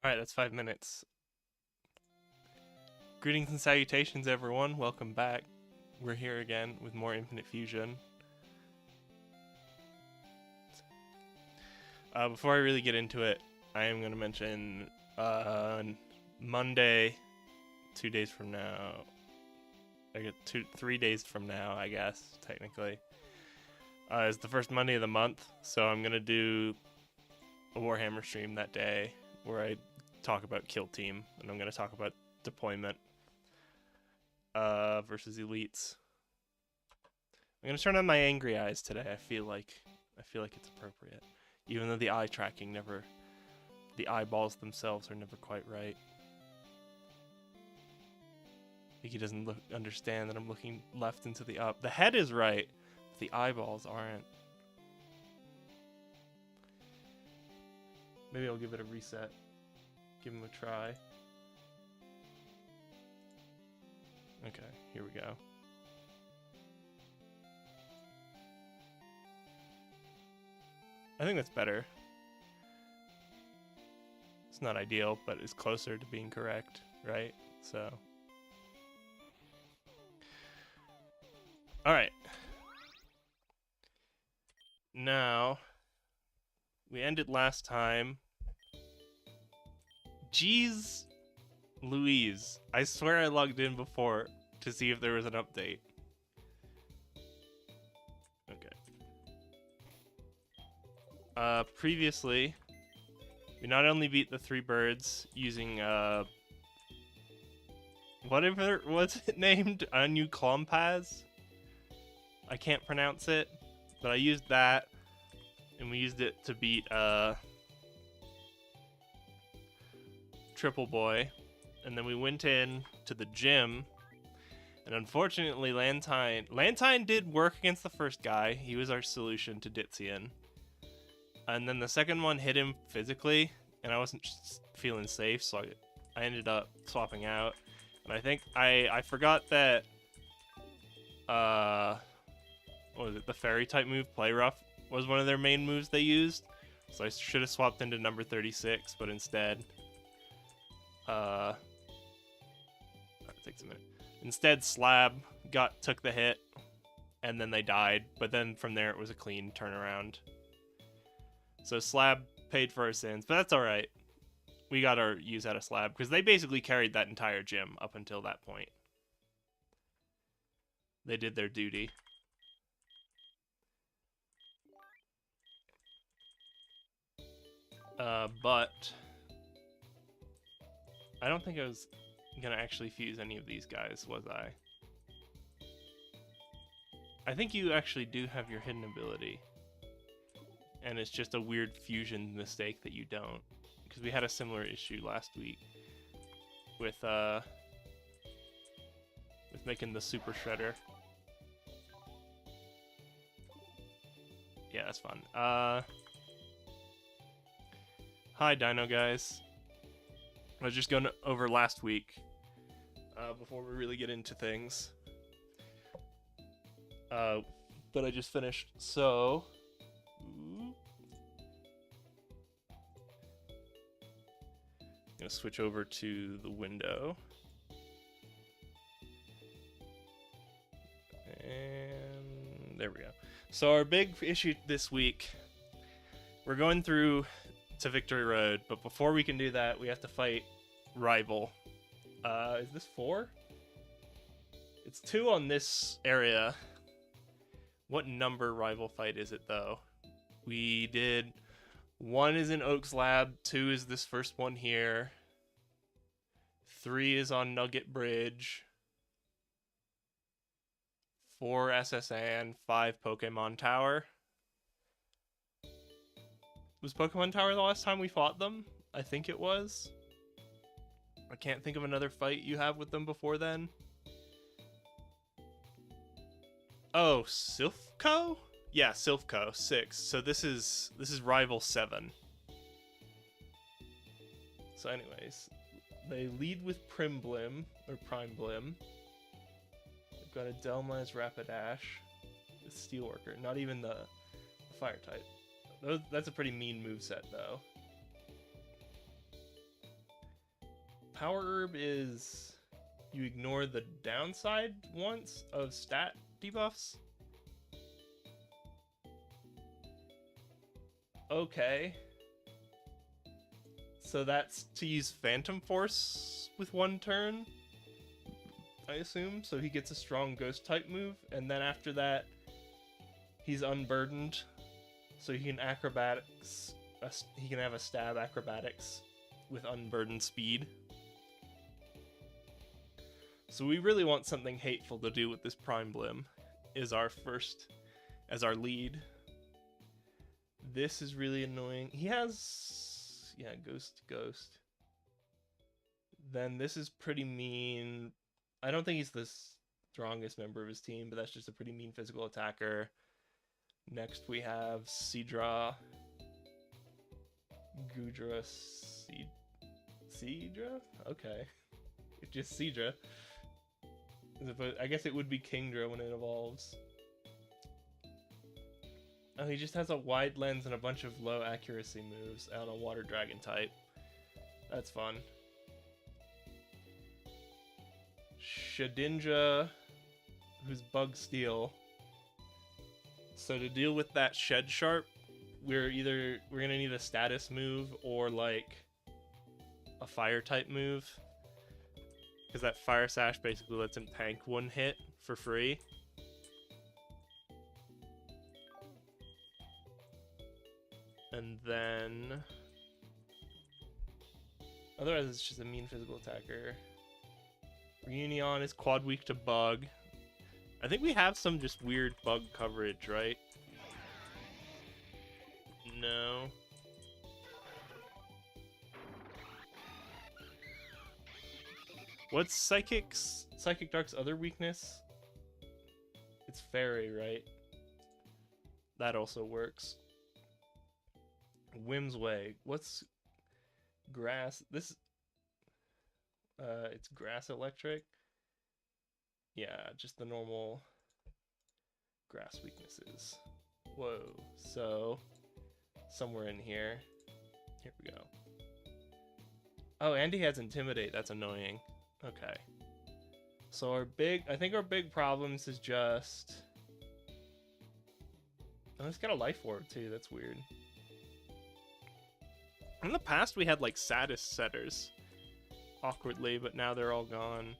Alright, that's 5 minutes. Greetings and salutations, everyone. Welcome back. We're here again with more Infinite Fusion. Before I really get into it, I am going to mention Monday, 2 days from now. I get 3 days from now, I guess, technically. Is the first Monday of the month, so I'm going to do a Warhammer stream that day where I talk about Kill Team, and I'm going to talk about deployment versus elites. I'm going to turn on my angry eyes today. I feel like it's appropriate. Even though the eye tracking the eyeballs themselves are never quite right. I think he doesn't understand that I'm looking left into the up. The head is right, but the eyeballs aren't. Maybe I'll give it a reset. Give him a try. Okay, here we go. I think that's better. It's not ideal, but it's closer to being correct, right? So. Alright. Now, we ended last time. Jeez Louise. I swear I logged in before to see if there was an update. Okay. Previously, we not only beat the 3 birds using, whatever was it named? Anu Klompaz? I can't pronounce it, but I used that, and we used it to beat, Triple Boy, and then we went in to the gym, and unfortunately Lantine did work against the first guy. He was our solution to Ditzian. And then the second one hit him physically, and I wasn't feeling safe, so I ended up swapping out. And I think I forgot that, what was it, the fairy type move, Play Rough, was one of their main moves they used. So I should have swapped into number 36, but instead, it takes a minute. Instead, Slab took the hit, and then they died. But then from there, it was a clean turnaround. So Slab paid for our sins, but that's all right. We got our use out of Slab because they basically carried that entire gym up until that point. They did their duty. But I don't think I was gonna actually fuse any of these guys, was I? I think you actually do have your hidden ability. And it's just a weird fusion mistake that you don't. Because we had a similar issue last week with making the Super Shredder. Yeah, that's fun. Hi, Dino guys. I was just going over last week before we really get into things. But I just finished, so... I'm gonna switch over to the window. And there we go. So our big issue this week, we're going through to Victory Road, but before we can do that, we have to fight Rival. Is this 4? It's 2 on this area. What number Rival fight is it, though? We did... 1 is in Oak's Lab, 2 is this first one here, 3 is on Nugget Bridge, 4 SSN, 5 Pokemon Tower. Was Pokemon Tower the last time we fought them? I think it was. I can't think of another fight you have with them before then. Oh, Silphco? Yeah, Silphco, 6. So this is Rival 7. So anyways, they lead with Primblim, or Primeblim. They've got a Delmaz Rapidash, the Steelworker, not even the Fire type. That's a pretty mean moveset, though. Power Herb is you ignore the downside once of stat debuffs. Okay. So that's to use Phantom Force with one turn, I assume. So he gets a strong Ghost type move, and then after that, he's unburdened. So he can acrobatics. He can have a stab acrobatics with unburdened speed. So we really want something hateful to do with this Prime Blim as our lead. This is really annoying. He has, yeah, Ghost. Then this is pretty mean. I don't think he's the strongest member of his team, but that's just a pretty mean physical attacker. Next we have Seadra. Gudra, Seadra? Okay. It's just Seadra. I guess it would be Kingdra when it evolves. Oh, he just has a wide lens and a bunch of low accuracy moves on a water dragon type. That's fun. Shedinja, who's Bug Steel. So to deal with that Shed Sharp, we're gonna need a status move or like a fire type move. Because that Fire Sash basically lets him tank one hit for free. And then otherwise it's just a mean physical attacker. Reunion is quad weak to bug. I think we have some just weird bug coverage, right? No. What's Psychic Dark's other weakness? It's Fairy, right? That also works. Whim's Way. What's Grass? This it's Grass Electric. Yeah, just the normal grass weaknesses. Whoa. So somewhere in here. Here we go. Oh, Andy has Intimidate. That's annoying. Okay. So I think our big problems is just... Oh, it's got a Life Orb too. That's weird. In the past, we had like Saddest setters. Awkwardly, but now they're all gone.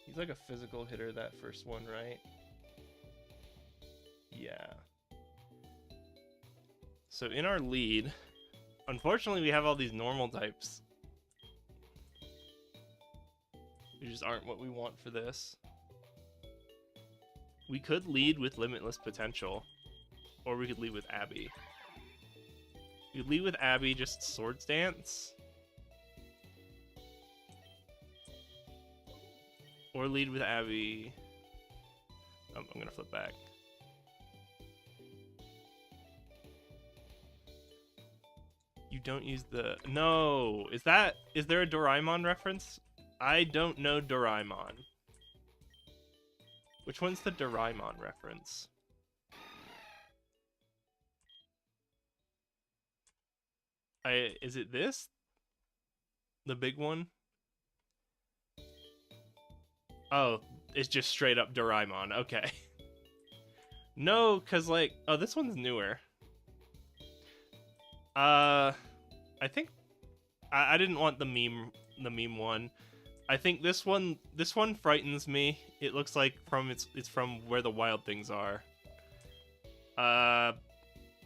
He's like a physical hitter, that first one, right? Yeah. So in our lead, unfortunately we have all these normal types. They just aren't what we want for this. We could lead with Limitless Potential, or we could lead with Abby. We could lead with Abby, just Swords Dance. Or lead with Abby. I'm gonna flip back. You don't use the... No! Is there a Doraemon reference? I don't know Doraemon. Which one's the Doraemon reference? Is it this? The big one? Oh, it's just straight up Doraemon. Okay. No, because like... Oh, this one's newer. I think... I didn't want the meme one. I think this one frightens me. It looks like it's from Where the Wild Things Are.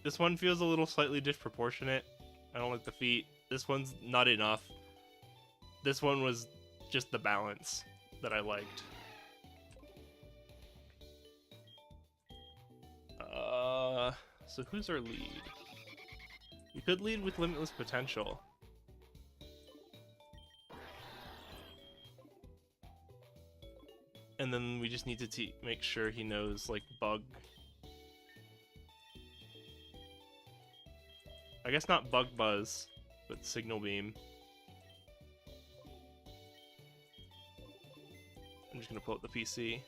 This one feels a little slightly disproportionate. I don't like the feet. This one's not enough. This one was just the balance that I liked. So who's our lead? We could lead with Limitless Potential. And then we just need to make sure he knows, like, Bug. I guess not Bug Buzz, but Signal Beam. I'm just gonna pull up the PC.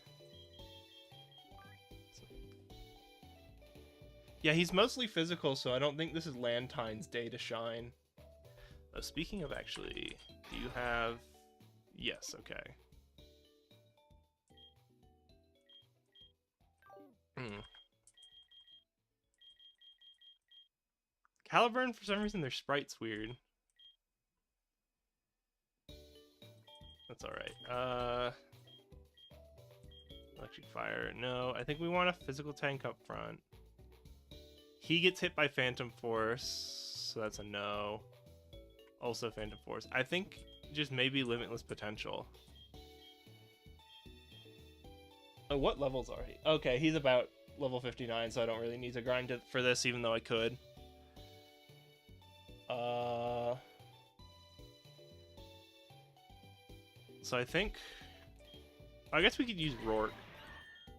Yeah, he's mostly physical, so I don't think this is Lantine's day to shine. Oh, speaking of actually, do you have... Yes, okay. Caliburn, for some reason, their sprite's weird. That's alright. Electric Fire. No, I think we want a physical tank up front. He gets hit by Phantom Force, so that's a no. Also Phantom Force. I think just maybe Limitless Potential. Oh, what levels are he? Okay, he's about level 59, so I don't really need to grind it for this, even though I could. So I think... I guess we could use Rourke.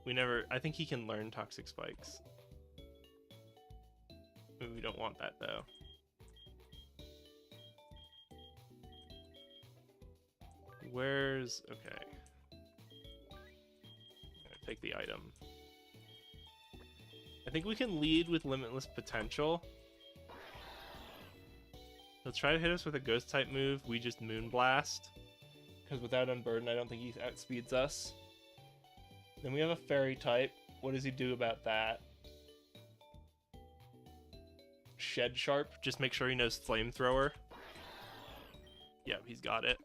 I think he can learn Toxic Spikes. We don't want that, though. Where's... Okay. Take the item. I think we can lead with Limitless Potential. He'll try to hit us with a Ghost type move. We just Moonblast. Because without Unburden, I don't think he outspeeds us. Then we have a Fairy type. What does he do about that? Shed Sharp. Just make sure he knows Flamethrower. Yep, he's got it.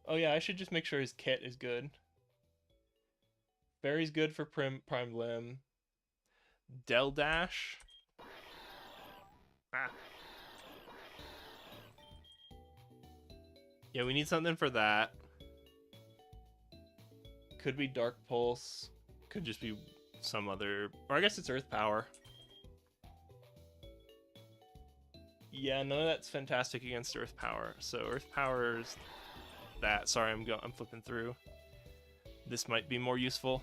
Oh yeah, I should just make sure his kit is good. Fairy's good for Prime Limb. Del Dash. Ah. Yeah, we need something for that. Could be Dark Pulse. Could just be some other... Or I guess it's Earth Power. Yeah, none of that's fantastic against Earth Power. So Earth Power's that. Sorry, I'm flipping through. This might be more useful.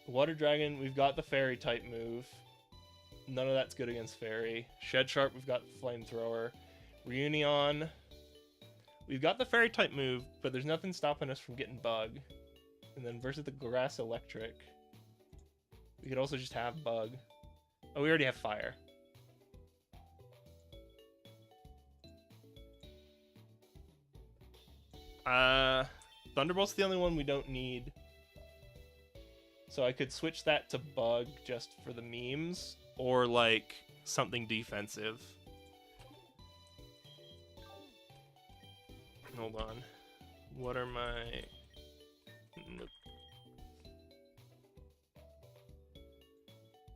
Water Dragon, we've got the Fairy type move. None of that's good against Fairy. Shed Sharp, we've got Flamethrower. Reunion, we've got the Fairy type move, but there's nothing stopping us from getting Bug. And then versus the Grass Electric, we could also just have Bug. Oh, we already have Fire. Thunderbolt's the only one we don't need. So I could switch that to Bug just for the memes, or like something defensive. Hold on. What are my... Nope.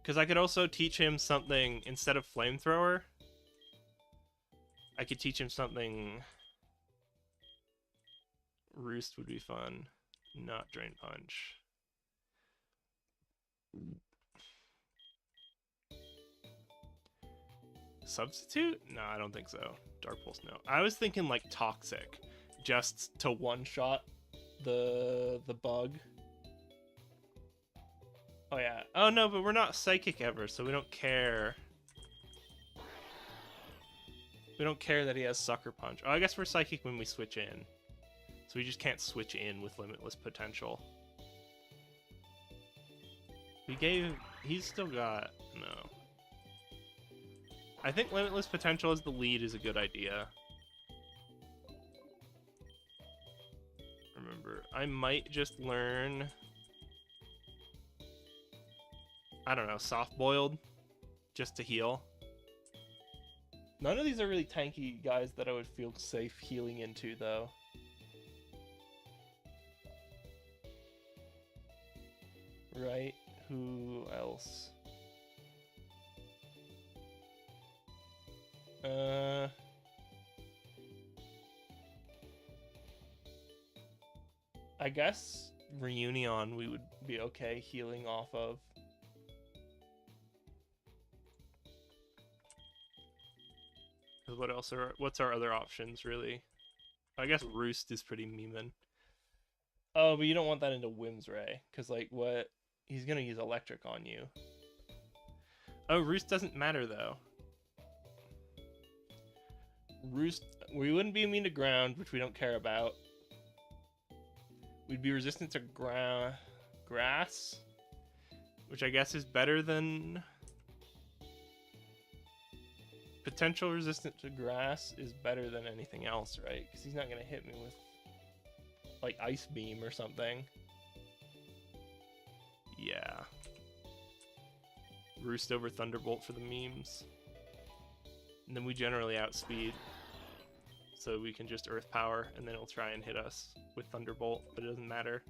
Because I could also teach him something instead of Flamethrower. I could teach him something... Roost would be fun. Not Drain Punch. Substitute? No, I don't think so. Dark Pulse, no. I was thinking like Toxic, just to one-shot the Bug. Oh yeah. Oh no, but we're not Psychic ever, so we don't care. We don't care that he has Sucker Punch. Oh, I guess we're Psychic when we switch in. So we just can't switch in with Limitless Potential. He's still got... No. I think Limitless Potential as the lead is a good idea. Remember, I might just learn... I don't know, Soft Boiled, just to heal. None of these are really tanky guys that I would feel safe healing into, though. Right? Who else? I guess Reunion we would be okay healing off of. What else what's our other options, really? I guess Roost is pretty memeing. Oh, but you don't want that into Whim's Ray, because like what? He's gonna use Electric on you. Oh, Roost doesn't matter though. Roost, we wouldn't be immune to ground, which we don't care about. We'd be resistant to Grass, which I guess is better than... Potential resistant to grass is better than anything else, right? Because he's not going to hit me with, like, Ice Beam or something. Yeah. Roost over Thunderbolt for the memes. And then we generally outspeed. So we can just Earth Power, and then he'll try and hit us with Thunderbolt, but it doesn't matter.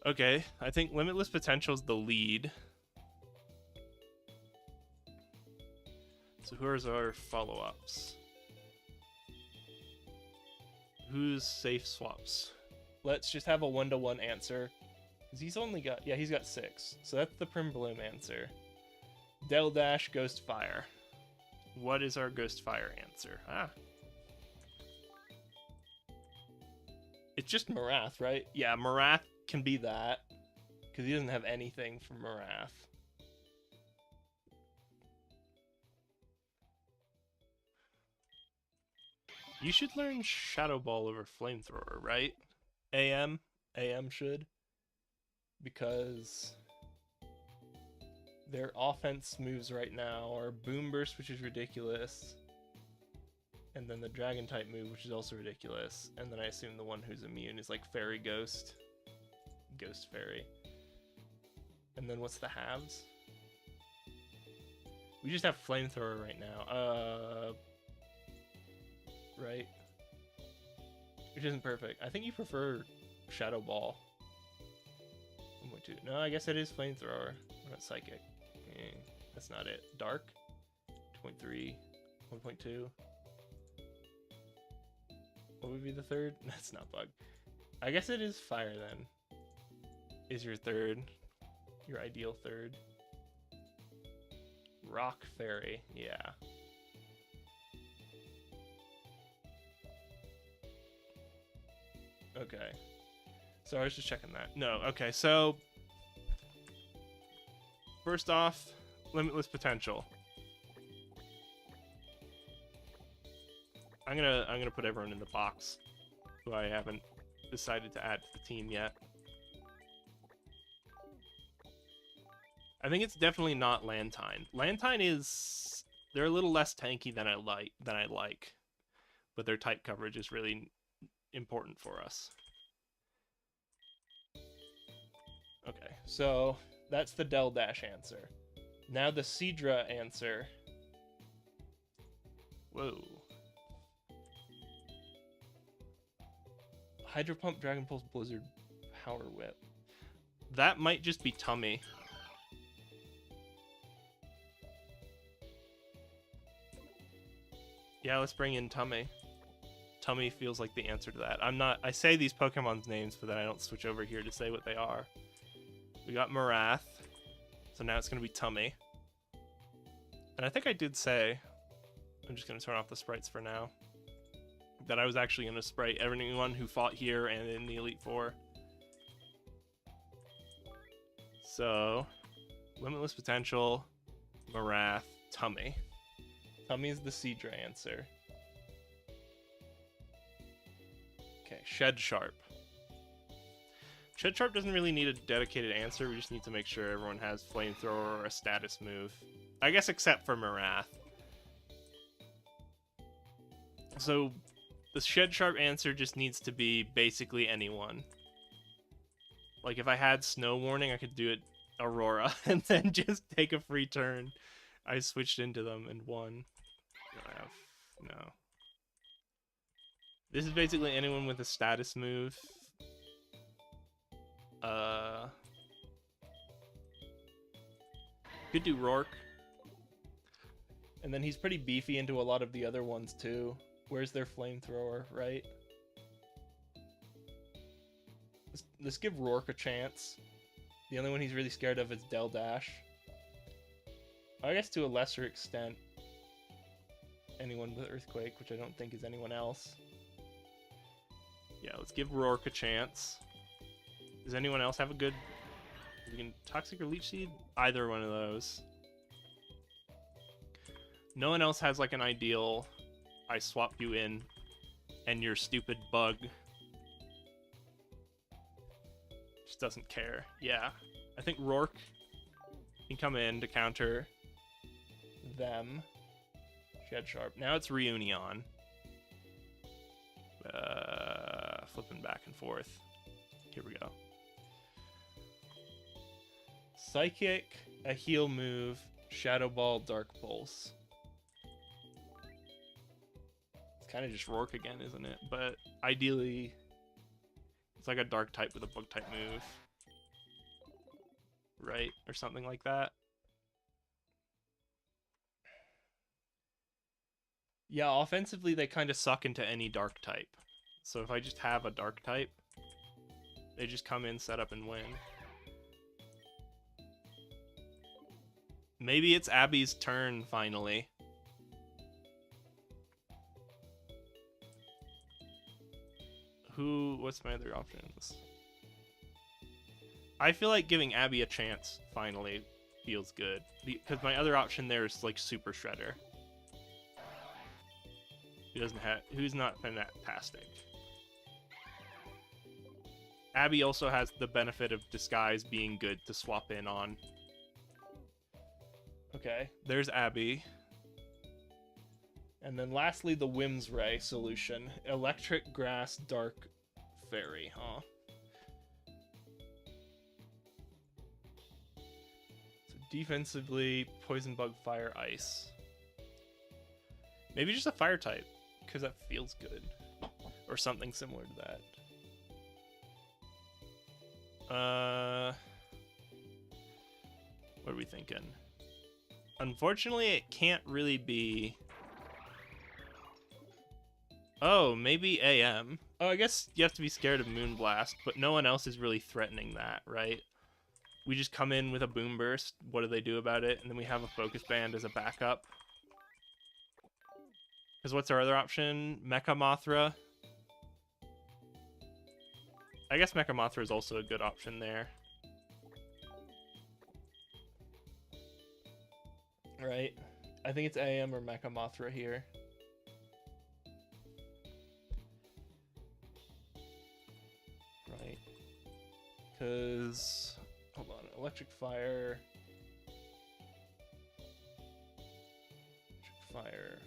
Okay, I think Limitless Potential is the lead. So who are our follow-ups? Who's safe swaps? Let's just have a 1-to-1 answer. Because he's only got... Yeah, he's got 6. So that's the Prim Bloom answer. Del Dash, Ghost Fire. What is our Ghost Fire answer? Ah. It's just Marath, right? Yeah, Marath can be that. Because he doesn't have anything from Marath. You should learn Shadow Ball over Flamethrower, right? AM should. Because their offense moves right now are Boom Burst, which is ridiculous. And then the Dragon type move, which is also ridiculous. And then I assume the one who's immune is like Fairy Ghost. Ghost Fairy. And then what's the halves? We just have Flamethrower right now. Right? Which isn't perfect. I think you prefer Shadow Ball. 1.2. No, I guess it is Flamethrower. Not Psychic. That's not it. Dark? 2.3. 1.2. What would be the third? That's not Bug. I guess it is Fire then. Is your third. Your ideal third. Rock Fairy. Yeah. Okay. So I was just checking that. No, okay, so first off, Limitless Potential. I'm gonna put everyone in the box who I haven't decided to add to the team yet. I think it's definitely not Lantine. Lantine is... They're a little less tanky than I like. But their type coverage is really important for us. Okay, so that's the Del Dash answer. Now the Seadra answer. Whoa. Hydro Pump, Dragon Pulse, Blizzard, Power Whip. That might just be Tummy. Yeah, let's bring in Tummy. Tummy feels like the answer to that. I say these Pokemon's names, but then I don't switch over here to say what they are. We got Marath. So now it's going to be Tummy. And I think I did say, I'm just going to turn off the sprites for now, that I was actually going to spray everyone who fought here and in the Elite Four. So, Limitless Potential, Marath, Tummy. Tummy is the Seadra answer. Okay, Shed Sharp. Shed Sharp doesn't really need a dedicated answer, we just need to make sure everyone has Flamethrower or a status move. I guess except for Marath. So, the Shed Sharp answer just needs to be basically anyone. Like, if I had Snow Warning, I could do it Aurora, and then just take a free turn. I switched into them and won. No. This is basically anyone with a status move. Could do Rourke. And then he's pretty beefy into a lot of the other ones too. Where's their Flamethrower, right? Let's give Rourke a chance. The only one he's really scared of is Del Dash. I guess to a lesser extent, anyone with Earthquake, which I don't think is anyone else. Yeah, let's give Rourke a chance. Does anyone else have a good... We can Toxic or Leech Seed? Either one of those. No one else has like an ideal, I swap you in, and your stupid bug. just doesn't care. Yeah. I think Rourke can come in to counter them. Shed Sharp. Now it's Reunion. Flipping back and forth. Here we go. Psychic, a heal move, Shadow Ball, Dark Pulse. It's kind of just Rourke again, isn't it? But ideally, it's like a Dark type with a Bug type move. Right? Or something like that. Yeah, offensively, they kind of suck into any Dark type. So if I just have a Dark type, they just come in, set up, and win. Maybe it's Abby's turn, finally. What's my other options? I feel like giving Abby a chance, finally, feels good. Because my other option there is, like, Super Shredder. Who's not fantastic. Abby also has the benefit of Disguise being good to swap in on. Okay, there's Abby. And then lastly, the Whim's Ray solution. Electric, Grass, Dark, Fairy, huh? So defensively, Poison, Bug, Fire, Ice. Maybe just a Fire type, because that feels good. Or something similar to that. What are we thinking? Unfortunately, it can't really be... Oh, maybe AM. Oh, I guess you have to be scared of Moonblast, but no one else is really threatening that, right? We just come in with a Boom Burst. What do they do about it? And then we have a Focus Band as a backup. Because what's our other option? Mecha Mothra. I guess Mecha Mothra is also a good option there. Right. I think it's AM or Mecha Mothra here. Right. Because... Hold on. Electric Fire. Electric Fire.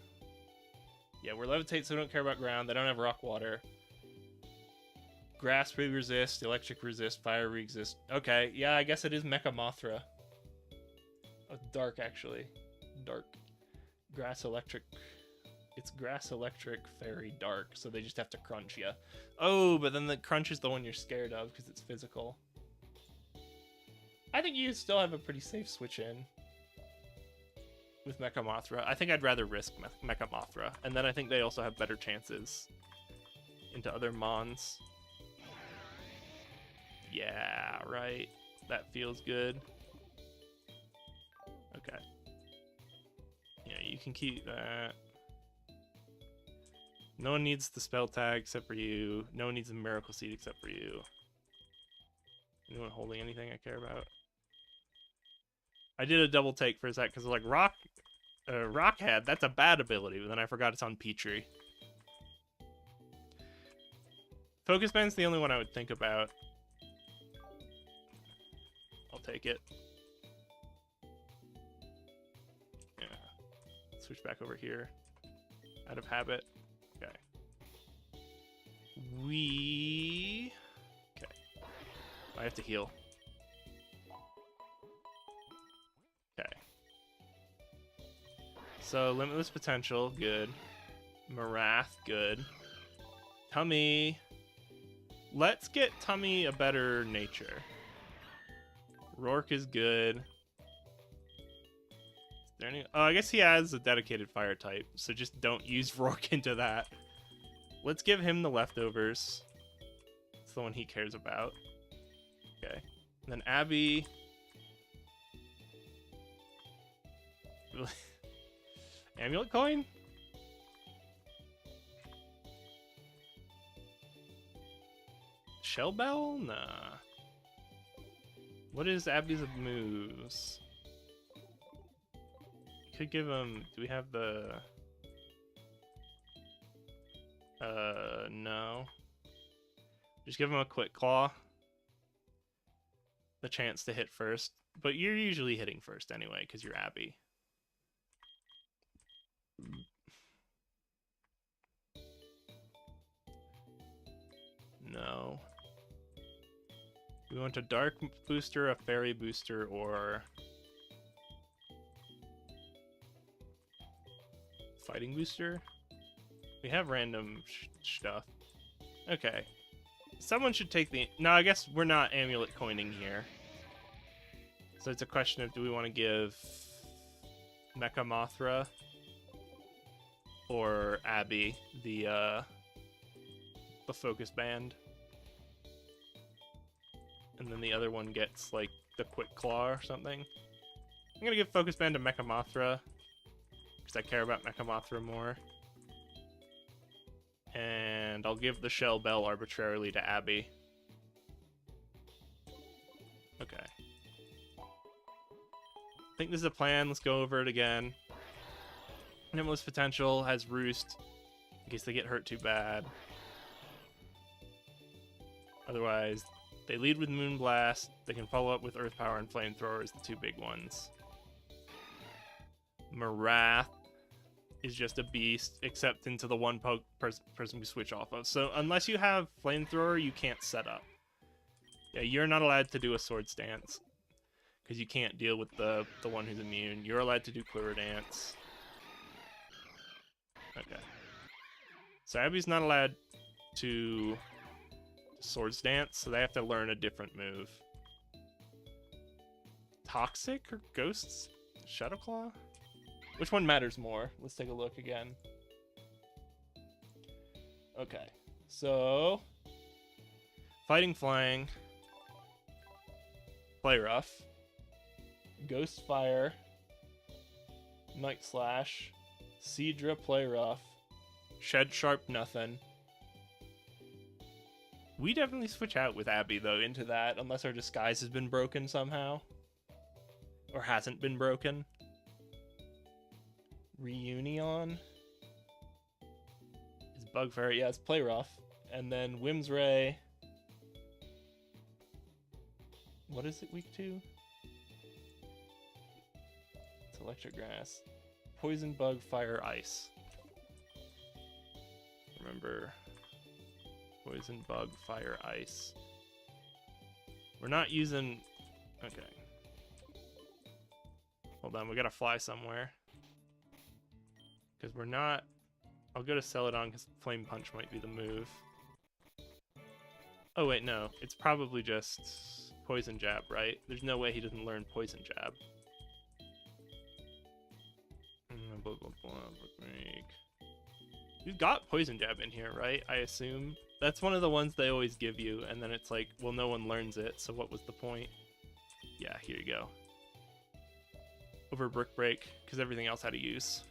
Yeah, we're Levitate, so we don't care about ground. They don't have Rock Water. Grass resist, Electric resist, Fire resist. Okay, yeah, I guess it is Mecha Mothra. Oh, Dark, actually. Dark. Grass, Electric. It's Grass, Electric, Fairy, Dark, so they just have to crunch you. Oh, but then the crunch is the one you're scared of because it's physical. I think you still have a pretty safe switch in with Mecha Mothra. I think I'd rather risk Mecha Mothra, and then I think they also have better chances into other Mons. Yeah, right. That feels good. Okay. Yeah, you can keep that. No one needs the spell tag except for you. No one needs the Miracle Seed except for you. Anyone holding anything I care about? I did a double take for a sec because like Rockhead, that's a bad ability, but then I forgot it's on Petrie. Focus Band's the only one I would think about. I'll take it. Yeah. Switch back over here. Out of habit. Okay. Okay. I have to heal. Okay. So, Limitless Potential, good. Marath, good. Tummy. Let's get Tummy a better nature. Rourke is good. Is there any... Oh, I guess he has a dedicated fire type, so just don't use Rourke into that. Let's give him the leftovers. It's the one he cares about. Okay. And then Abby... Amulet coin? Shell Bell? Nah. What is Abby's moves? Could give him... Do we have the... No. Just give him a Quick Claw. the chance to hit first, but you're usually hitting first anyway because you're Abby. No. We want a dark booster, a fairy booster, or fighting booster? We have random stuff. Okay. Someone should take the... No, I guess we're not amulet coining here. So it's a question of, do we want to give Mecha Mothra or Abby the focus band? And then the other one gets, like, the quick claw or something. I'm gonna give focus band to Mecha Mothra, because I care about Mecha Mothra more. And I'll give the shell bell arbitrarily to Abby. Okay. I think this is a plan. Let's go over it again. Limitless potential has Roost, in case they get hurt too bad. Otherwise, they lead with Moonblast. They can follow up with Earth Power and Flamethrower as the two big ones. Marath is just a beast, except into the one person we switch off of. So unless you have Flamethrower, you can't set up. Yeah, you're not allowed to do a Sword Stance, because you can't deal with the one who's immune. You're allowed to do Quiver Dance. Okay. So Abby's not allowed to Sword Stance, so they have to learn a different move. Toxic or Ghosts? Shadow Claw? Which one matters more? Let's take a look again. Okay, so Fighting Flying, Play Rough, Ghost Fire, Night Slash, Seadra, Play Rough, Shed Sharp, nothing. We definitely switch out with Abby, though, into that, unless our disguise has been broken somehow. Or hasn't been broken. Reunion. Is Bug Fairy? Yeah, it's Play Rough. And then Whimsray. What is it, week 2? It's Electric Grass. Poison, Bug, Fire, Ice. Remember... Poison, Bug, Fire, Ice. We're not using... Okay. Hold on, we gotta fly somewhere. Because we're not... I'll go to Celadon because Flame Punch might be the move. Oh wait, no. It's probably just Poison Jab, right? There's no way he doesn't learn Poison Jab. You've got Poison Jab in here, right? I assume. That's one of the ones they always give you, and then it's like, well, no one learns it, so what was the point? Yeah, here you go. Over Brick Break, because everything else had a use.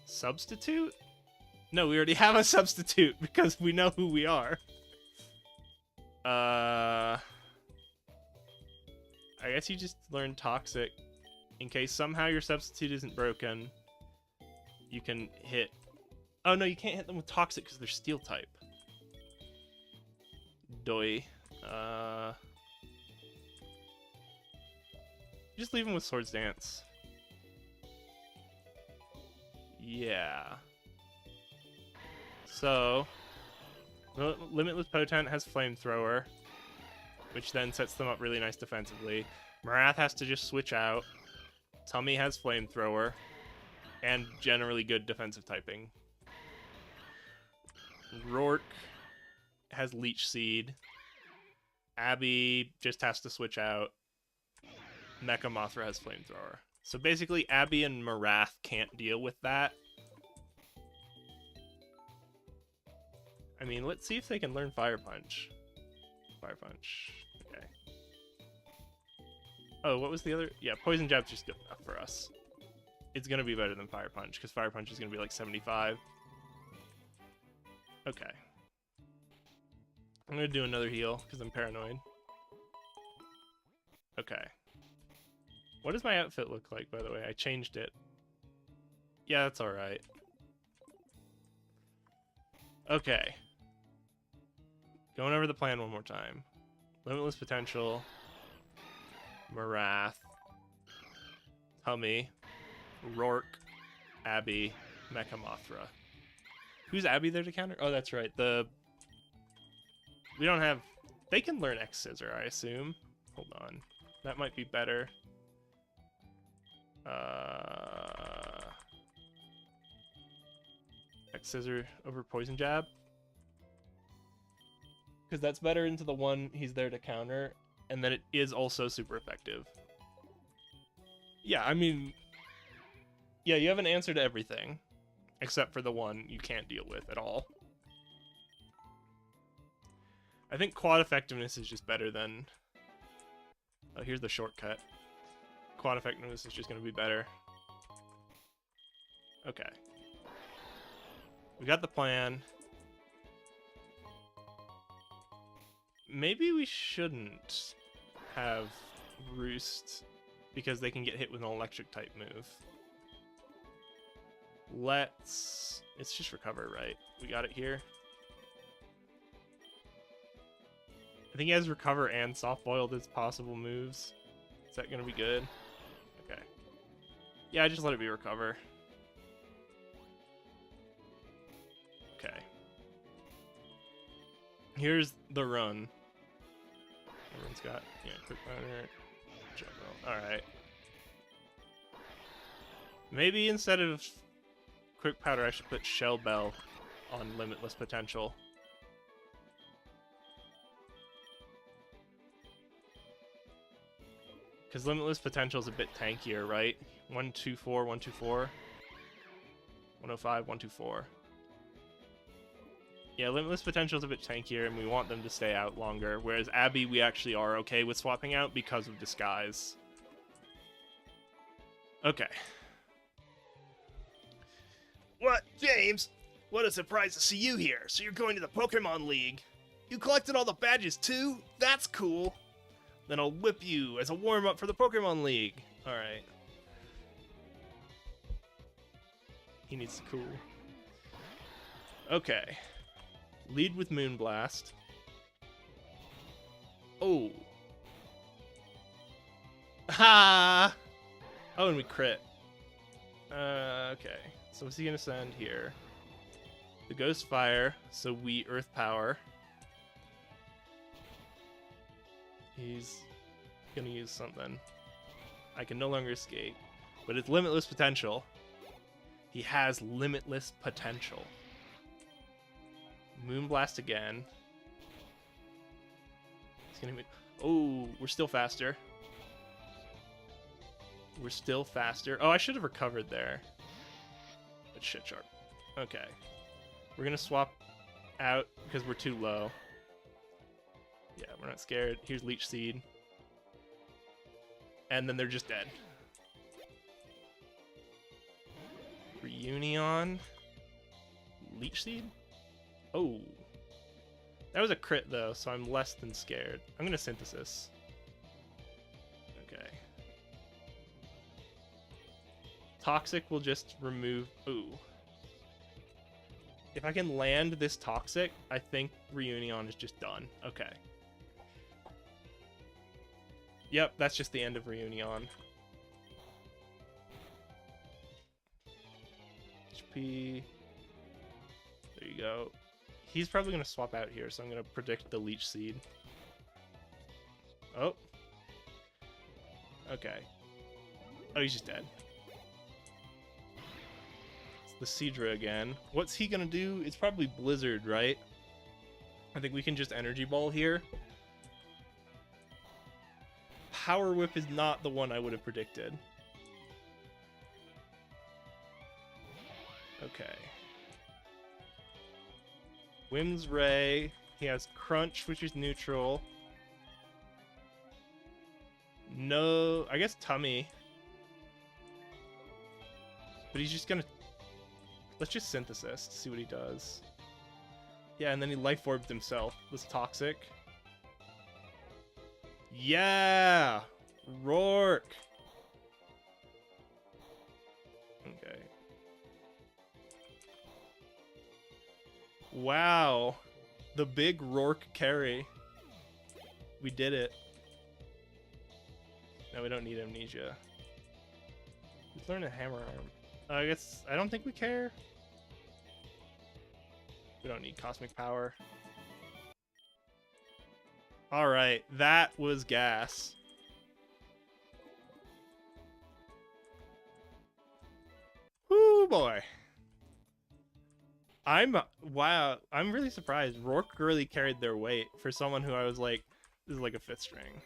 Substitute? No, we already have a substitute, because we know who we are. I guess you just learn Toxic. In case somehow your substitute isn't broken, you can hit... Oh no, you can't hit them with Toxic because they're Steel type. Doi. Just leave them with Swords Dance. Yeah. So... Limitless Potent has Flamethrower, which then sets them up really nice defensively. Marath has to just switch out. Tummy has Flamethrower, and generally good defensive typing. Rourke has Leech Seed. Abby just has to switch out. Mecha Mothra has Flamethrower. So basically, Abby and Marath can't deal with that. I mean, let's see if they can learn Fire Punch. Fire Punch. Okay. Oh, what was the other? Yeah, Poison Jab's just good enough for us. It's going to be better than Fire Punch, because Fire Punch is going to be like 75. Okay. I'm going to do another heal, because I'm paranoid. Okay. What does my outfit look like, by the way? I changed it. Yeah, that's alright. Okay. Going over the plan one more time. Limitless Potential. Marath. Hummy. Rourke. Abby. Mecha Mothra. Who's Abby there to counter? Oh, that's right. We don't have... They can learn X-Scissor, I assume. Hold on. That might be better. X-Scissor over Poison Jab. Because that's better into the one he's there to counter. And then it is also super effective. Yeah, I mean... Yeah, you have an answer to everything. Except for the one you can't deal with at all. I think quad effectiveness is just better than... Oh, here's the shortcut. Quad effectiveness is just going to be better. Okay. We got the plan. Maybe we shouldn't have Roost because they can get hit with an electric type move. It's just recover, right? We got it here. I think he has recover and soft boiled as possible moves. Is that gonna be good? Okay. Yeah, just let it be recover. Okay. Here's the run. Everyone's got, yeah, quick powder. Alright. Maybe instead of quick powder, I should put Shell Bell on Limitless Potential. Because Limitless Potential is a bit tankier, right? 124, 124. 105, 124. Yeah, Limitless Potential is a bit tankier, and we want them to stay out longer. Whereas Abby, we actually are okay with swapping out because of Disguise. Okay. What, James? What a surprise to see you here. So you're going to the Pokemon League. You collected all the badges too? That's cool. Then I'll whip you as a warm-up for the Pokemon League. Alright. He needs to cool. Okay. Lead with Moonblast. Oh. Ha! Oh, and we crit. Okay. So what's he gonna send here? The Ghost Fire, so we Earth Power. He's gonna use something. I can no longer escape. But it's Limitless Potential. He has Limitless Potential. Moonblast again. He's gonna be... Oh, we're still faster. We're still faster. Oh, I should have recovered there. But shit sharp. Okay. We're gonna swap out because we're too low. Yeah, we're not scared. Here's Leech Seed. And then they're just dead. Reunion. Leech Seed? Oh. That was a crit, though, so I'm less than scared. I'm gonna Synthesis. Okay. Toxic will just remove... Ooh. If I can land this Toxic, I think Reunion is just done. Okay. Yep, that's just the end of Reunion. HP. There you go. He's probably going to swap out here, so I'm going to predict the Leech Seed. Oh. Okay. Oh, he's just dead. It's the Seadra again. What's he going to do? It's probably Blizzard, right? I think we can just Energy Ball here. Power Whip is not the one I would have predicted. Okay. Whim's Ray. He has Crunch, which is neutral. No, I guess Tummy. But he's just gonna... Let's just Synthesis to see what he does. Yeah, and then he Life Orbed himself. Was Toxic. Yeah! Rourke! Okay. Wow. The big Rourke carry. We did it. No, we don't need amnesia. Let's learn a hammer arm. I guess I don't think we care. We don't need cosmic power. Alright, that was gas. Whoo boy. Wow, I'm really surprised. Rourke really carried their weight for someone who I was like, this is like a 5th string.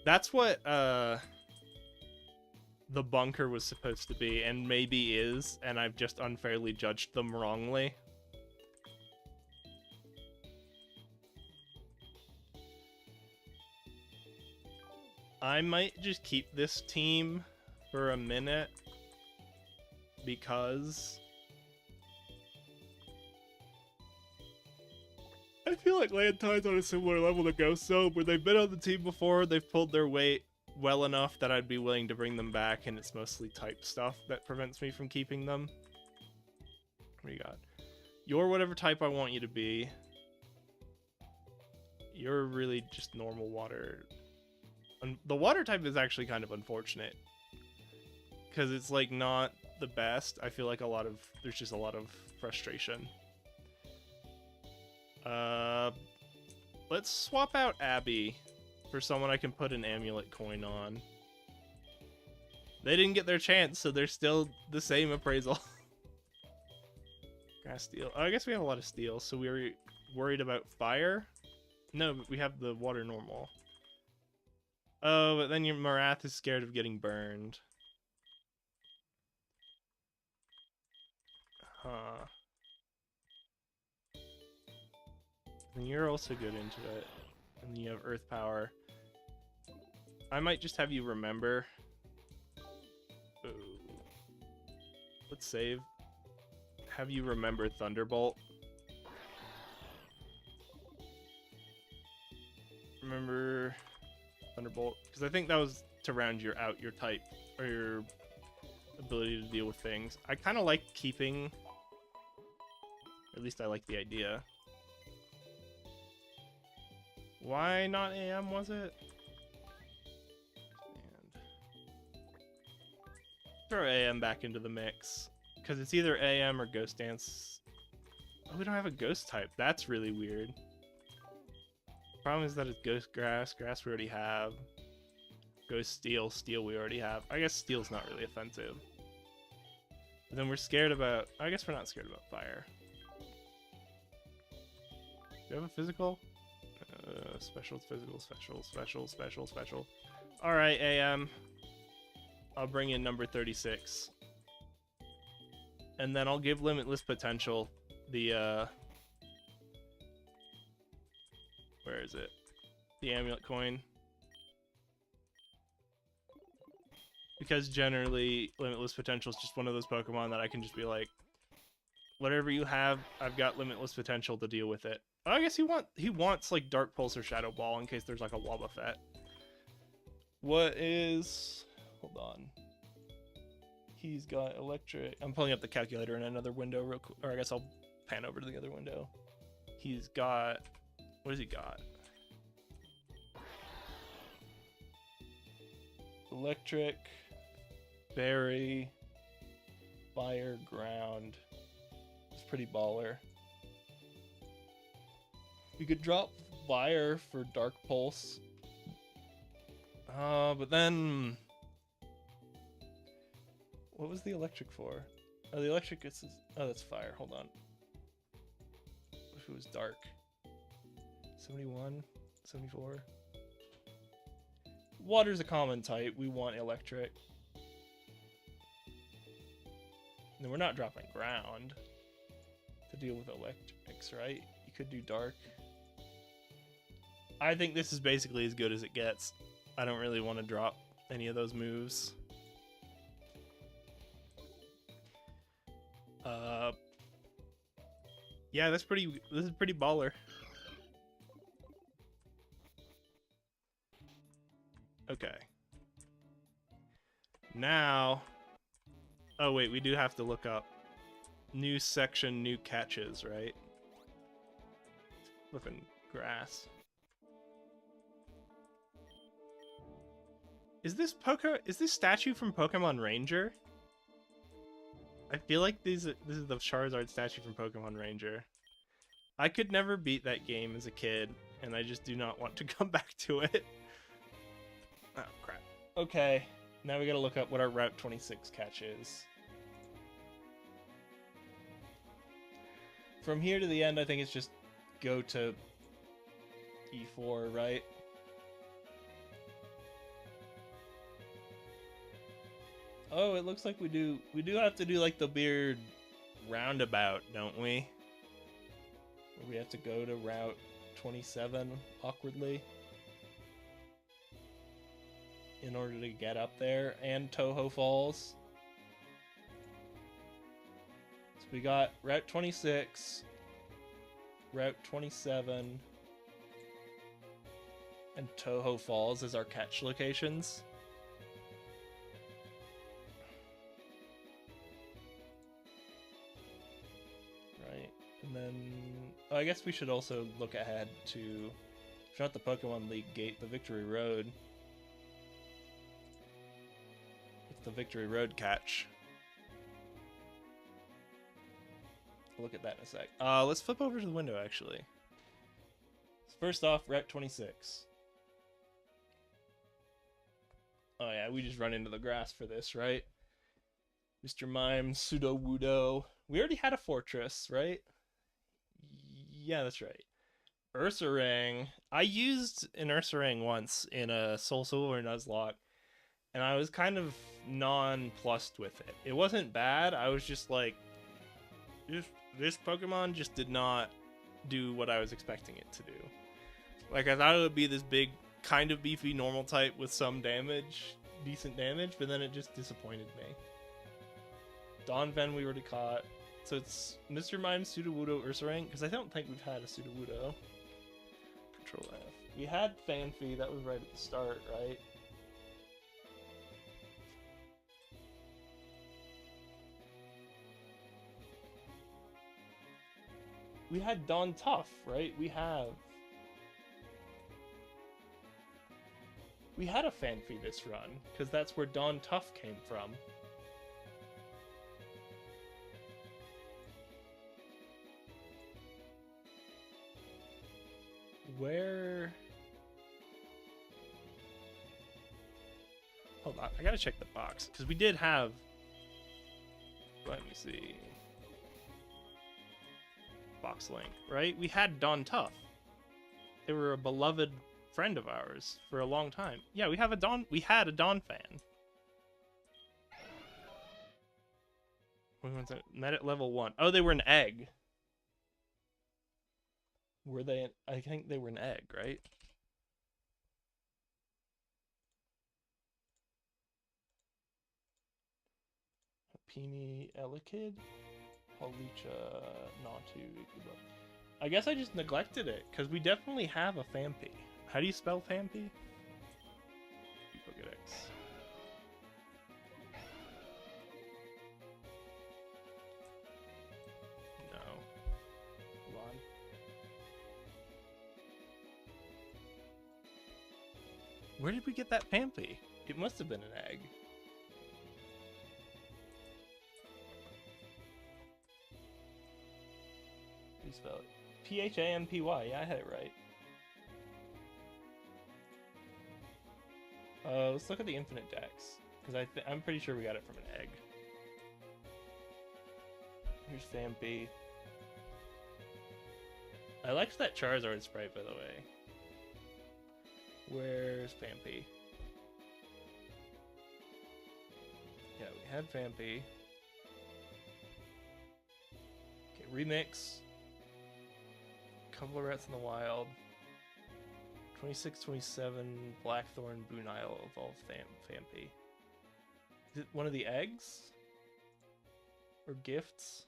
That's what the bunker was supposed to be, and maybe is, and I've just unfairly judged them wrongly. I might just keep this team for a minute because I feel like Lantine's on a similar level to Ghost Zone, where they've been on the team before, they've pulled their weight well enough that I'd be willing to bring them back, and it's mostly type stuff that prevents me from keeping them. What do you got? You're whatever type I want you to be. You're really just normal water. The water type is actually kind of unfortunate, because it's like not the best. I feel like there's just a lot of frustration. Let's swap out Abby for someone I can put an amulet coin on. They didn't get their chance, so they're still the same appraisal. Grass steel. Oh, I guess we have a lot of steel, so we were worried about fire? No, but we have the water normal. Oh, but then your Marath is scared of getting burned. Huh. And you're also good into it. And then you have earth power. I might just have you remember. Ooh. Let's save. Have you remember Thunderbolt. Remember Thunderbolt, because I think that was to round out your type, or your ability to deal with things. I kind of like keeping, or at least I like the idea. Why not AM, was it? And throw AM back into the mix, because it's either AM or Ghost Dance. Oh, we don't have a ghost type. That's really weird. Problem is that it's Ghost Grass. Grass we already have. Ghost Steel. Steel we already have. I guess Steel's not really offensive. But then we're scared about... I guess we're not scared about fire. Do you have a physical? Special, physical, special, special, special, special. Alright, AM. I'll bring in number 36. And then I'll give Limitless Potential the... Where is it? The amulet coin. Because generally, Limitless Potential is just one of those Pokemon that I can just be like, whatever you have, I've got Limitless Potential to deal with it. Oh, I guess he wants like Dark Pulse or Shadow Ball in case there's like a Wobbuffet. What is... Hold on. He's got Electric... I'm pulling up the calculator in another window real quick. Or I guess I'll pan over to the other window. He's got... What has he got? Electric, Berry, Fire, Ground. It's pretty baller. We could drop Fire for Dark Pulse. But then... What was the Electric for? Oh, the Electric is... Oh, that's Fire. Hold on. What if it was Dark? 71, 74. Water's a common type. We want electric. And then we're not dropping ground to deal with electrics, right? You could do dark. I think this is basically as good as it gets. I don't really want to drop any of those moves. Yeah, this is pretty baller. Okay. Now... Oh wait, we do have to look up. New section, new catches, right? flipping grass. Is this statue from Pokemon Ranger? I feel like this is the Charizard statue from Pokemon Ranger. I could never beat that game as a kid, and I just do not want to come back to it. Oh, crap. Okay, now we gotta look up what our Route 26 catch is. From here to the end, I think it's just go to E4, right? Oh, it looks like we do have to do like the weird roundabout, don't we? Where we have to go to Route 27 awkwardly in order to get up there, and Toho Falls. So we got Route 26, Route 27, and Toho Falls as our catch locations. And then, I guess we should also look ahead to, if not the Pokemon League gate, the Victory Road. It's the Victory Road catch. We'll look at that in a sec. Let's flip over to the window, actually. So first off, Route 26. Oh yeah, we just run into the grass for this, right? Mr. Mime, Sudowoodo. We already had a fortress, right? Yeah, that's right. Ursaring. I used an Ursaring once in a Soul Silver Nuzlocke, and I was kind of nonplussed with it. It wasn't bad. I was just like, this Pokemon just did not do what I was expecting it to do. Like, I thought it would be this big, kind of beefy normal type with some damage, decent damage, but then it just disappointed me. Donphan we already caught. So it's Mr. Mime, Sudowoodo, Ursaring, because I don't think we've had a Sudowoodo. Control F. We had Fanphy, that was right at the start, right? We had Don Tough, right? We had a Fanphy this run, because that's where Don Tough came from. Where... Hold on, I gotta check the box, because we did have... Let me see... Box link, right? We had Don Tough. They were a beloved friend of ours for a long time. Yeah, we had a Donphan. We met at level 1. Oh, they were an egg. Were they? I think they were an egg, right? Peony Elekid? Hawlucha, Natu, Ikubo. I guess I just neglected it, because we definitely have a Fanpy. How do you spell Fanpy? Pokédex. No. Hold on. Where did we get that Fanpy? It must have been an egg. How do you spell it? Phampy. Yeah, I had it right. Let's look at the Infinite Dex, because I'm pretty sure we got it from an egg. Here's Fanpy. I liked that Charizard sprite, by the way. Where's Fanpy? Yeah, we had Fanpy. Okay, remix. Couple of Rats in the Wild. 26, 27, Blackthorn, Boonile, Evolved Fanpy. Is it one of the eggs? Or gifts?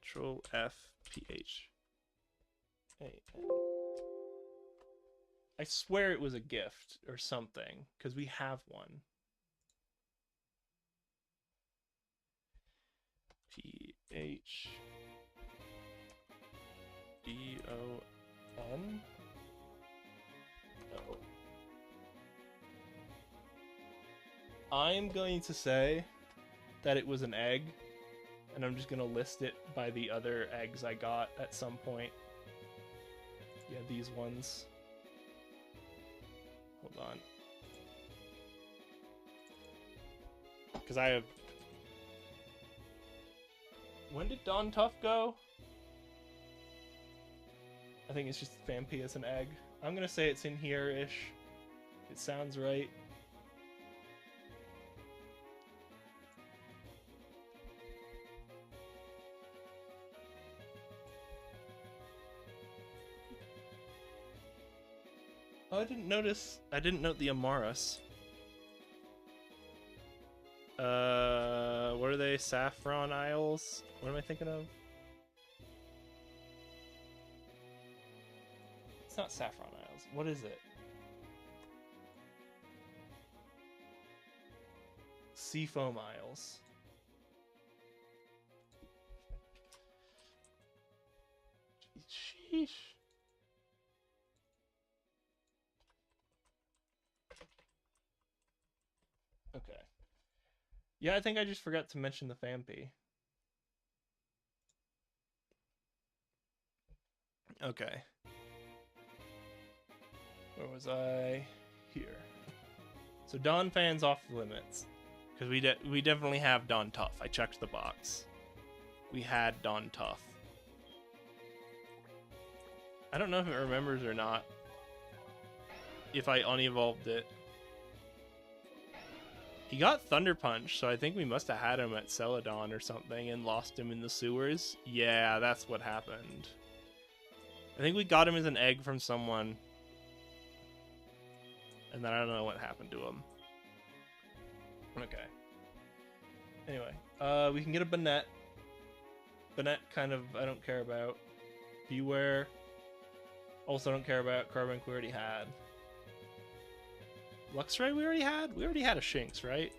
Control F, PH. Hey. I swear it was a gift or something, because we have one. PH. then... Oh. I'm going to say that it was an egg, and I'm just going to list it by the other eggs I got at some point. Yeah, these ones. Hold on. Because I have... When did Don Tuff go? I think it's just Vampy as an egg. I'm gonna say it's in here-ish. It sounds right. Oh, I didn't note the Amaras. What are they? Saffron Isles? What am I thinking of? It's not Saffron Isles. What is it? Seafoam Isles. Sheesh. Okay. Yeah, I think I just forgot to mention the Vampy. Okay. Where was I? Here. So Don Fan's off the limits. Because we definitely have Don Tuff. I checked the box. We had Don Tuff. I don't know if it remembers or not. If I unevolved it. He got Thunder Punch, so I think we must have had him at Celadon or something and lost him in the sewers. Yeah, that's what happened. I think we got him as an egg from someone. And then I don't know what happened to him. Okay. Anyway, we can get a Banette. Banette kind of, I don't care about. Beware. Also don't care about. Carbink we already had. Luxray we already had? We already had a Shinx, right?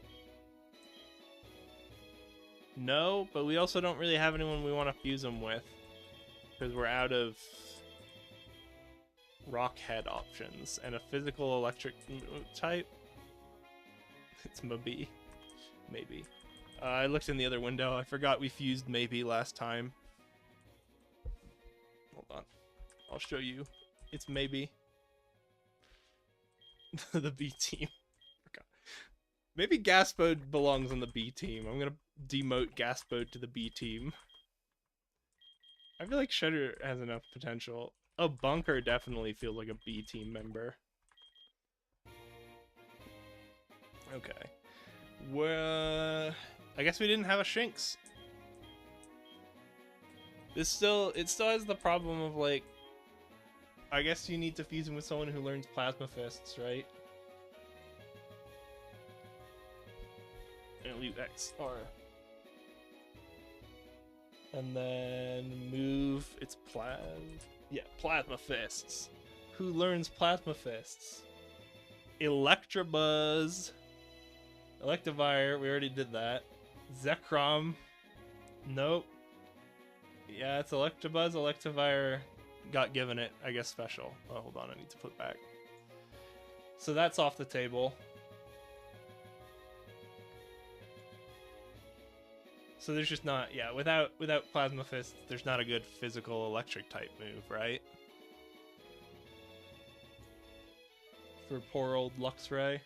No, but we also don't really have anyone we want to fuse them with. Because we're out of rock head options. And a physical electric type. It's Mabi. Maybe. I looked in the other window. I forgot we fused Maybe last time. Hold on. I'll show you. It's Maybe. The B team. Maybe Gaspode belongs on the B team. I'm gonna demote Gaspode to the B team. I feel like Shredder has enough potential. Oh, Bunker definitely feels like a B team member. Okay. Well, I guess we didn't have a Shinx. It still has the problem of like, I guess you need to fuse him with someone who learns Plasma Fists, right? And leave XR. And then move its Plasma Fists. Who learns Plasma Fists? Electabuzz. Electivire, we already did that. Zekrom. Nope. Yeah, it's Electabuzz. Electivire got given it, I guess, special. Oh, hold on, I need to flip back. So that's off the table. So there's just not, yeah, without Plasma Fist, there's not a good physical electric type move, right? For poor old Luxray.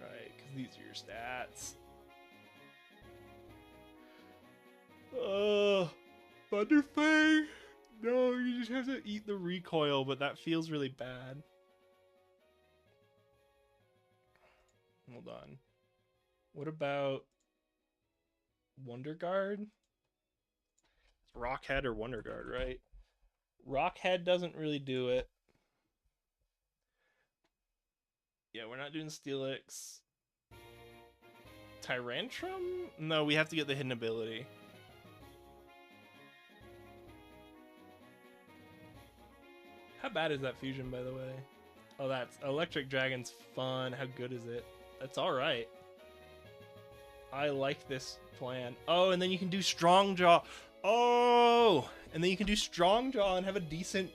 Right, because these are your stats. Thunderfang! No, you just have to eat the recoil, but that feels really bad. Hold on. What about Wonder Guard? Rockhead or Wonder Guard, right? Rockhead doesn't really do it. Yeah, we're not doing Steelix. Tyrantrum? No, we have to get the hidden ability. How bad is that fusion, by the way? Oh, that's Electric Dragon's fun. How good is it? That's alright. I like this plan. Oh, and then you can do Strong Jaw. Oh, and then you can do Strong Jaw and have a decent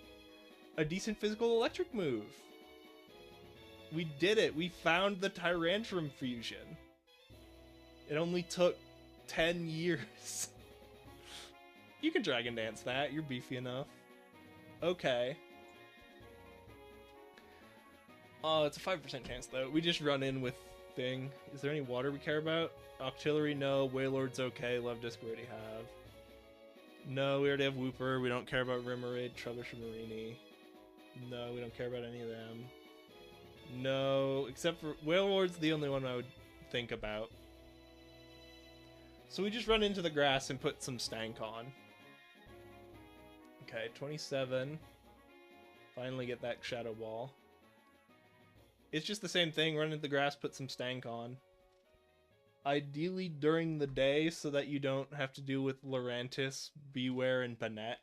physical electric move. We did it. We found the Tyrantrum fusion. It only took 10 years. You can Dragon Dance that. You're beefy enough. Okay. Oh, it's a 5% chance, though. We just run in with thing. Is there any water we care about? Octillery, no. Wailord's okay. Love Disc, we already have. No, we already have Wooper. We don't care about Remoraid, Trubbish, or Marini. No, we don't care about any of them. No, except for Wailord's the only one I would think about. So we just run into the grass and put some Stank on. Okay, 27. Finally get that Shadow Ball. It's just the same thing. Run into the grass, put some Stank on. Ideally during the day so that you don't have to deal with Lurantis, Beware, and Banette.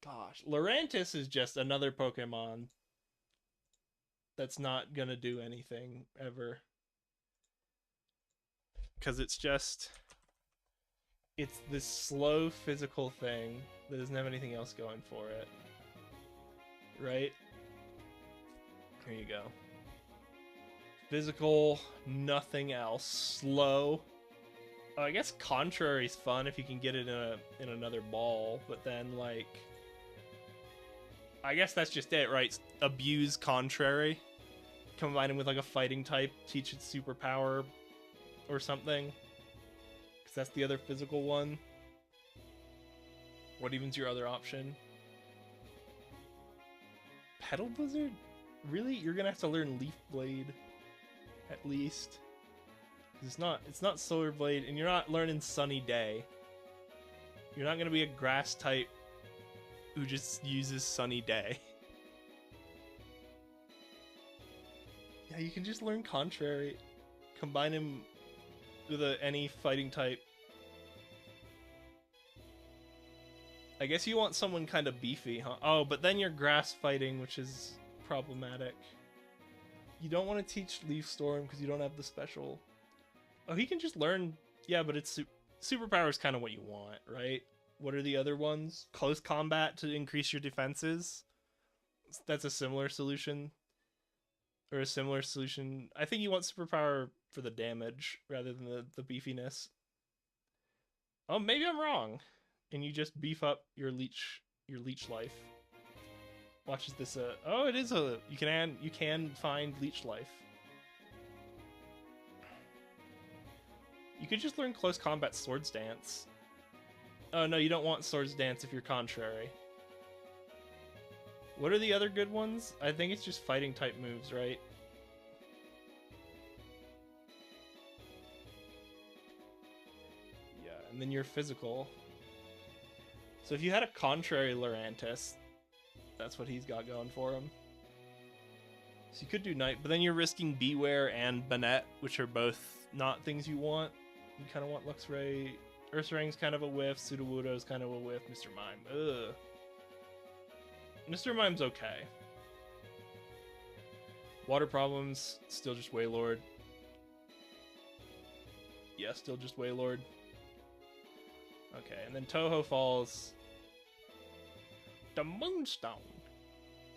Gosh, Lurantis is just another Pokemon that's not gonna do anything ever. Because it's this slow physical thing that doesn't have anything else going for it. Right? Here you go. Physical, nothing else. Slow. Oh, I guess Contrary's fun if you can get it in another ball, but then, like... I guess that's just it, right? Abuse Contrary. Combine him with, like, a fighting type, teach it superpower or something. Because that's the other physical one. What even's your other option? Petal Blizzard? Really? You're gonna have to learn Leaf Blade. At least. It's not Solar Blade, and you're not learning Sunny Day. You're not gonna be a grass type who just uses Sunny Day. Yeah, you can just learn Contrary. Combine him with any fighting type. I guess you want someone kind of beefy, huh? Oh, but then you're grass fighting, which is problematic. You don't want to teach Leaf Storm because you don't have the special. Oh, he can just learn. Yeah, but it's superpower is kind of what you want, right? What are the other ones? Close combat to increase your defenses. That's a similar solution. Or a similar solution. I think you want superpower for the damage rather than the beefiness. Oh, maybe I'm wrong. And you just beef up your leech life. Watches this. Oh, it is a. You can find leech life. You could just learn close combat Swords Dance. Oh no, you don't want Swords Dance if you're Contrary. What are the other good ones? I think it's just fighting type moves, right? Yeah, and then you're physical. So if you had a Contrary Lurantis, that's what he's got going for him. So you could do Night, but then you're risking Beware and Banette, which are both not things you want. You kind of want Luxray. Ursaring's kind of a whiff. Sudowoodo's kind of a whiff. Mr. Mime. Ugh. Mr. Mime's okay. Water problems, still just Wailord. Yeah, still just Wailord. Okay, and then Toho Falls. The Moonstone.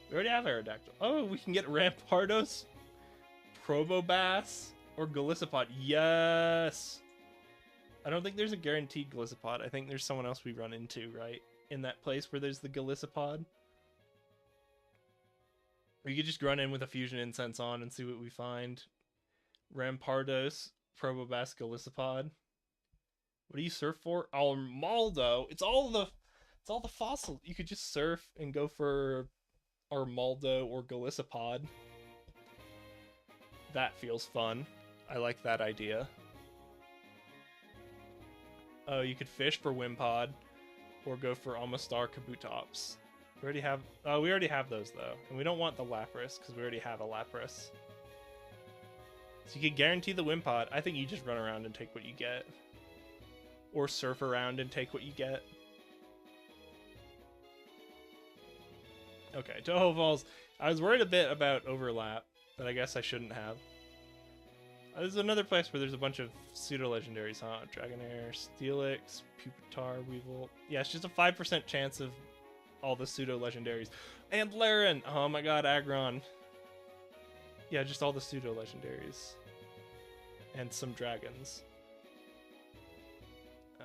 We already have Aerodactyl. Oh, we can get Rampardos, Probobass, or Golisopod. Yes! I don't think there's a guaranteed Golisopod. I think there's someone else we run into, right? In that place where there's the Golisopod. Or you could just run in with a Fusion Incense on and see what we find. Rampardos, Probobass, Golisopod. What do you surf for? Armaldo. It's all the fossil. You could just surf and go for Armaldo or Golisopod. That feels fun. I like that idea. Oh, you could fish for Wimpod or go for Amistar Kabutops. We already have those though. And we don't want the Lapras because we already have a Lapras. So you could guarantee the Wimpod. I think you just run around and take what you get. Or surf around and take what you get. Okay, Toho Falls. I was worried a bit about overlap, but I guess I shouldn't have. There's another place where there's a bunch of pseudo-legendaries, huh? Dragonair, Steelix, Pupitar, Weevil. Yeah, it's just a 5% chance of all the pseudo-legendaries. And Laren! Oh my god, Aggron. Yeah, just all the pseudo-legendaries. And some dragons.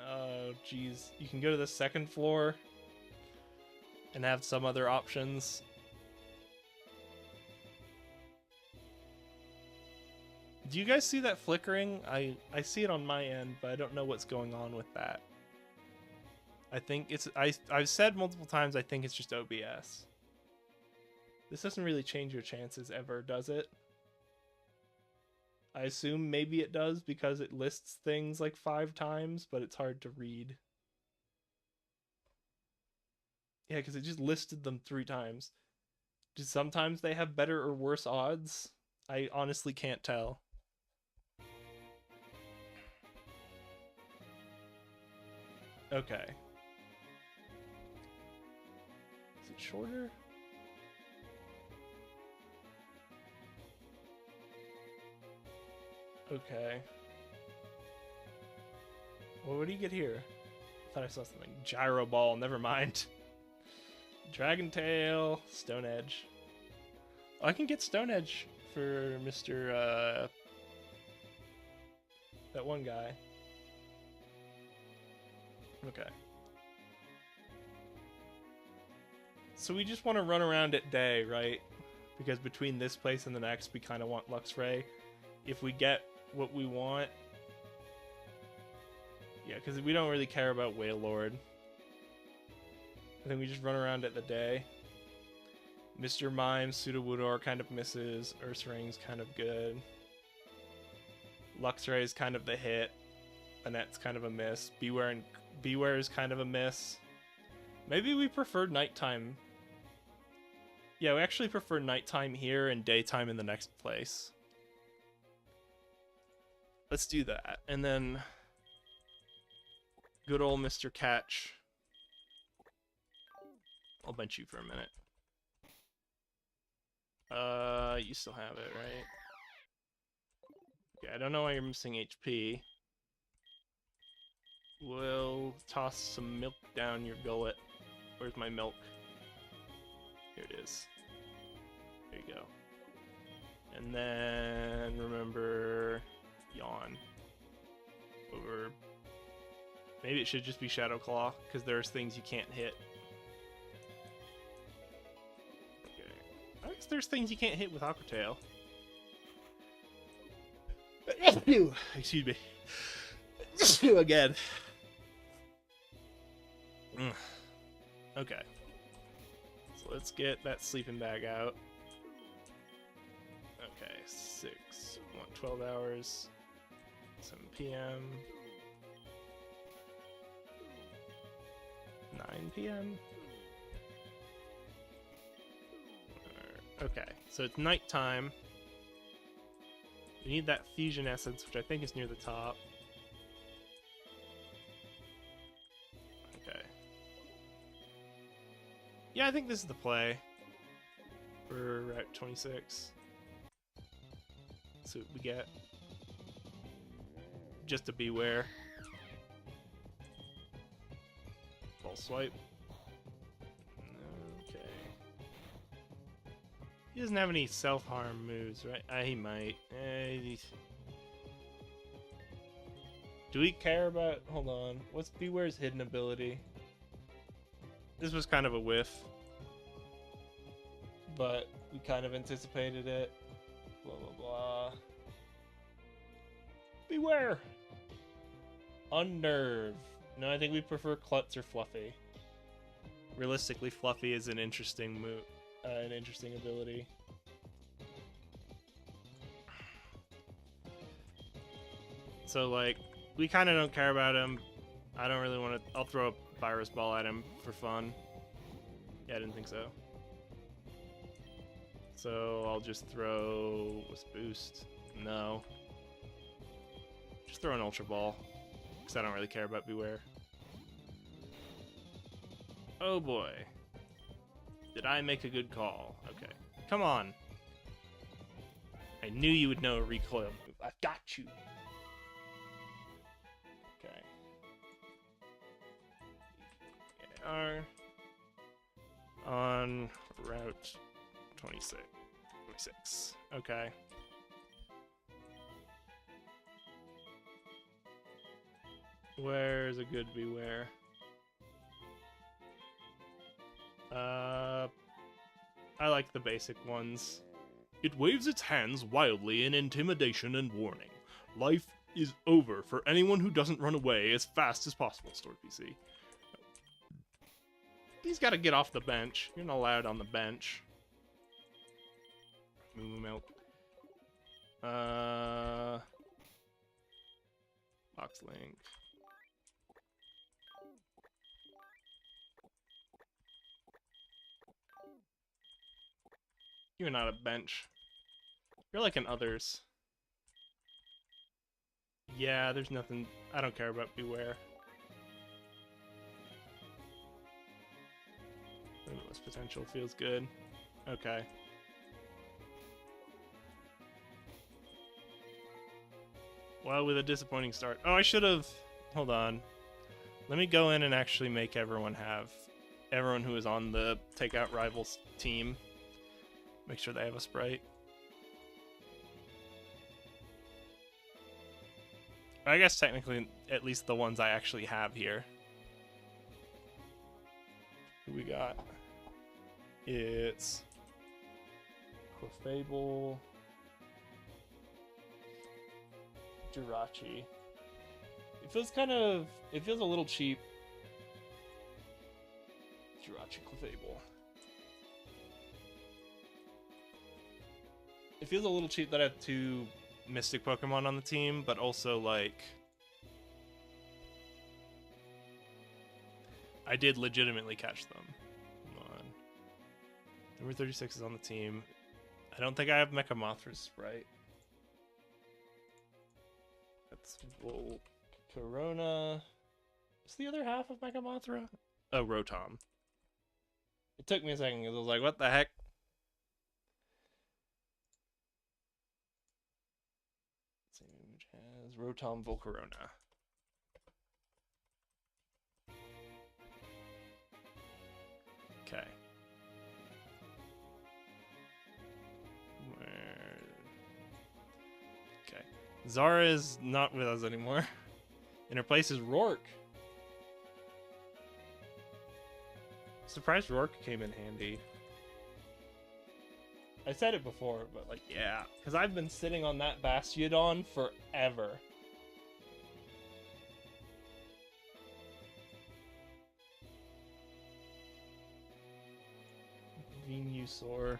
Oh, jeez. You can go to the second floor and have some other options. Do you guys see that flickering? I see it on my end, but I don't know what's going on with that. I think it's... I've said multiple times I think it's just OBS. This doesn't really change your chances ever, does it? I assume maybe it does because it lists things like 5 times, but it's hard to read. Yeah, because it just listed them 3 times. Do sometimes they have better or worse odds? I honestly can't tell. Okay. Is it shorter? Okay. Well, what do you get here? I thought I saw something. Gyro Ball, never mind. Dragon Tail, Stone Edge. Oh, I can get Stone Edge for Mr. That one guy. Okay. So we just want to run around at day, right? Because between this place and the next, we kind of want Luxray. If we get what we want... Yeah, because we don't really care about Wailord. I think we just run around at the day. Mr. Mime, Sudowoodo kind of misses. Ursaring's kind of good. Luxray is kind of the hit. Annette's kind of a miss. Beware is kind of a miss. Maybe we prefer nighttime. Yeah, we actually prefer nighttime here and daytime in the next place. Let's do that. And then good old Mr. Catch. I'll bench you for a minute. You still have it, right? Okay, I don't know why you're missing HP. We'll toss some milk down your gullet. Where's my milk? Here it is. There you go. And then remember Yawn. Over. Maybe it should just be Shadow Claw, because there's things you can't hit. I guess there's things you can't hit with Aqua Tail. Excuse me. Again. Okay. So let's get that sleeping bag out. Okay, 6. We want 12 hours. 7 p.m. 9 p.m. Okay, so it's nighttime. We need that fusion essence, which I think is near the top. Okay. Yeah, I think this is the play for Route 26. See what we get. Just a Beware. Ball Swipe. Okay. He doesn't have any self-harm moves, right? He might. Do we care about... Hold on. What's Beware's hidden ability? This was kind of a whiff. But we kind of anticipated it. Blah, blah, blah. Beware! Unnerve. No, I think we prefer Klutz or Fluffy. Realistically, Fluffy is an interesting move. An interesting ability. So, like, we kind of don't care about him. I don't really want to... I'll throw a Virus Ball at him for fun. Yeah, I didn't think so. So, I'll just throw... What's Boost? No. Just throw an Ultra Ball. Because I don't really care about Beware. Oh boy. Did I make a good call? Okay. Come on. I knew you would know a recoil move. I've got you. Okay. We are on Route 26. Okay. Where's a good beware? I like the basic ones. It waves its hands wildly in intimidation and warning. Life is over for anyone who doesn't run away as fast as possible, Store PC. He's got to get off the bench. You're not allowed on the bench. Moo milk. Box link. You're not a bench. You're like in others. Yeah, there's nothing. I don't care about beware. Limitless potential feels good. Okay. Well, with a disappointing start. Oh, I should have. Hold on. Let me go in and actually make everyone who is on the Takeout Rivals team. Make sure they have a Sprite. I guess technically, at least the ones I actually have here. Who we got? It's Clefable, Jirachi. It feels a little cheap. Jirachi, Clefable. It feels a little cheap that I have 2 Mystic Pokemon on the team, but also, like, I did legitimately catch them. Come on. Number 36 is on the team. I don't think I have Mechamothra's Sprite. That's Volcarona. What's the other half of Mechamothra? Oh, Rotom. It took me a second because I was like, what the heck? Which has Rotom Volcarona. Okay. Okay. Zara is not with us anymore. In her place is Rourke. Surprised Rourke came in handy. I said it before, but like, yeah. Because I've been sitting on that Bastiodon forever. Venusaur.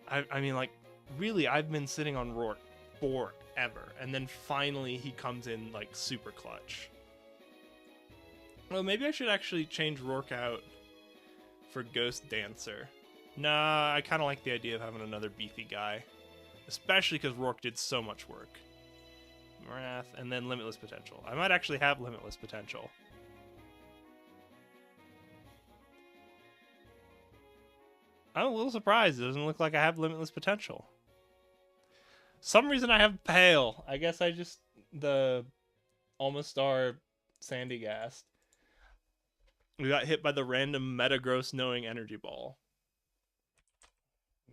I mean, like, really, I've been sitting on Rourke forever. And then finally he comes in, like, super clutch. Well, maybe I should actually change Rourke out for Ghost Dancer. Nah, I kind of like the idea of having another beefy guy. Especially because Rourke did so much work. Wrath, and then Limitless Potential. I might actually have Limitless Potential. I'm a little surprised. It doesn't look like I have Limitless Potential. Some reason I have Pale. I guess I just... the Almastar Sandygast. We got hit by the random Metagross knowing Energy Ball.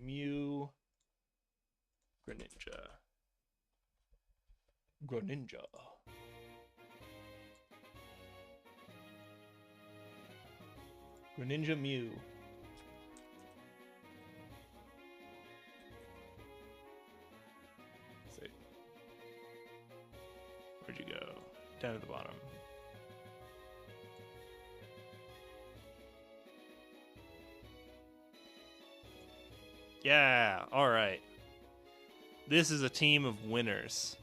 Mew. Greninja. Greninja Mew. Let's see. Where'd you go? Down at the bottom. Yeah, alright. This is a team of winners.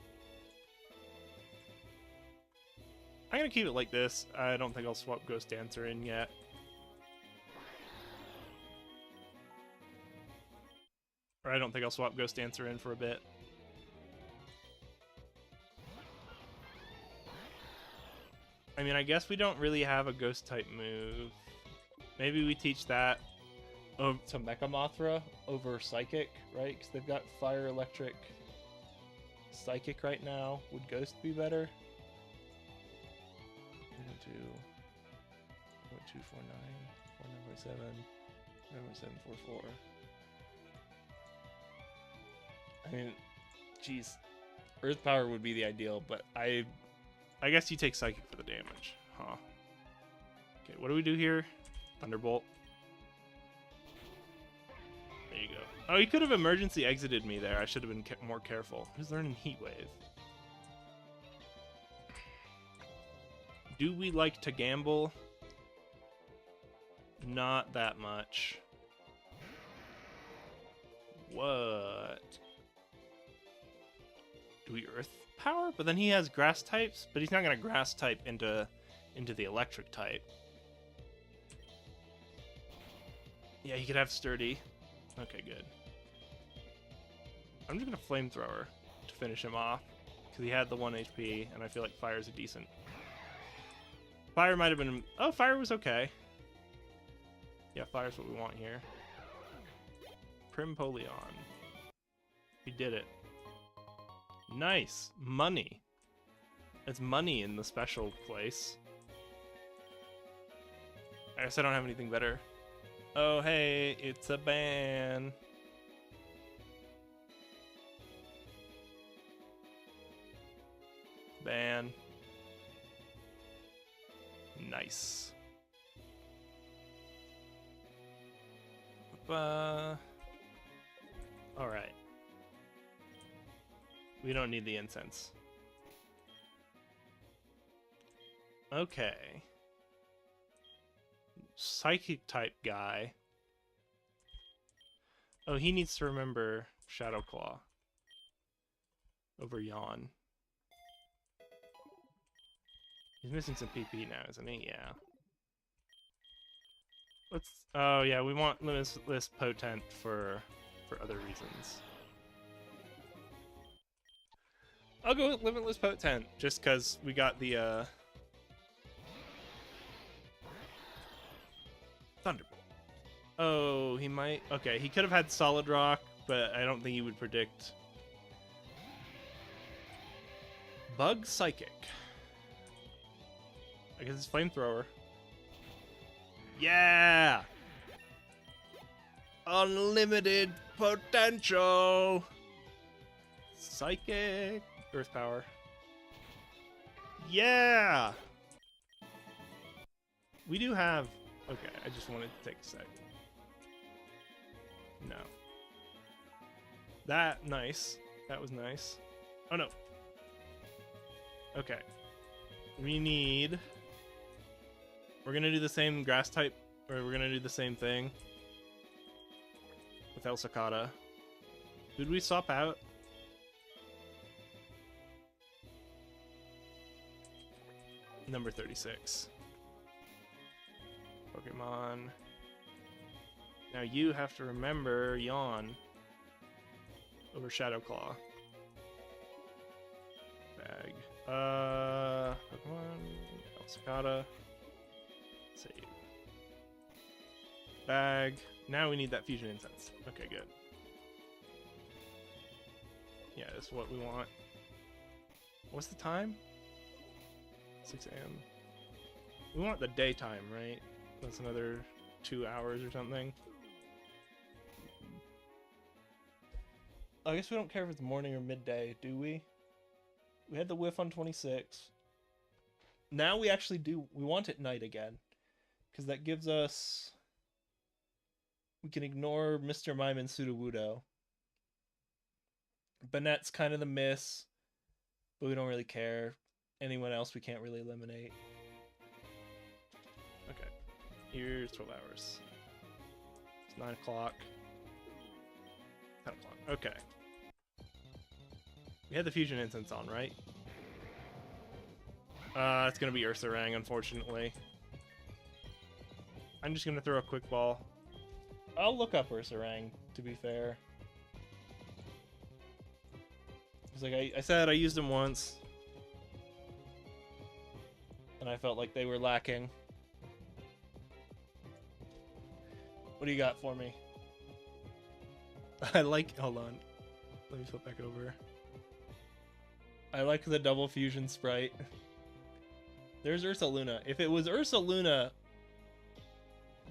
I'm gonna keep it like this. I don't think I'll swap Ghost Dancer in yet. Or I don't think I'll swap Ghost Dancer in for a bit. I mean, I guess we don't really have a Ghost type move. Maybe we teach that to Mecha Mothra over Psychic, right? Because they've got Fire, Electric, Psychic right now. Would Ghost be better? 249, 4947, 744. I mean, geez, Earth Power would be the ideal, but I guess you take Psychic for the damage, huh? Okay, what do we do here? Thunderbolt. There you go. Oh, he could have emergency exited me there. I should have been more careful. He's learning Heat Wave. Do we like to gamble? Not that much. What? Do we Earth Power? But then he has Grass types, but he's not going to Grass type into the Electric type. Yeah, he could have Sturdy. Okay, good. I'm just going to Flamethrower to finish him off, because he had the 1 HP, and I feel like Fire's a decent... Fire might have been... Oh, Fire was okay. Yeah, Fire's what we want here. Primpoleon. We did it. Nice. Money. It's money in the special place. I guess I don't have anything better. Oh, hey, it's a ban. Ban. Nice. Alright. We don't need the incense. Okay. Psychic type guy. Oh, he needs to remember Shadow Claw over Yawn. He's missing some PP now, isn't he? Yeah. Let's. Oh yeah, we want Limitless Potent for other reasons. I'll go with Limitless Potent just because we got the Thunderbolt. Oh, he might. Okay, he could have had Solid Rock, but I don't think he would predict. Bug Psychic. I guess it's Flamethrower. Yeah! Unlimited potential! Psychic. Earth Power. Yeah! We do have... Okay, I just wanted to take a sec. No. That, nice. That was nice. Oh no. Okay. We need... We're gonna do the same grass type, or we're gonna do the same thing with El Sakata. Did we swap out? Number 36. Pokemon. Now you have to remember Yawn over Shadow Claw. Bag. Pokemon. El Sakata. Save. Bag. Now we need that Fusion Incense. Okay, good. Yeah, that's what we want. What's the time? 6 a.m. We want the daytime, right? That's another 2 hours or something. I guess we don't care if it's morning or midday, do we? We had the whiff on 26. Now we actually do. We want it night again. Because that gives us... We can ignore Mr. Mime and Sudowoodo. Banette's kind of the miss. But we don't really care. Anyone else we can't really eliminate. Okay. Here's 12 hours. It's 9 o'clock. 10 o'clock. Okay. We had the Fusion Incense on, right? It's gonna be Ursaring, unfortunately. I'm just gonna throw a quick ball. I'll look up Ursaring, to be fair. It's like I said, I used them once. And I felt like they were lacking. What do you got for me? I like... Hold on. Let me flip back over. I like the double fusion sprite. There's Ursaluna. If it was Ursaluna...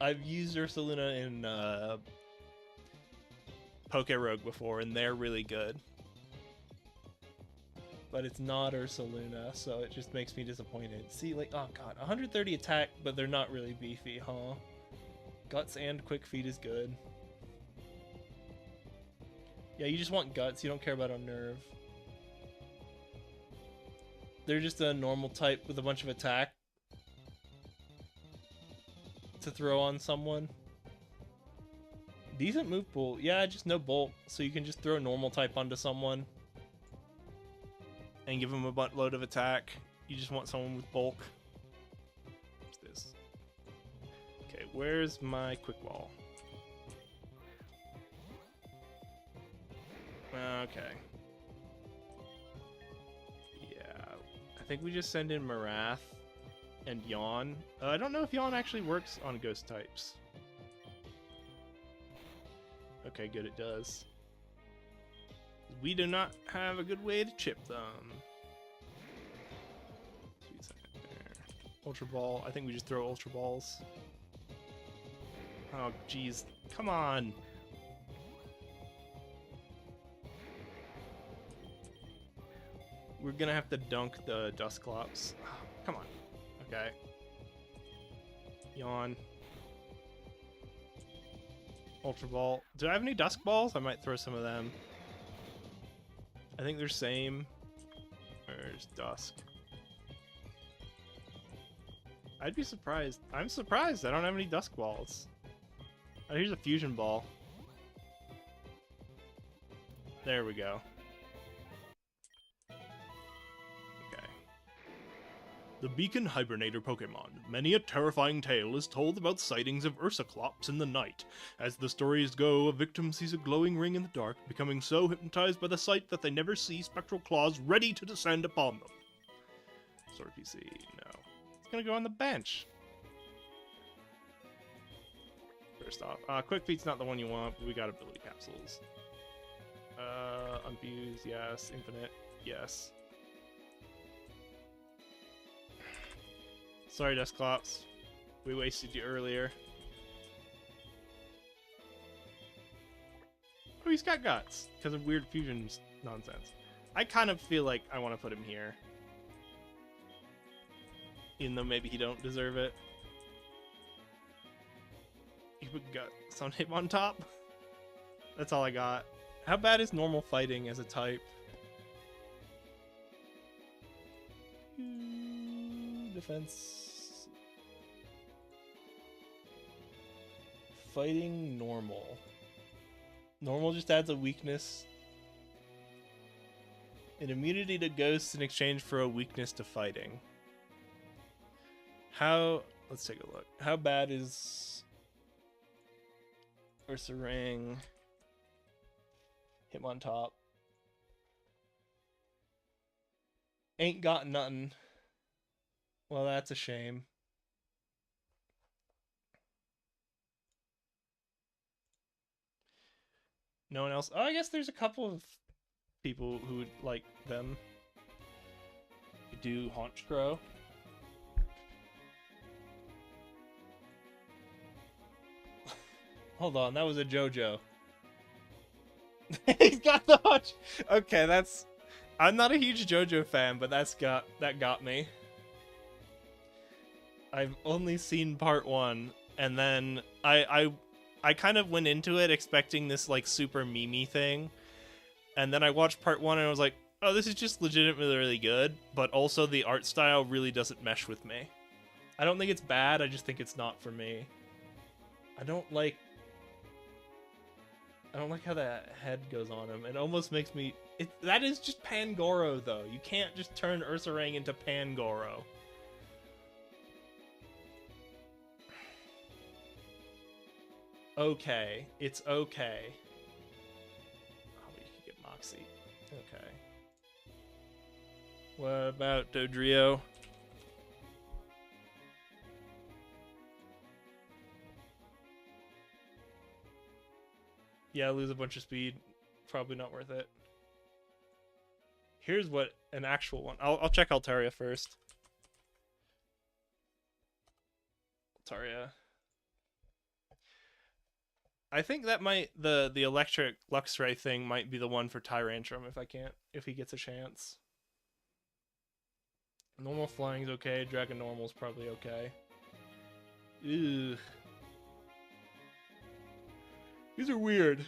I've used Ursaluna in Poke Rogue before, and they're really good. But it's not Ursaluna, so it just makes me disappointed. See, like, oh god, 130 attack, but they're not really beefy, huh? Guts and Quick Feet is good. Yeah, you just want Guts, you don't care about Unnerve. They're just a normal type with a bunch of attack to throw on someone. Decent move pool. Yeah, just no bulk, so you can just throw normal type onto someone and give them a buttload of attack. You just want someone with bulk. What's this? Okay, where's my quick ball? Okay. Yeah, I think we just send in Marath and Yawn. I don't know if Yawn actually works on ghost types. Okay, good, it does. We do not have a good way to chip them. Ultra Ball. I think we just throw Ultra Balls. Oh, jeez. Come on. We're gonna have to dunk the Dusclops. Oh, come on. Okay. Yawn. Ultra Ball. Do I have any Dusk Balls? I might throw some of them. I think they're same. Where's Dusk? I'd be surprised. I'm surprised I don't have any Dusk Balls. Oh, here's a Fusion Ball. There we go. Okay. The Beacon Hibernator Pokemon. Many a terrifying tale is told about sightings of Ursaclops in the night. As the stories go, a victim sees a glowing ring in the dark, becoming so hypnotized by the sight that they never see spectral claws ready to descend upon them. Sword PC, no. It's gonna go on the bench. First off, Quick Feet's not the one you want, but we got ability capsules. Unfuse, yes. Infinite, yes. Sorry, Dusclops. We wasted you earlier. Oh, he's got Guts because of weird fusion nonsense. I kind of feel like I want to put him here. Even though maybe he don't deserve it. You put Guts on him on top? That's all I got. How bad is normal fighting as a type? Defense. Fighting normal. Normal just adds a weakness. An immunity to ghosts in exchange for a weakness to fighting. How... Let's take a look. How bad is... Ursaring... Him on top. Ain't got nothing. Well, that's a shame. No one else? Oh, I guess there's a couple of people who would like them. You do Haunch Crow. Hold on, that was a JoJo. He's got the Haunch. Okay, that's... I'm not a huge JoJo fan, but that got me. I've only seen part 1, and then I kind of went into it expecting this like super memey thing, and then I watched part 1 and I was like, oh, this is just legitimately really good, but also the art style really doesn't mesh with me. I don't think it's bad, I just think it's not for me. I don't like how that head goes on him. It almost makes me... that is just Pangoro, though. You can't just turn Ursaring into Pangoro. Okay. It's okay. Oh, you can get Moxie. Okay. What about Dodrio? Yeah, lose a bunch of speed. Probably not worth it. Here's what an actual one. I'll check Altaria first. Altaria. I think that might the electric Luxray thing might be the one for Tyrantrum if he gets a chance. Normal flying's okay. Dragon normal's probably okay. Ew. These are weird.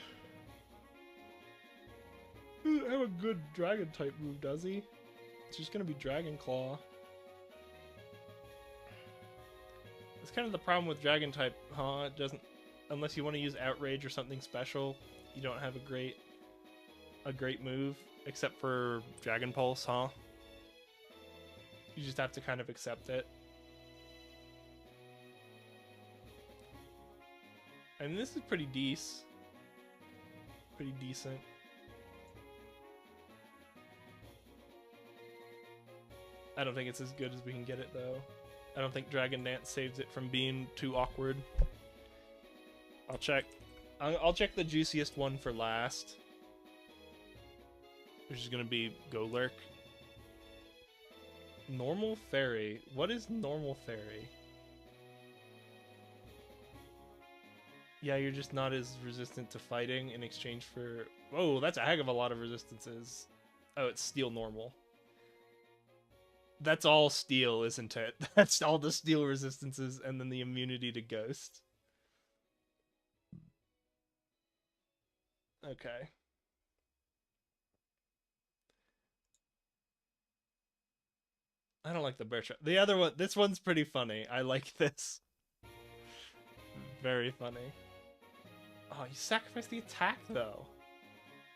He doesn't have a good dragon type move, does he? It's just gonna be Dragon Claw. That's kind of the problem with dragon type, huh? It doesn't, unless you want to use Outrage or something special, you don't have a great move except for Dragon Pulse, huh? You just have to kind of accept it. I mean, this is pretty decent. Pretty decent. I don't think it's as good as we can get it, though. I don't think Dragon Dance saves it from being too awkward. I'll check. I'll check the juiciest one for last. Which is going to be Golurk. Normal Fairy. What is Normal Fairy? Yeah, you're just not as resistant to fighting in exchange for... Whoa, that's a heck of a lot of resistances. Oh, it's Steel Normal. That's all Steel, isn't it? That's all the Steel resistances and then the immunity to Ghost. Okay. I don't like the bear trap. The other one, this one's pretty funny. I like this. Very funny. Oh, you sacrifice the attack, though.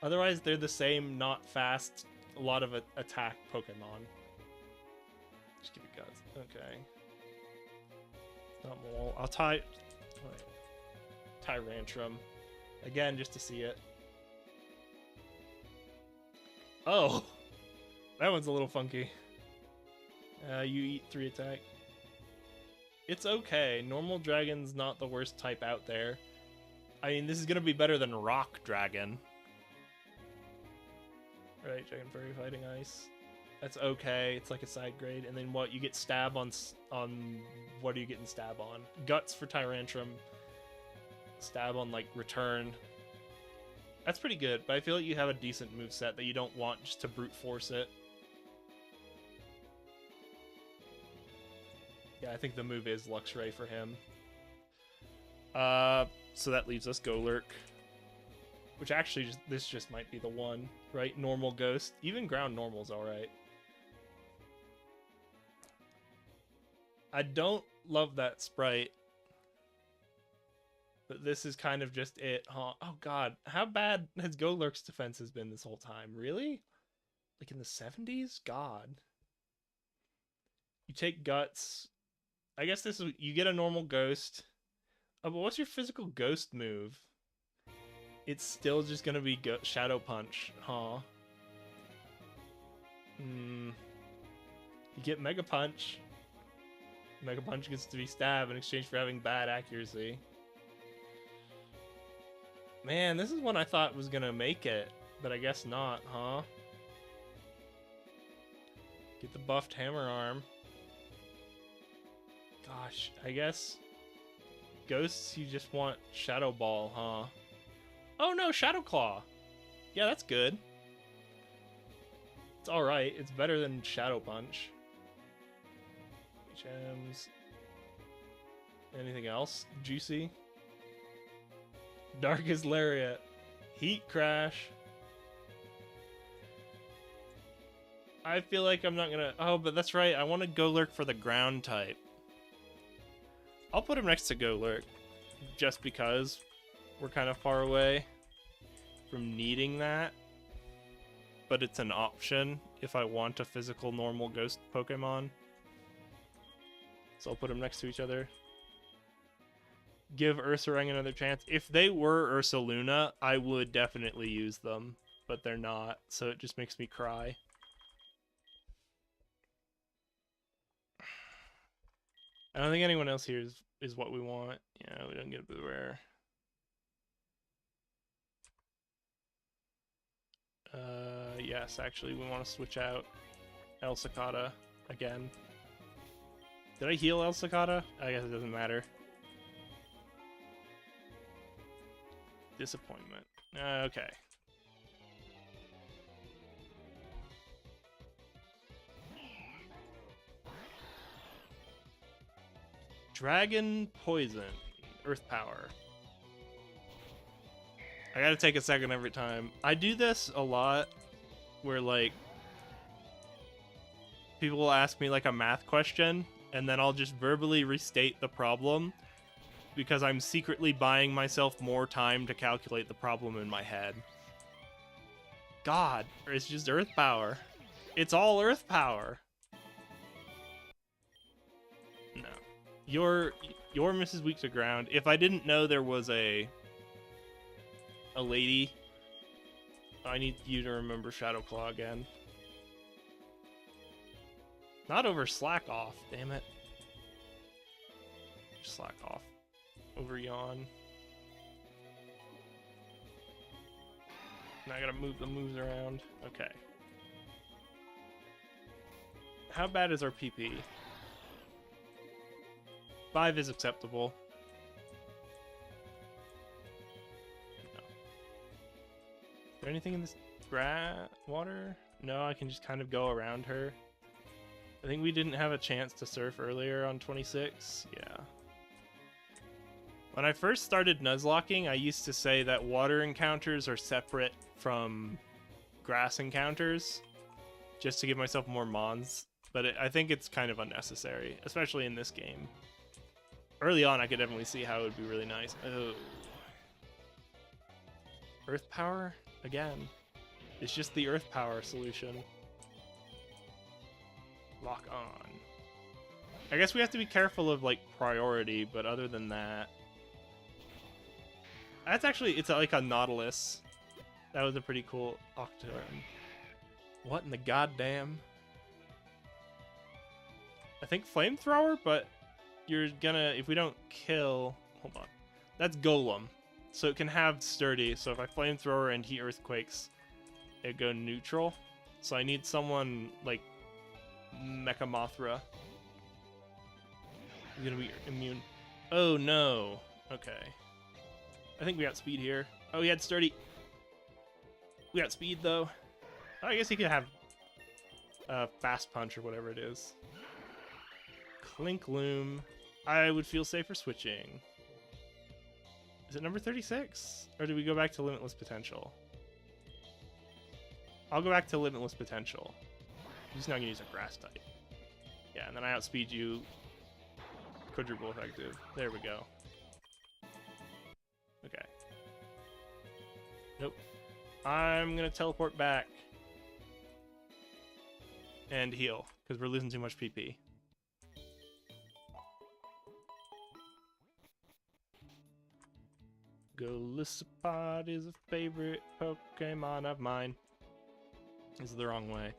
Otherwise, they're the same, not fast, a lot of attack Pokemon. Just give it guts. Okay. Not Mole. I'll Tyrantrum. Again, just to see it. Oh! That one's a little funky. You eat 3 attack. It's okay. Normal Dragon's not the worst type out there. I mean, this is gonna be better than Rock Dragon. Right, Dragon Furry fighting Ice. That's okay. It's like a side grade. And then what? You get Stab on what are you getting Stab on? Guts for Tyrantrum. Stab on, like, Return. That's pretty good, but I feel like you have a decent moveset that you don't want just to brute force it. Yeah, I think the move is Luxray for him. So that leaves us Golurk. Which actually, this just might be the one, right? Normal Ghost. Even Ground Normal's alright. I don't love that sprite. But this is kind of just it, huh? Oh god, how bad has Golurk's defenses been this whole time? Really? Like in the 70s? God. You take Guts. I guess this is, you get a normal Ghost. Oh, but what's your physical Ghost move? It's still just gonna be Shadow Punch, huh? You get Mega Punch. Mega Punch gets to be Stab in exchange for having bad accuracy. Man, this is one I thought was gonna make it, but I guess not, huh? Get the buffed Hammer Arm. Gosh, I guess Ghosts, you just want Shadow Ball, huh? Oh no, Shadow Claw! Yeah, that's good. It's alright, it's better than Shadow Punch. HMs. Anything else? Juicy? Darkest Lariat. Heat Crash. I feel like I'm not gonna... Oh, but that's right. I want to Golurk for the ground type. I'll put him next to Golurk. Just because we're kind of far away from needing that. But it's an option if I want a physical normal ghost Pokemon. So I'll put them next to each other. Give Ursaring another chance. If they were Ursaluna, I would definitely use them, but they're not, so it just makes me cry. I don't think anyone else here is what we want. Yeah, we don't get the rare. Yes, actually, we want to switch out El Cicada again. Did I heal El Cicada? I guess it doesn't matter. Disappointment. Okay. Dragon Poison. Earth Power. I gotta take a second every time. I do this a lot where, like, people will ask me, like, a math question, and then I'll just verbally restate the problem because I'm secretly buying myself more time to calculate the problem in my head. God, it's just Earth Power. It's all Earth Power. No. You're Mrs. Weak to Ground. If I didn't know there was a lady, I need you to remember Shadowclaw again. Not over Slack Off, damn it. Slack Off. Over Yawn. Now I gotta move the moves around. Okay. How bad is our PP? 5 is acceptable. No. Is there anything in this water? No, I can just kind of go around her. I think we didn't have a chance to surf earlier on 26. Yeah. When I first started Nuzlocking, I used to say that water encounters are separate from grass encounters, just to give myself more mons. But I think it's kind of unnecessary, especially in this game. Early on, I could definitely see how it would be really nice. Oh. Earth Power? Again. It's just the Earth Power solution. Lock on. I guess we have to be careful of, like, priority, but other than that... That's actually, it's like a Nautilus. That was a pretty cool Octorn. What in the goddamn? I think Flamethrower, but you're gonna, if we don't kill... Hold on. That's Golem. So it can have Sturdy, so if I Flamethrower and he Earthquakes, it go neutral. So I need someone like Mecha Mothra. He's gonna be immune. Oh no. Okay. I think we got speed here. Oh, he had Sturdy. We got speed though. Oh, I guess he could have Fast Punch or whatever it is. Clink Loom. I would feel safer switching. Is it number 36? Or do we go back to Limitless Potential? I'll go back to Limitless Potential. I'm just not gonna use a grass type. Yeah, and then I outspeed you. Quadruple effective. There we go. Okay. Nope. I'm gonna teleport back. And heal, because we're losing too much PP. Golisopod is a favorite Pokemon of mine. This is the wrong way.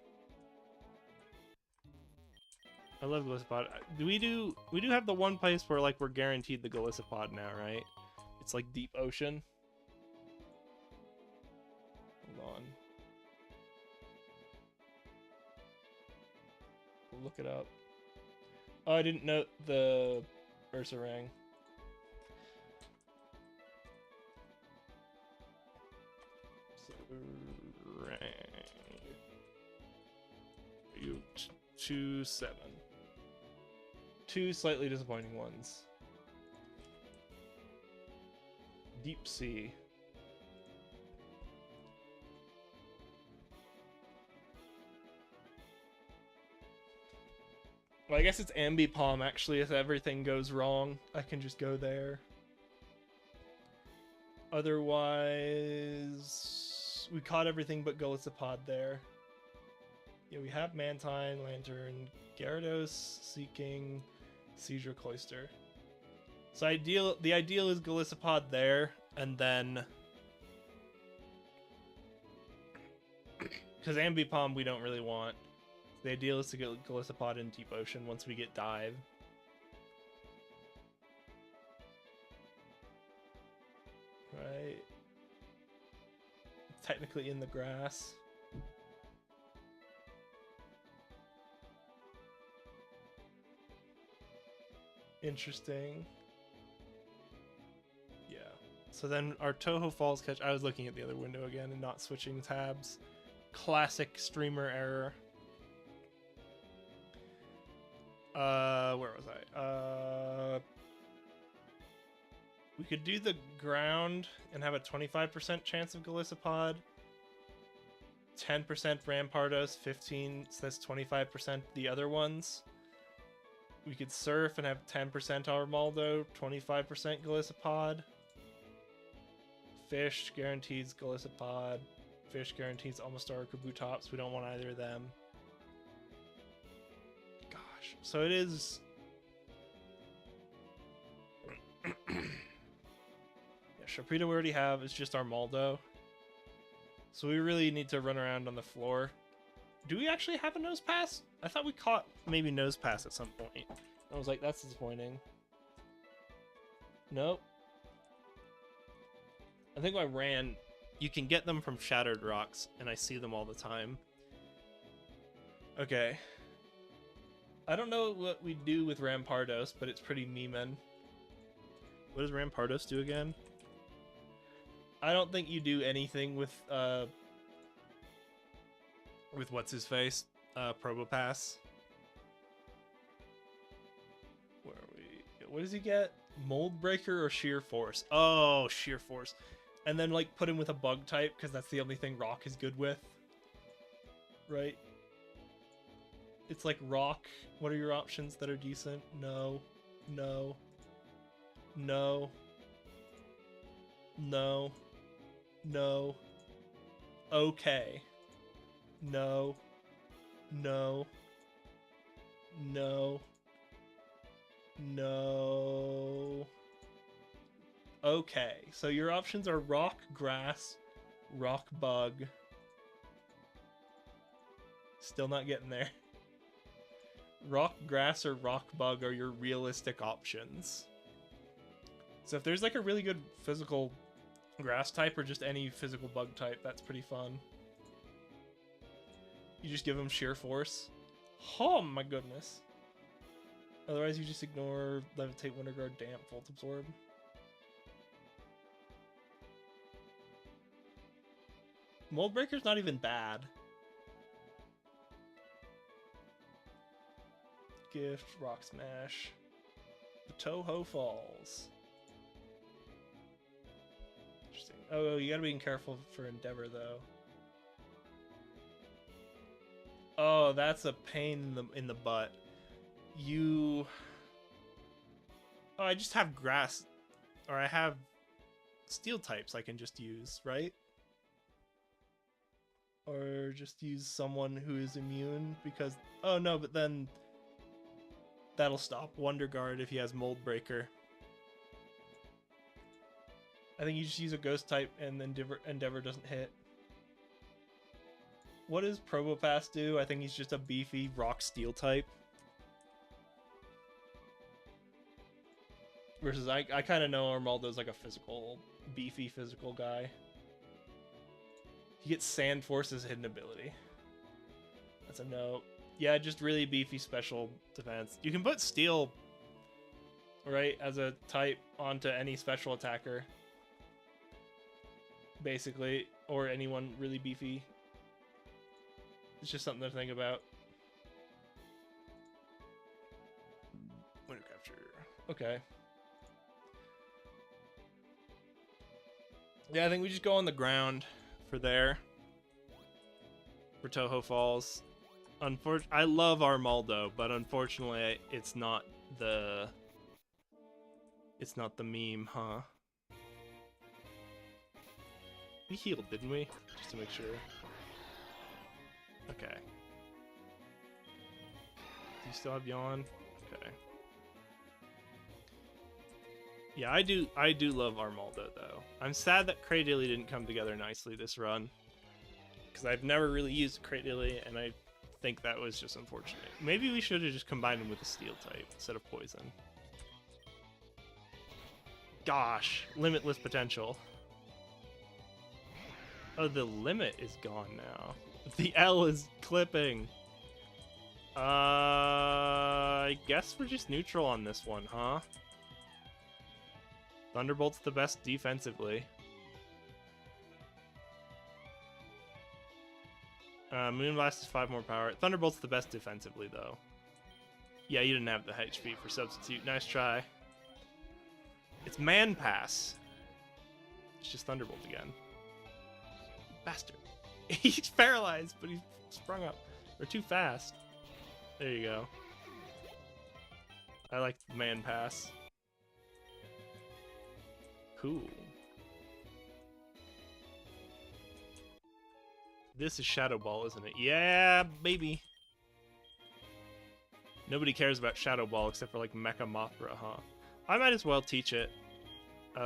I love Golisopod. We do have the one place where like we're guaranteed the Golisopod now, right? It's like Deep Ocean. Hold on. We'll look it up. Oh, I didn't note the Ursaring. You 2-7. 2 slightly disappointing ones. Deep Sea. Well, I guess it's Ambipom actually. If everything goes wrong, I can just go there. Otherwise, we caught everything but Golisopod there. Yeah, we have Mantine, Lantern, Gyarados, Seeking, Seizure, Cloyster. So the ideal is Golisopod there, and then... Because Ambipom we don't really want. The ideal is to get Golisopod in Deep Ocean once we get Dive. Right. It's technically in the grass. Interesting. Yeah. So then our Toho Falls catch. I was looking at the other window again and not switching tabs. Classic streamer error. Where was I? We could do the ground and have a 25% chance of Golisopod. 10% Rampardos, 15, so that's 25% the other ones. We could surf and have 10% Armaldo, 25% Golisopod. Fish guarantees Golisopod. Fish guarantees almost our Kabutops. We don't want either of them. Gosh, so it is... yeah, Sharpedo we already have. It's just Armaldo. So we really need to run around on the floor. Do we actually have a Nose Pass? I thought we caught maybe Nose Pass at some point. I was like, that's disappointing. Nope. I think I ran... You can get them from Shattered Rocks, and I see them all the time. Okay. I don't know what we do with Rampardos, but it's pretty memean. What does Rampardos do again? I don't think you do anything with what's his face, Probopass. Where are we? What does he get? Mold Breaker or Sheer Force? Oh, Sheer Force. And then like put him with a bug type because that's the only thing Rock is good with. Right? It's like Rock. What are your options that are decent? No. No. No. No. No. Okay. No. No. No. No. Okay. So your options are Rock, Grass, Rock, Bug. Still not getting there. Rock, Grass, or Rock, Bug are your realistic options. So if there's like a really good physical Grass type or just any physical bug type, that's pretty fun. You just give them Sheer Force. Oh my goodness. Otherwise you just ignore Levitate, Winter Guard, Damp, Volt Absorb. Mold Breaker's not even bad. Gift, Rock Smash. The Toho Falls. Interesting. Oh, you gotta be careful for Endeavor, though. Oh, that's a pain in the butt. You... Oh, I just have Grass. Or I have Steel types I can just use, right? Or just use someone who is immune because... Oh, no, but then... That'll stop Wonder Guard if he has Mold Breaker. I think you just use a Ghost type and Endeavor doesn't hit. What does Probopass do? I think he's just a beefy Rock Steel type. Versus I kind of know Armaldo's like a physical, beefy physical guy. He gets Sand Force as a hidden ability. That's a no. Yeah, just really beefy special defense. You can put Steel, right, as a type onto any special attacker. Basically, or anyone really beefy. It's just something to think about. Winter Capture. Okay. Yeah, I think we just go on the ground for there. For Toho Falls. I love Armaldo, but unfortunately it's not the meme, huh? We healed, didn't we? Just to make sure. Okay. Do you still have Yawn? Okay. Yeah, I do love Armaldo though. I'm sad that Cradily didn't come together nicely this run. Because I've never really used Cradily, and I think that was just unfortunate. Maybe we should have just combined him with a Steel type instead of Poison. Gosh, limitless potential. Oh, the limit is gone now. The L is clipping. I guess we're just neutral on this one, huh? Thunderbolt's the best defensively. Moonblast is 5 more power. Thunderbolt's the best defensively, though. Yeah, you didn't have the HP for substitute. Nice try. It's Man Pass. It's just Thunderbolt again. Bastard. He's paralyzed, but he sprung up. Or too fast. There you go. I like Man Pass. Cool. This is Shadow Ball, isn't it? Yeah, baby. Nobody cares about Shadow Ball except for like Mecha Mothra, huh? I might as well teach it. Do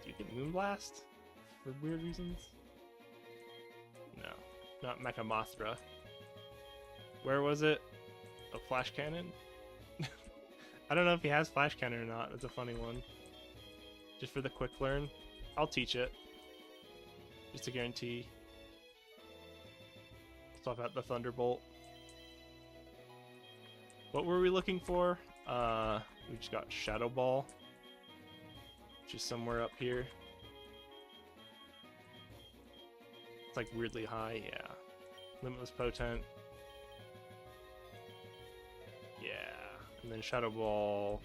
you get Moonblast? For weird reasons? No, not Mecha Mothra. Where was it? A Flash Cannon? I don't know if he has Flash Cannon or not. That's a funny one. Just for the quick learn. I'll teach it. Just to guarantee. Swap out the Thunderbolt. What were we looking for? We just got Shadow Ball. Which is somewhere up here. It's like weirdly high, yeah. Limitless Potent. Yeah. And then Shadow Ball.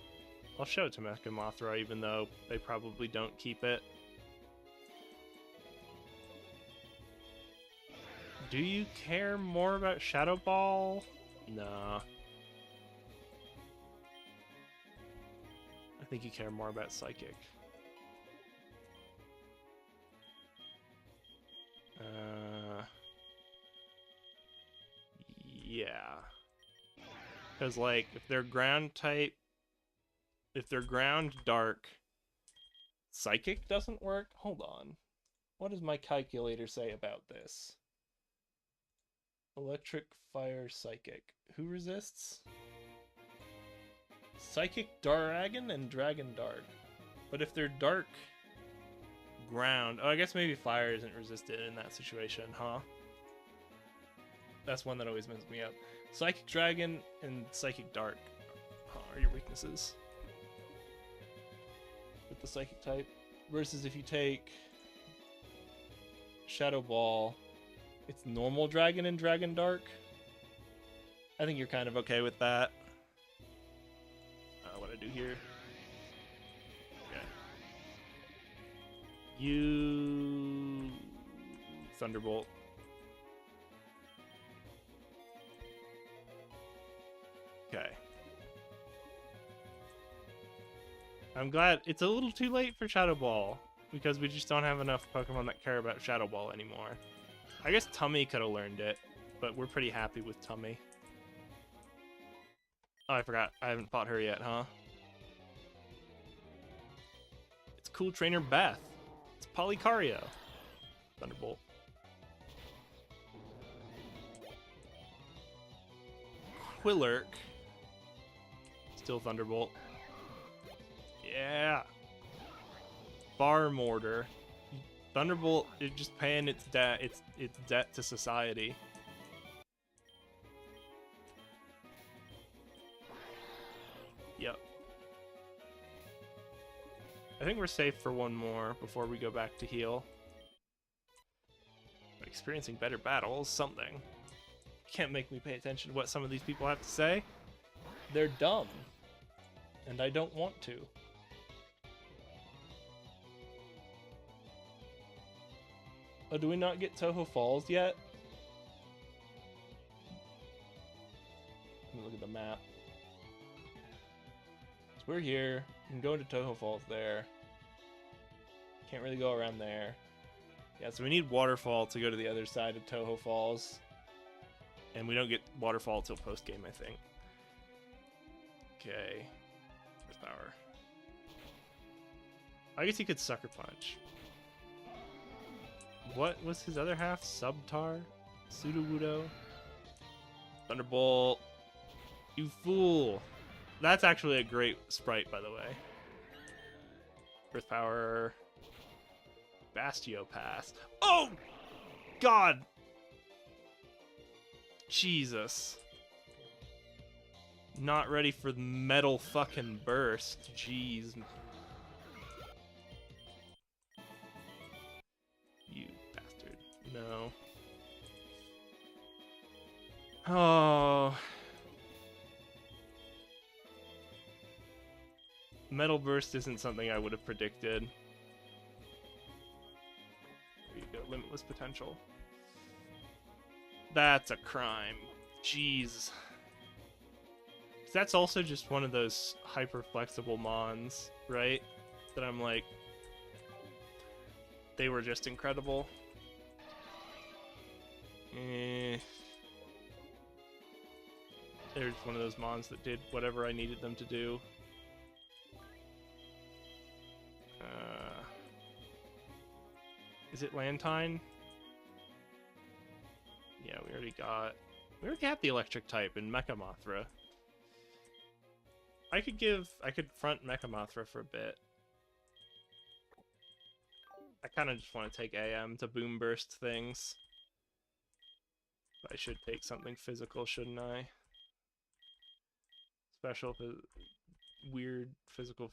I'll show it to Mecha Mothra, even though they probably don't keep it. Do you care more about Shadow Ball? Nah. I think you care more about Psychic. Yeah. Because, like, if they're ground type, if they're ground dark, Psychic doesn't work? Hold on. What does my calculator say about this? Electric, Fire, Psychic. Who resists? Psychic Dragon and Dragon Dark. But if they're dark ground... Oh, I guess maybe Fire isn't resisted in that situation, huh? That's one that always messes me up. Psychic Dragon and Psychic Dark are your weaknesses. With the Psychic type. Versus if you take Shadow Ball, it's normal Dragon and Dragon Dark. I think you're kind of okay with that. What I do here. Okay. You... Thunderbolt. Okay. I'm glad it's a little too late for Shadow Ball because we just don't have enough Pokemon that care about Shadow Ball anymore. I guess Tummy could have learned it, but we're pretty happy with Tummy. Oh, I forgot. I haven't fought her yet, huh? It's Cool Trainer Beth. It's Polycario. Thunderbolt. Quillerk. Still Thunderbolt. Yeah. Bar Mortar. Thunderbolt is just paying its debt. Its debt to society. Yep. I think we're safe for one more before we go back to heal. But experiencing better battles, something. Can't make me pay attention to what some of these people have to say. They're dumb. And I don't want to. Oh, do we not get Toho Falls yet? Let me look at the map. So we're here. We can go into Toho Falls there. Can't really go around there. Yeah, so we need Waterfall to go to the other side of Toho Falls. And we don't get Waterfall till post-game, I think. Okay. Where's power? I guess he could Sucker Punch. What was his other half? Subtar? Sudowoodo? Thunderbolt. You fool. That's actually a great sprite, by the way. Earth Power. Bastio Pass. Oh! God! Jesus. Not ready for the metal fucking burst. Jeez. You bastard. No. Oh. Metal burst isn't something I would have predicted. There you go, limitless potential. That's a crime. Jeez. That's also just one of those hyper flexible mons, right? That I'm like, they were just incredible. There's one of those mons that did whatever I needed them to do. Is it Lantine? Yeah, we already have the electric type in Mecha Mothra. I could front Mecha Mothra for a bit. I kind of just want to take AM to boom burst things. But I should take something physical, shouldn't I? Special, weird, physical,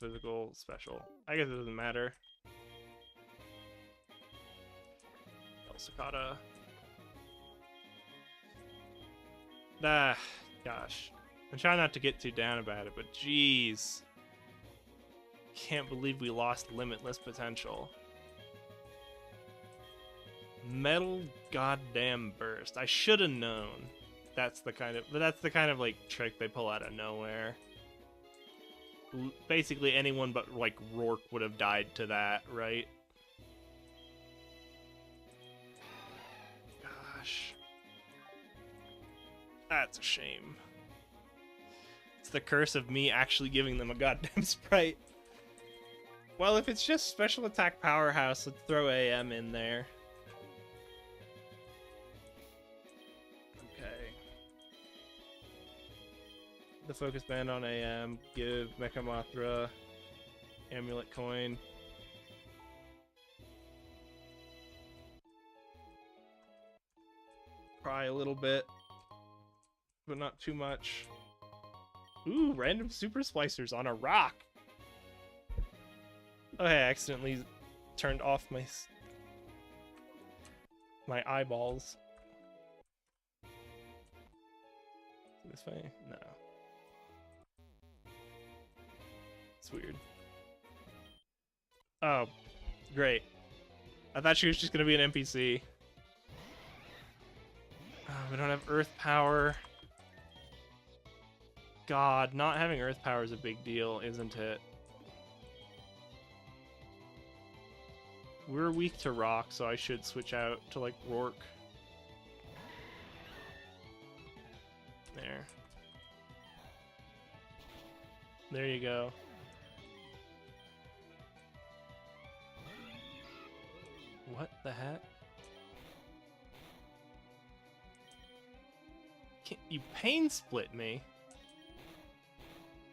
special. I guess it doesn't matter. El Cicada. Ah, gosh. I'm trying not to get too down about it, but jeez. Can't believe we lost limitless potential. Metal goddamn burst. I should have known. That's the kind of like trick they pull out of nowhere. Basically anyone but like Rourke would have died to that, right? Gosh. That's a shame. It's the curse of me actually giving them a goddamn sprite. Well, if it's just special attack powerhouse, let's throw AM in there. Okay. The focus band on AM, give Mecha Mothra amulet coin. Cry a little bit, but not too much. Ooh, random super splicers on a rock. Oh, hey, I accidentally turned off my eyeballs. This way? No. It's weird. Oh, great. I thought she was just gonna be an NPC. Oh, we don't have earth power. God, not having earth power is a big deal, isn't it? We're weak to rock, so I should switch out to, like, Rourke. There. There you go. What the heck? You pain split me?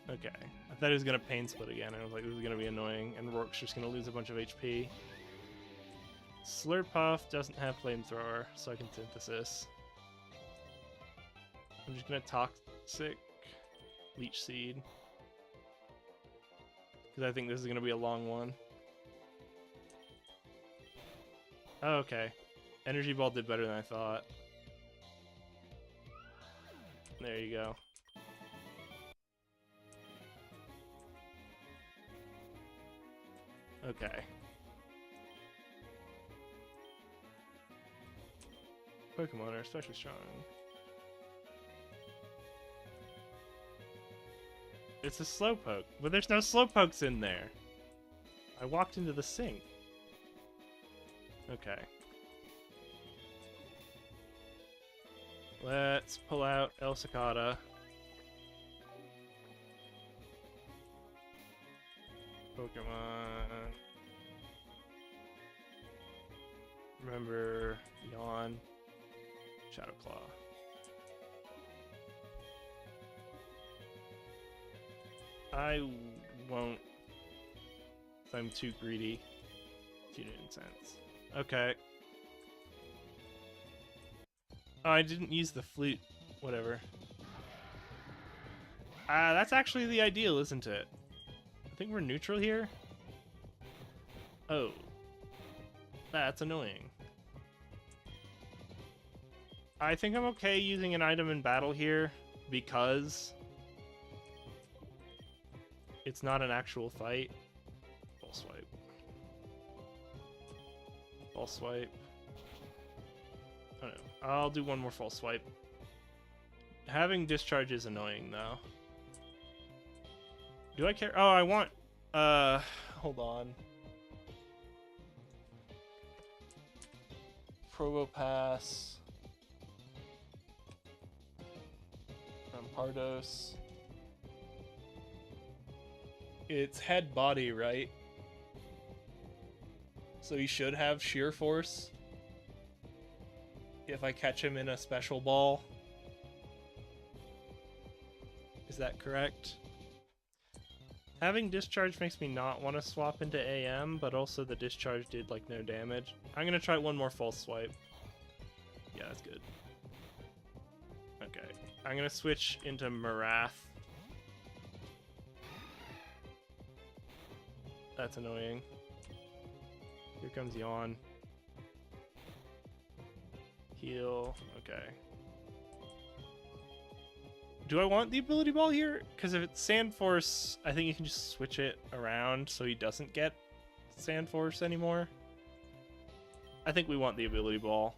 Okay. I thought he was gonna pain split again. I was like, this is gonna be annoying, and Rourke's just gonna lose a bunch of HP. Slurpuff doesn't have flamethrower, so I can synthesis. I'm just gonna toxic leech seed. Because I think this is gonna be a long one. Oh, okay. Energy Ball did better than I thought. There you go. Okay. Pokemon are especially strong. It's a Slowpoke, but there's no Slowpokes in there. I walked into the sink. Okay. Let's pull out El Cicada. Pokemon. Remember, Yawn. Shadow Claw. I won't. I'm too greedy. Too intense. Okay. Oh, I didn't use the flute. Whatever. That's actually the ideal, isn't it? I think we're neutral here. Oh. That's annoying. I think I'm okay using an item in battle here because it's not an actual fight. Full swipe. False swipe. Oh no. I'll do one more false swipe. Having discharge is annoying though. Do I care? Oh, I want... hold on. Probopass. Rampardos. It's head body, right? So he should have sheer force. If I catch him in a special ball. Is that correct? Having discharge makes me not want to swap into AM, but also the discharge did like no damage. I'm gonna try one more false swipe. Yeah, that's good. Okay, I'm gonna switch into Marath. That's annoying. Here comes Yawn. Heal. Okay. Do I want the ability ball here? Because if it's Sand Force, I think you can just switch it around so he doesn't get Sand Force anymore. I think we want the ability ball.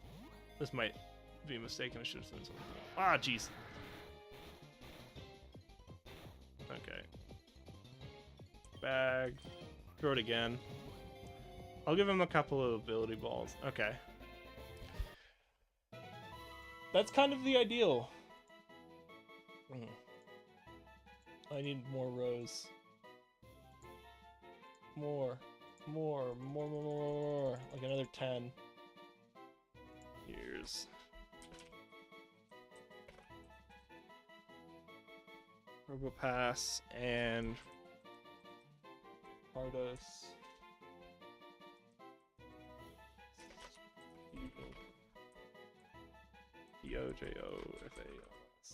This might be a mistake and I should have done something. Ah, jeez. Okay. Bag. Throw it again. I'll give him a couple of ability balls. Okay. That's kind of the ideal. I need more rows. More. Like another 10. Here's... Robopass and... Pardos. P-O-J-O-F-A-S.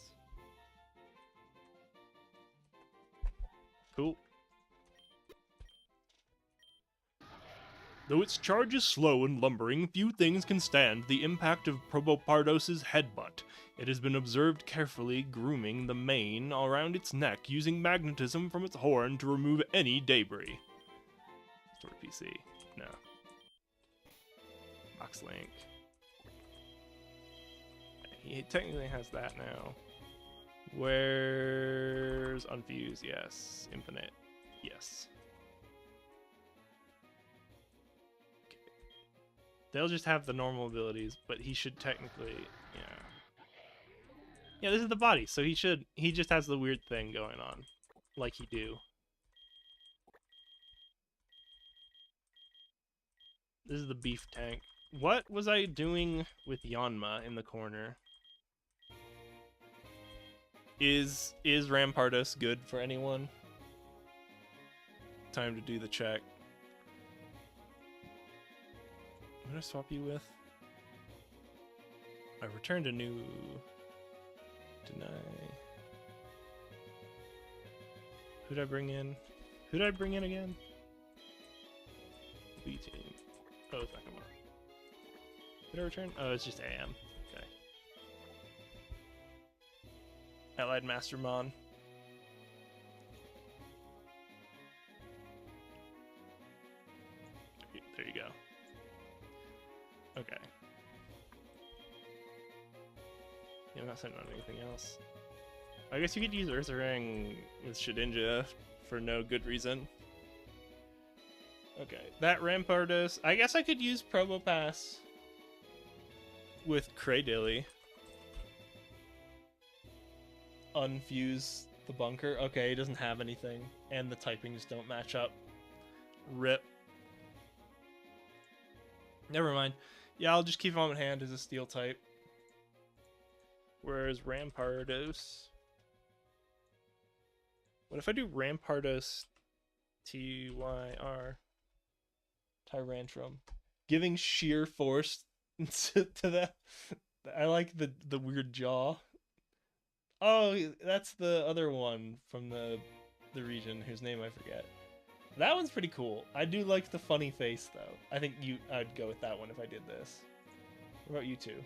Cool. Though its charge is slow and lumbering, few things can stand the impact of Probopardos's headbutt. It has been observed carefully grooming the mane around its neck, using magnetism from its horn to remove any debris. Store PC. No. Box link. He technically has that now. Where's Unfuse? Yes. Infinite. Yes. Okay. They'll just have the normal abilities, but he should technically, yeah. Yeah, this is the body, so he just has the weird thing going on. Like he do. This is the beef tank. What was I doing with Yanma in the corner? Is Rampardos good for anyone? Time to do the check. What did I swap you with? I returned a new... Deny... Who'd I bring in? Who'd I bring in again? B team. Oh, it's not gonna work. Did I return? Oh, it's just AM. Okay. Allied Mastermon. There you go. Okay. Yeah, I'm not sending on anything else. I guess you could use Earth Ring with Shedinja for no good reason. Okay, that Rampardos. I guess I could use Probopass with Craydilly. Unfuse the bunker. Okay, he doesn't have anything, and the typings don't match up. Rip. Never mind. Yeah, I'll just keep him on hand as a steel type. Whereas Rampardos... What if I do Rampardos TYR Tyrantrum? Giving sheer force to that. I like the weird jaw. Oh, that's the other one from the region whose name I forget. That one's pretty cool. I do like the funny face though. I think I'd go with that one if I did this. What about you two?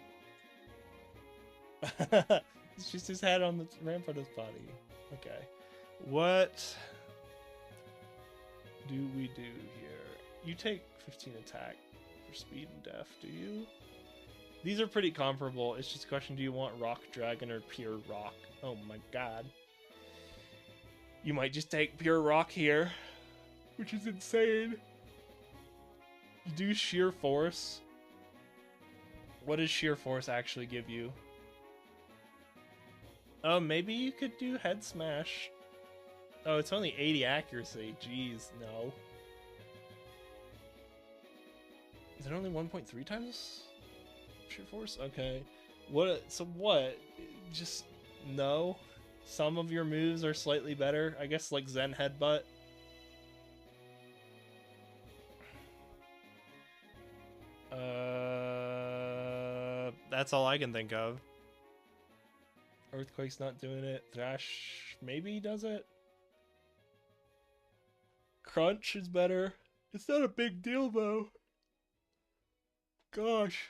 It's just his head on the Rampardo's body. Okay. What do we do here? You take 15 attack for speed and def, do you? These are pretty comparable. It's just a question, do you want rock dragon or pure rock? Oh my god. You might just take pure rock here, which is insane. You do sheer force. What does sheer force actually give you? Oh, maybe you could do head smash. Oh, it's only 80 accuracy. Jeez, no. Is it only 1.3 times sheer force? Okay. So what? Just no? Some of your moves are slightly better. I guess like Zen Headbutt. That's all I can think of. Earthquake's not doing it. Thrash maybe does it. Crunch is better. It's not a big deal though. Gosh.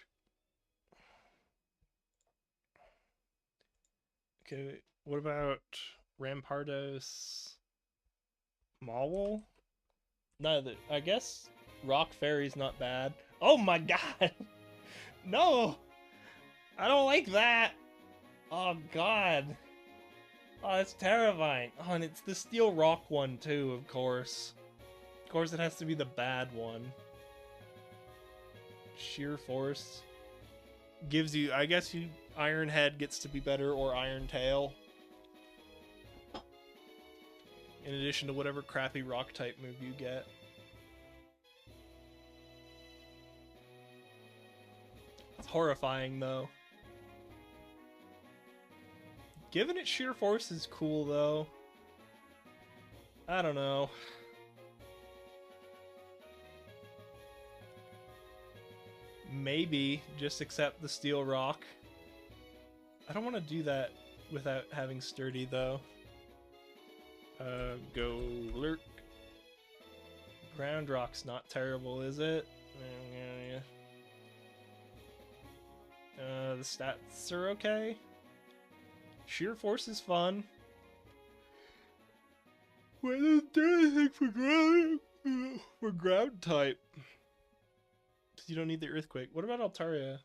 Okay, what about Rampardos Maul? Neither. I guess Rock Fairy's not bad. Oh my god! No! I don't like that! Oh god. Oh, that's terrifying. Oh, and it's the Steel Rock one too, of course. Of course it has to be the bad one. Sheer Force gives you, I guess you Iron Head gets to be better, or Iron Tail. In addition to whatever crappy rock type move you get. It's horrifying though. Giving it sheer force is cool though. I don't know. Maybe just accept the steel rock. I don't want to do that without having sturdy though. Go lurk. Ground rock's not terrible, is it? The stats are okay. Sheer force is fun. What doesn't do anything for ground type? You don't need the earthquake. What about Altaria?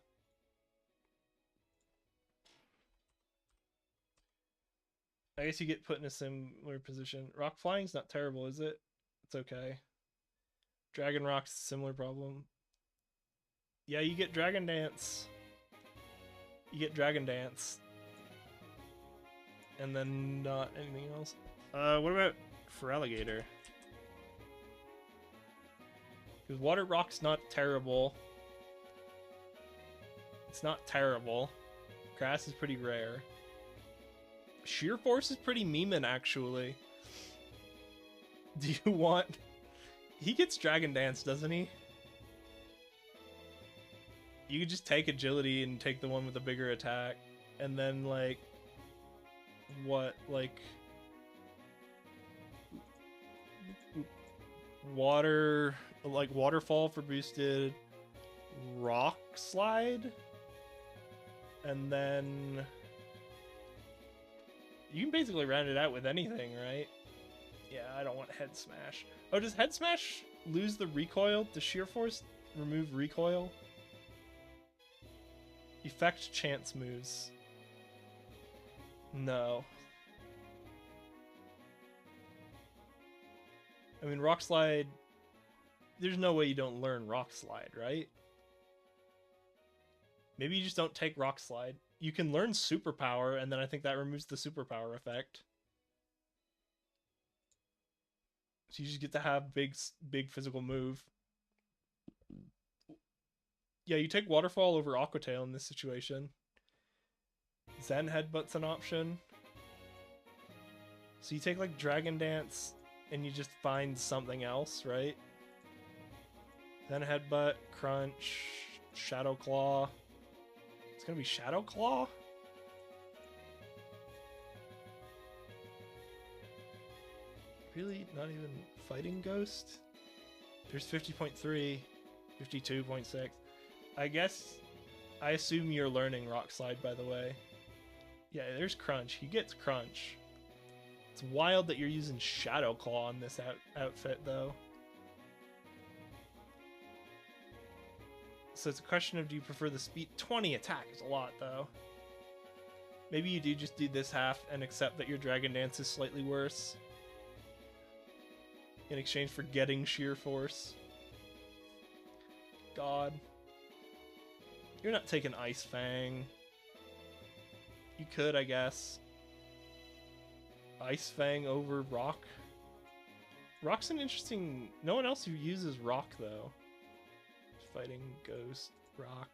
I guess you get put in a similar position. Rock flying's not terrible, is it? It's okay. Dragon rock's a similar problem. Yeah, you get Dragon Dance. You get Dragon Dance. And then not anything else. What about for Alligator? Because Water Rock's not terrible. It's not terrible. Grass is pretty rare. Sheer Force is pretty memeing, actually. Do you want... He gets Dragon Dance, doesn't he? You could just take Agility and take the one with the bigger attack. And then, like... What? Like... Water... Like, Waterfall for boosted... Rock Slide? And then... You can basically round it out with anything, right? Yeah, I don't want Head Smash. Oh, does Head Smash lose the recoil? Does Sheer Force remove recoil? Effect chance moves. No. I mean, Rock Slide... There's no way you don't learn Rock Slide, right? Maybe you just don't take Rock Slide. You can learn Superpower, and then I think that removes the Superpower effect. So you just get to have big physical move. Yeah, you take Waterfall over Aqua Tail in this situation. Zen Headbutt's an option. So you take like Dragon Dance, and you just find something else, right? Zen Headbutt, Crunch, Shadow Claw. It's gonna be Shadow Claw? Really? Not even fighting ghost? There's 50.3, 52.6. I guess, I assume you're learning Rock Slide, by the way. Yeah, there's Crunch. He gets Crunch. It's wild that you're using Shadow Claw on this outfit, though. So it's a question of, do you prefer the speed? 20 attack is a lot, though. Maybe you do just do this half and accept that your Dragon Dance is slightly worse in exchange for getting Sheer Force. God. You're not taking Ice Fang. You could, I guess. Ice Fang over Rock. Rock's an interesting... No one else who uses Rock, though. Fighting Ghost, Rock.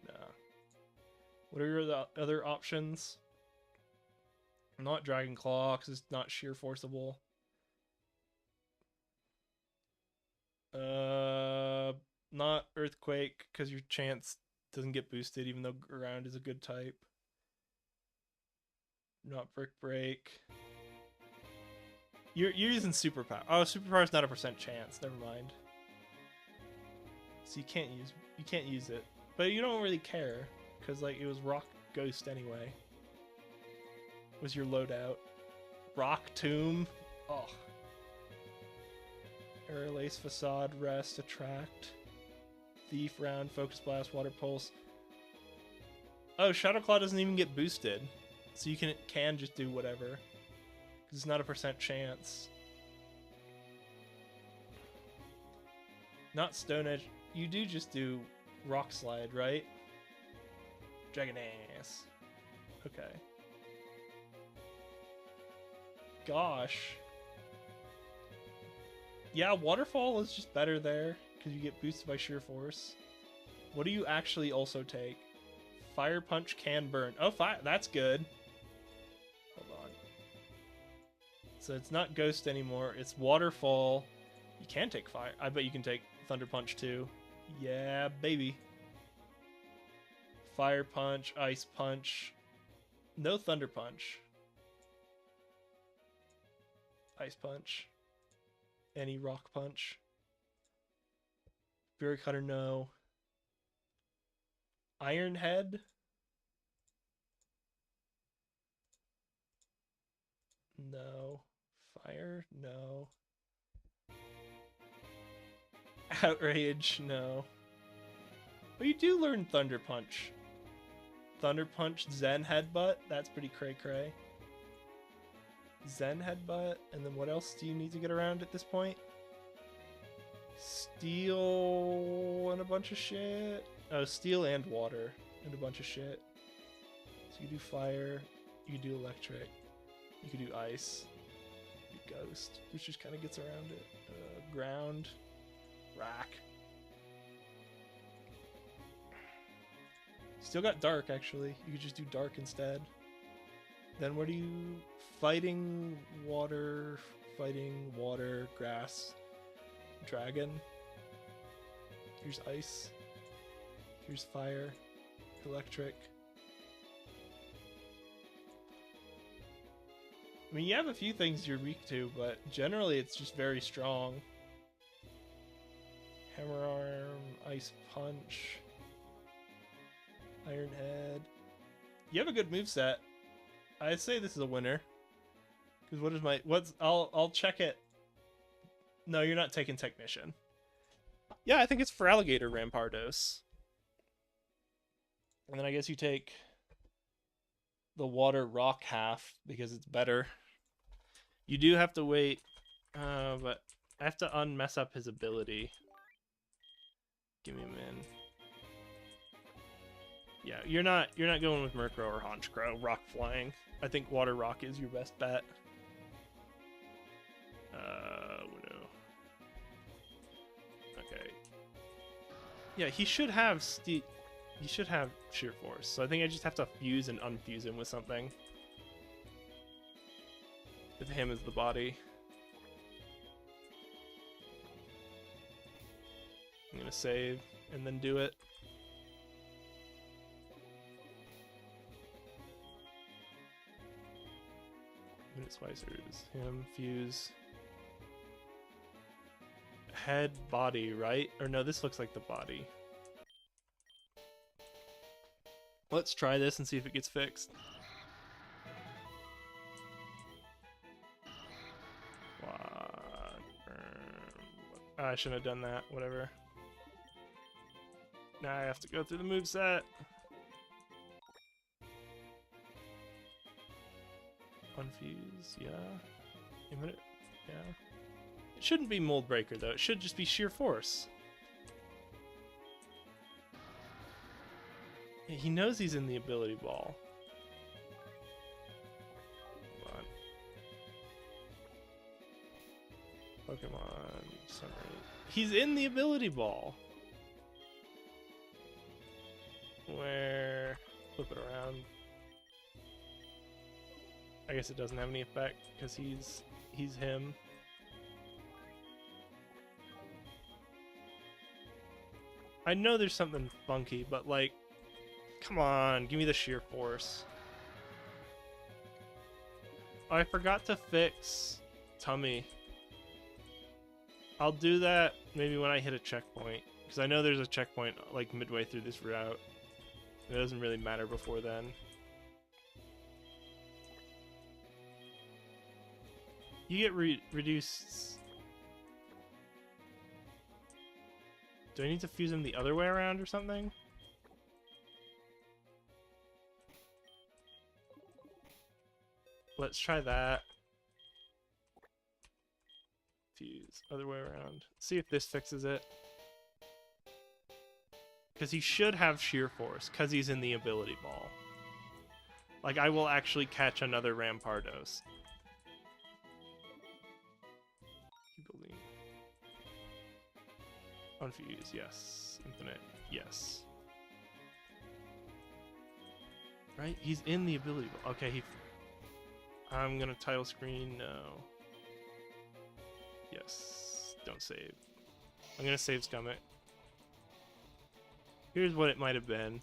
Nah. What are the other options? Not Dragon Claw, because it's not sheer forceable. Not Earthquake, because your chance doesn't get boosted, even though Ground is a good type. Not Brick Break. You're using Superpower. Oh, Superpower is not a % chance. Never mind. So you can't use it, but you don't really care because like it was Rock Ghost anyway. Was your loadout Rock Tomb? Oh, Air Lace, Facade, Rest, Attract, Thief, Round, Focus Blast, Water Pulse. Oh, Shadow Claw doesn't even get boosted, so you can just do whatever because it's not a % chance. Not Stone Edge. You do just do Rock Slide, right? Dragon Ass. Okay. Gosh. Yeah, Waterfall is just better there because you get boosted by Sheer Force. What do you actually also take? Fire Punch can burn. Oh, fire. That's good. Hold on. So it's not Ghost anymore. It's Waterfall. You can take fire. I bet you can take Thunder Punch too. Yeah, baby. Fire Punch, Ice Punch. No Thunder Punch. Ice Punch. Any Rock Punch. Fury Cutter, no. Iron Head. No. Fire, no. Outrage, no. But you do learn Thunder Punch. Thunder Punch, Zen Headbutt, that's pretty cray-cray. Zen Headbutt, and then what else do you need to get around at this point? Steel and a bunch of shit. Oh, Steel and Water and a bunch of shit. So you do Fire, you do Electric, you can do Ice, you Ghost, which just kind of gets around it. Ground. Rack. Still got Dark, actually. You could just do Dark instead. Then what do you... Fighting Water, Grass, Dragon. Here's Ice. Here's Fire, Electric. I mean, you have a few things you're weak to, but generally it's just very strong. Hammer Arm, Ice Punch, Iron Head. You have a good moveset. I'd say this is a winner. Because what is my... I'll check it. No, you're not taking Technician. Yeah, I think it's for Alligator Rampardos. And then I guess you take the Water Rock half because it's better. You do have to wait, but I have to unmess up his ability. Give me a min. Yeah, you're not going with Murkrow or Honchkrow. Rock Flying. I think Water Rock is your best bet. No. Okay. Yeah, he should have he should have Sheer Force. So I think I just have to fuse and unfuse him with something. With him as the body. I'm gonna save and then do it. Minute Spicers. Him, Fuse. Head, body, right? Or no, this looks like the body. Let's try this and see if it gets fixed. I shouldn't have done that. Whatever. Now I have to go through the moveset. Unfuse, yeah. A minute, yeah. It shouldn't be Mold Breaker though. It should just be Sheer Force. Yeah, he knows he's in the ability ball. Pokemon summary. He's in the ability ball. Where flip it around. I guess it doesn't have any effect because he's him. I know there's something funky, but like, come on, give me the Sheer Force. Oh, I forgot to fix Tummy. I'll do that maybe when I hit a checkpoint, because I know there's a checkpoint like midway through this route. It doesn't really matter before then. You get reduced. Do I need to fuse him the other way around or something? Let's try that. Fuse other way around. See if this fixes it. Because he should have Sheer Force, because he's in the ability ball. Like, I will actually catch another Rampardos. Keep building. Unfuse, yes. Infinite, yes. Right? He's in the ability ball. Okay, I'm gonna title screen, no. Yes. Don't save. I'm gonna save Scummit. Here's what it might have been.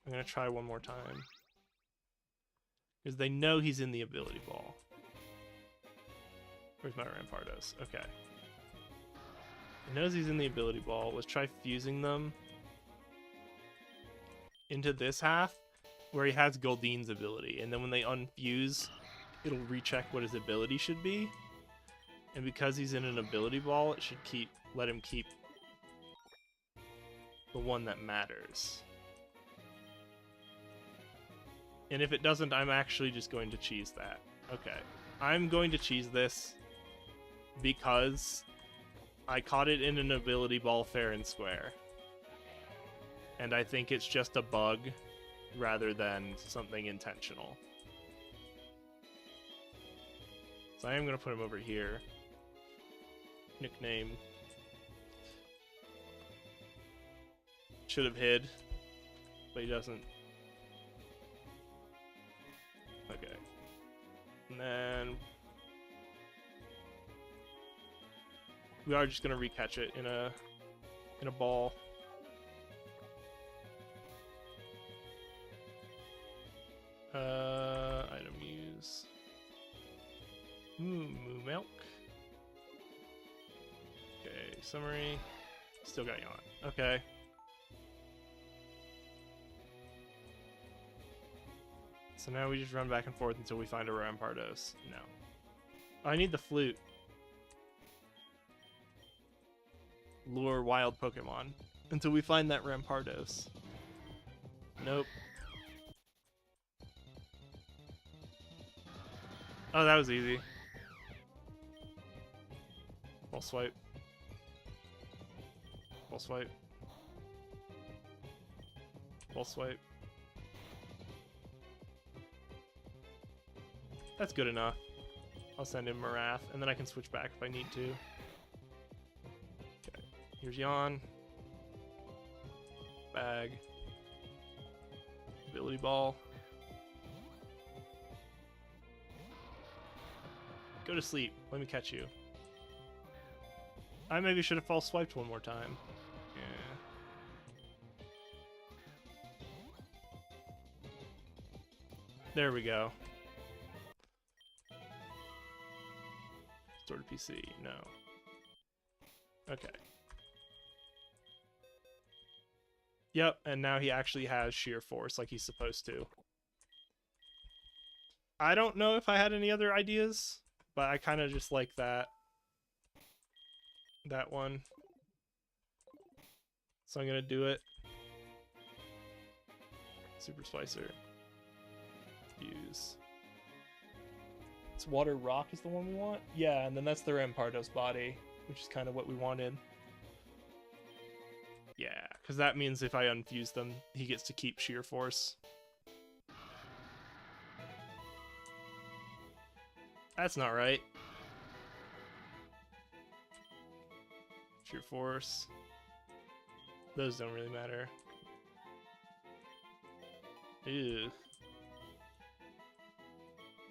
I'm gonna try one more time. Because they know he's in the ability ball. Where's my Rampardos? Okay. He knows he's in the ability ball. Let's try fusing them into this half where he has Goldine's ability. And then when they unfuse, it'll recheck what his ability should be. And because he's in an ability ball, it should let him keep the one that matters. And if it doesn't, I'm actually just going to cheese that. Okay. I'm going to cheese this because I caught it in an ability ball fair and square. And I think it's just a bug rather than something intentional. So I am going to put him over here. Nickname. Should have hid, but he doesn't. Okay. And then we are just gonna recatch it in a ball. Item use. Moo milk. Okay, summary. Still got yawn. Okay. So now we just run back and forth until we find a Rampardos. No. I need the flute. Lure wild Pokemon until we find that Rampardos. Nope. Oh, that was easy. Full swipe. Full swipe. Full swipe. That's good enough. I'll send him Marath, and then I can switch back if I need to. Okay, here's Yawn. Bag. Ability Ball. Go to sleep. Let me catch you. I maybe should have false swiped one more time. Yeah. There we go. NPC? No. Okay. Yep, and now he actually has sheer force like he's supposed to. I don't know if I had any other ideas, but I kind of just like that one. So I'm gonna do it. Super Slicer. Use. It's Water Rock is the one we want? Yeah, and then that's the Rampardo's body, which is kind of what we wanted. Yeah, because that means if I unfuse them, he gets to keep sheer force. That's not right. Sheer force. Those don't really matter. Ew.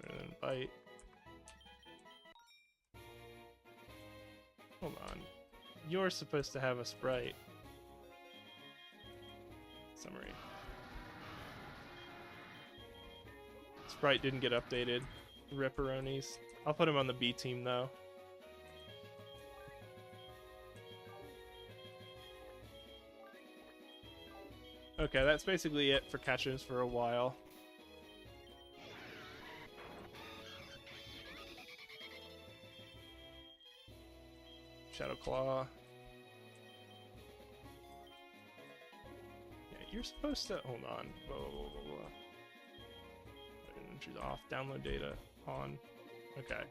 And then bite. Hold on. You're supposed to have a sprite. Summary. Sprite didn't get updated. Ripperonis. I'll put him on the B team though. Okay, that's basically it for catches for a while. Shadow Claw. Yeah, you're supposed to... Hold on. Whoa, whoa, whoa, whoa. Choose off. Download data. On. Okay.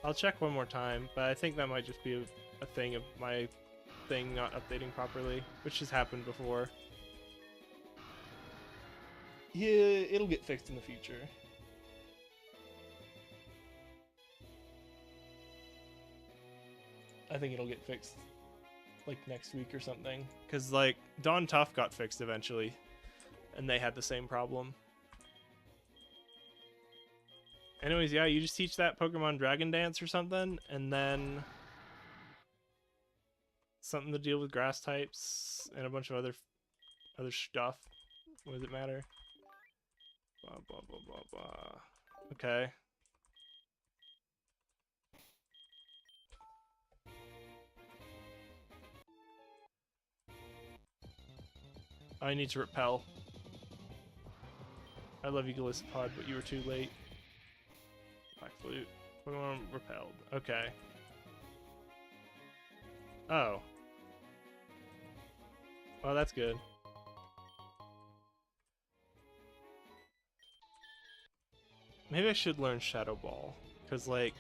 I'll check one more time, but I think that might just be a thing of my thing not updating properly, which has happened before. Yeah, it'll get fixed in the future. I think it'll get fixed like next week or something, because like Dawn Tough got fixed eventually and they had the same problem. Anyways, yeah, you just teach that Pokemon Dragon Dance or something, and then something to deal with grass types and a bunch of other stuff. What does it matter? Blah blah blah blah blah. Okay. I need to repel. I love you, Galissapod, but you were too late. Black Flute. Pokemon repelled. Okay. Oh. Well, that's good. Maybe I should learn Shadow Ball, because, like,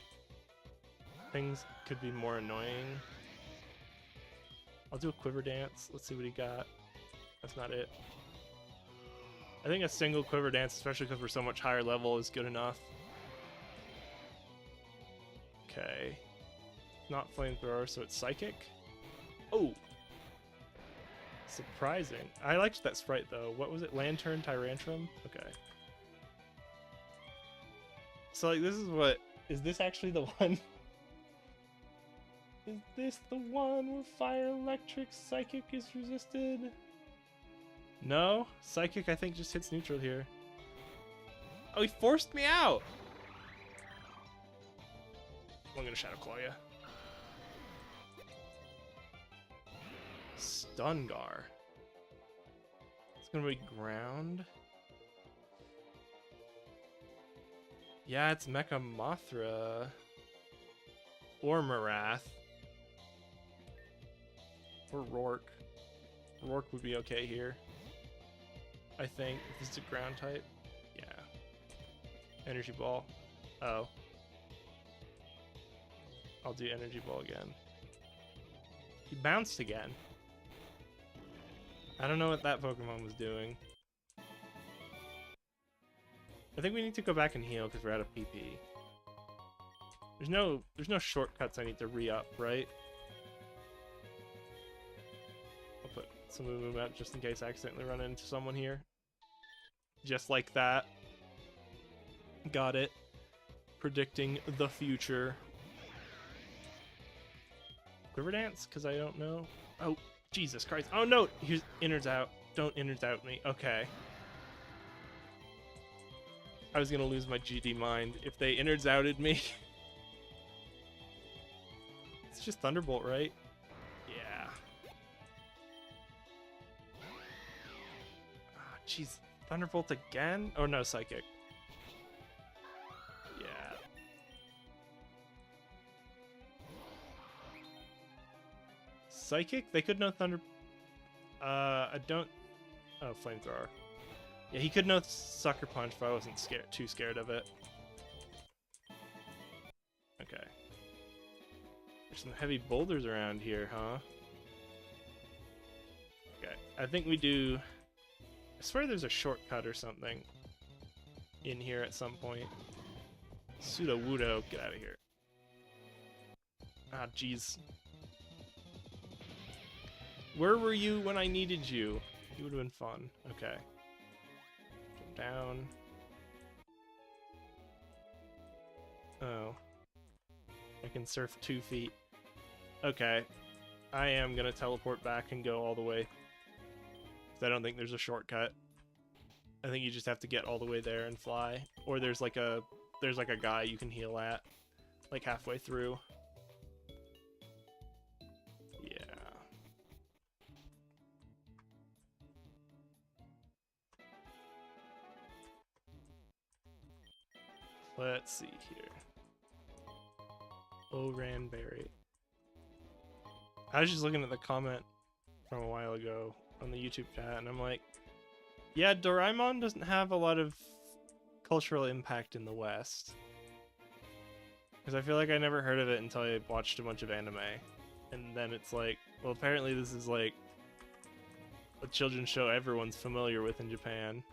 things could be more annoying. I'll do a Quiver Dance. Let's see what he got. That's not it. I think a single Quiver Dance, especially because we're so much higher level, is good enough. Okay. Not Flamethrower, so it's Psychic. Oh! Surprising. I liked that sprite, though. What was it? Lantern Tyrantrum? Okay. So, like, this is what... Is this actually the one? Is this the one where Fire, Electric, Psychic is resisted? No? Psychic, I think, just hits neutral here. Oh, he forced me out! I'm gonna Shadow Claw ya. Stungar. It's gonna be ground. Yeah, it's Mecha Mothra. Or Marath. Or Rourke. Rourke would be okay here. I think, if this is a ground type. Yeah. Energy Ball. Oh. I'll do Energy Ball again. He bounced again. I don't know what that Pokemon was doing. I think we need to go back and heal because we're out of PP. There's no shortcuts I need to re-up, right? I'll put some of them out just in case I accidentally run into someone here. Just like that. Got it. Predicting the future. Quiver Dance? Because I don't know. Oh, Jesus Christ. Oh no! Here's innards out. Don't innards out me. Okay. I was gonna lose my GD mind if they innards outed me. It's just Thunderbolt, right? Yeah. Ah, jeez. Thunderbolt again? Oh no, Psychic. Yeah. Psychic? They could know Thunder... I don't... Oh, Flamethrower. Yeah, he could know Sucker Punch, but I wasn't too scared of it. Okay. There's some heavy boulders around here, huh? Okay, I think we do... I swear there's a shortcut or something in here at some point. Pseudo-Wudo, get out of here. Ah, jeez. Where were you when I needed you? You would have been fun. Okay. Jump down. Oh. I can surf 2 feet. Okay. I am gonna teleport back and go all the way. 'Cause I don't think there's a shortcut. I think you just have to get all the way there and fly. Or there's like a guy you can heal at. Like halfway through. Let's see here. Oranberry. I was just looking at the comment from a while ago on the YouTube chat, and I'm like, yeah, Doraemon doesn't have a lot of cultural impact in the West. Because I feel like I never heard of it until I watched a bunch of anime. And then it's like, well, apparently this is like a children's show everyone's familiar with in Japan.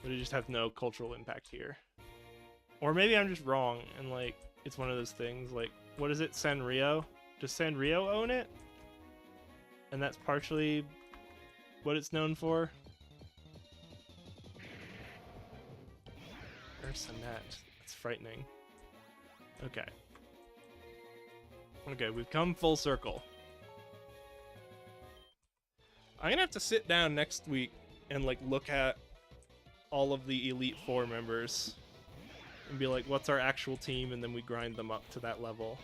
But it just has no cultural impact here. Or maybe I'm just wrong, and like, it's one of those things, like, what is it, Sanrio? Does Sanrio own it? And that's partially what it's known for? Ursanet. That's frightening. Okay. Okay, we've come full circle. I'm gonna have to sit down next week and like look at all of the Elite Four members and be like, what's our actual team? And then we grind them up to that level.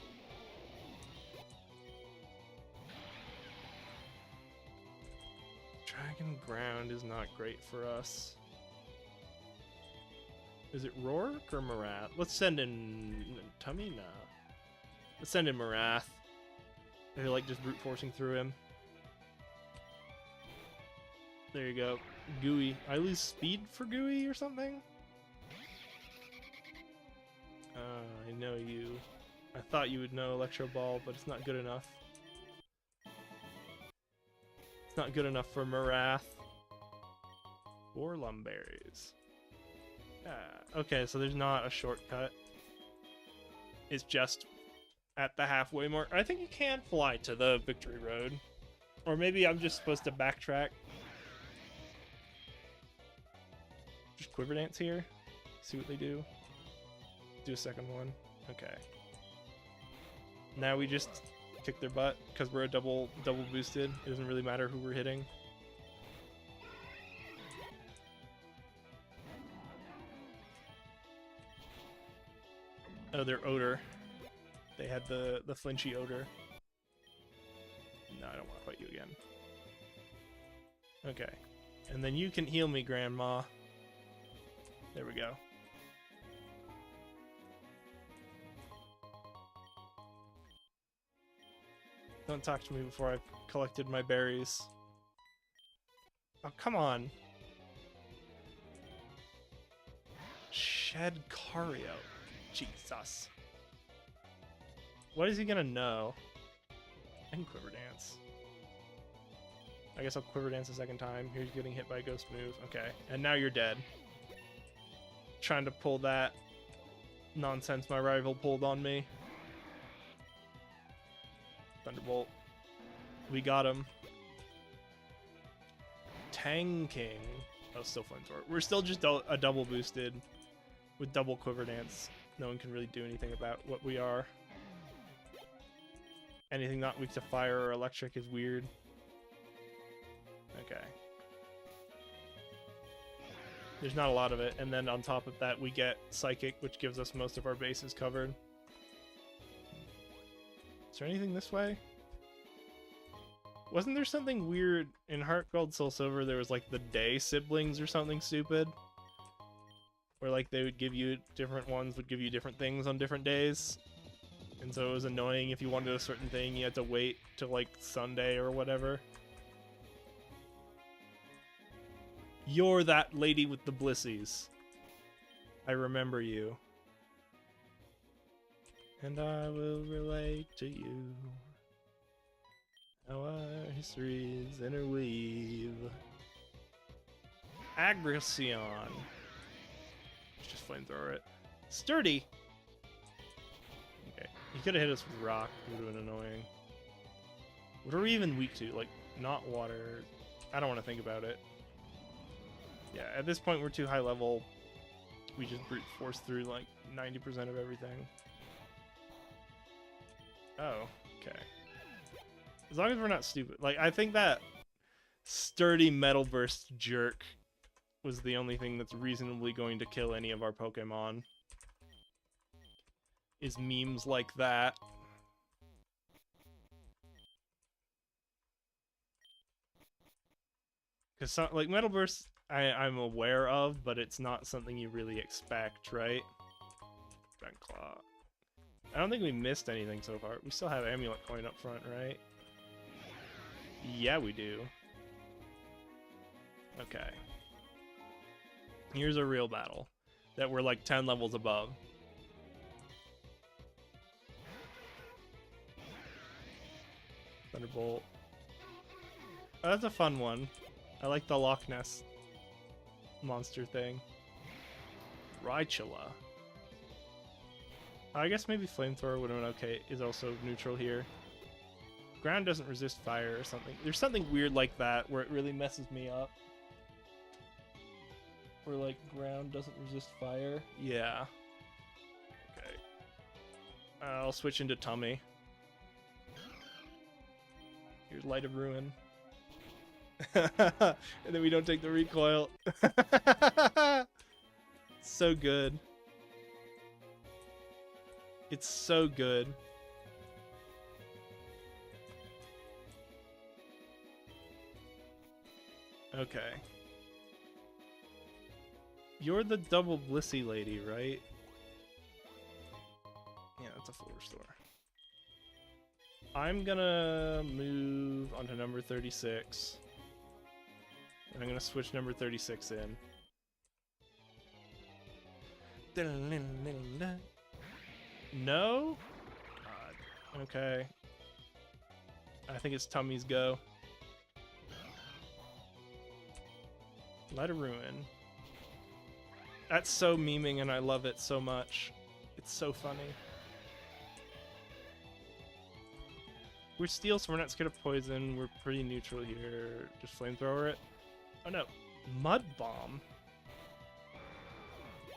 Dragon Ground is not great for us. Is it Rourke or Marath? Let's send in Tummy? Nah. Let's send in Marath. I feel like just brute forcing through him. There you go. Gooey. I lose speed for Gooey or something? I know you. I thought you would know Electro Ball, but it's not good enough. It's not good enough for Marath. Or Lumberries. Okay, so there's not a shortcut. It's just at the halfway mark. I think you can fly to the Victory Road. Or maybe I'm just supposed to backtrack. Just Quiver Dance here. See what they do. Do a second one. Okay. Now we just kick their butt because we're a double boosted. It doesn't really matter who we're hitting. Oh, they're Odor. They had the flinchy Odor. No, I don't want to fight you again. Okay. And then you can heal me, Grandma. There we go. Don't talk to me before I've collected my berries. Oh, come on. Shed Cario. Jesus. What is he gonna know? I can Quiver Dance. I guess I'll Quiver Dance a second time. Here's getting hit by a ghost move. Okay, and now you're dead. Trying to pull that nonsense my rival pulled on me. Thunderbolt. We got him. Tang King. Oh, still Flamethrower. We're still just a double boosted with double Quiver Dance. No one can really do anything about what we are. Anything not weak to fire or electric is weird. Okay. There's not a lot of it, and then on top of that we get Psychic, which gives us most of our bases covered. Is there anything this way? Wasn't there something weird in Heart Gold Soul Silver? There was like the day siblings or something stupid? Where like they would give you different ones, would give you different things on different days. And so it was annoying if you wanted a certain thing, you had to wait till like Sunday or whatever. You're that lady with the blissies. I remember you. And I will relate to you how our histories interweave. Aggression. Let's just flamethrower it. Sturdy! Okay. He could have hit us with rock. It would have been annoying. What are we even weak to? Like, not water. I don't want to think about it. Yeah, at this point we're too high level. We just brute force through like 90% of everything. Oh, okay. As long as we're not stupid. Like, I think that sturdy metal burst jerk was the only thing that's reasonably going to kill any of our Pokemon. Is memes like that. Because, like, metal burst I'm aware of, but it's not something you really expect, right? Bent Claw. I don't think we missed anything so far. We still have Amulet Coin up front, right? Yeah, we do. Okay. Here's a real battle that we're like 10 levels above. Thunderbolt. Oh, that's a fun one. I like the Loch Ness monster thing. Raichula. I guess maybe Flamethrower would have been okay. Is also neutral here. Ground doesn't resist fire or something. There's something weird like that where it really messes me up. Where like ground doesn't resist fire. Yeah. Okay. I'll switch into Tummy. Here's Light of Ruin. And then we don't take the recoil. So good. It's so good. Okay. You're the double blissy lady, right? Yeah, that's a full restore. I'm gonna move onto number 36. And I'm gonna switch number 36 in. No? God. Okay. I think it's Tummy's go. Light of Ruin. That's so meming and I love it so much. It's so funny. We're steel, so we're not scared of poison. We're pretty neutral here. Just flamethrower it. Oh no. Mud Bomb.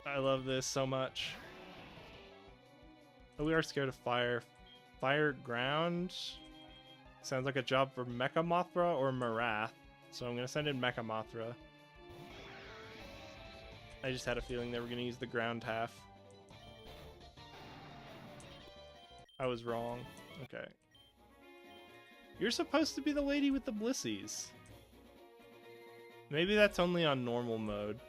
I love this so much. Oh, we are scared of fire. Fire ground? Sounds like a job for Mecha Mothra or Marath. So I'm gonna send in Mecha Mothra. I just had a feeling they were gonna use the ground half. I was wrong. Okay. You're supposed to be the lady with the blissies. Maybe that's only on normal mode.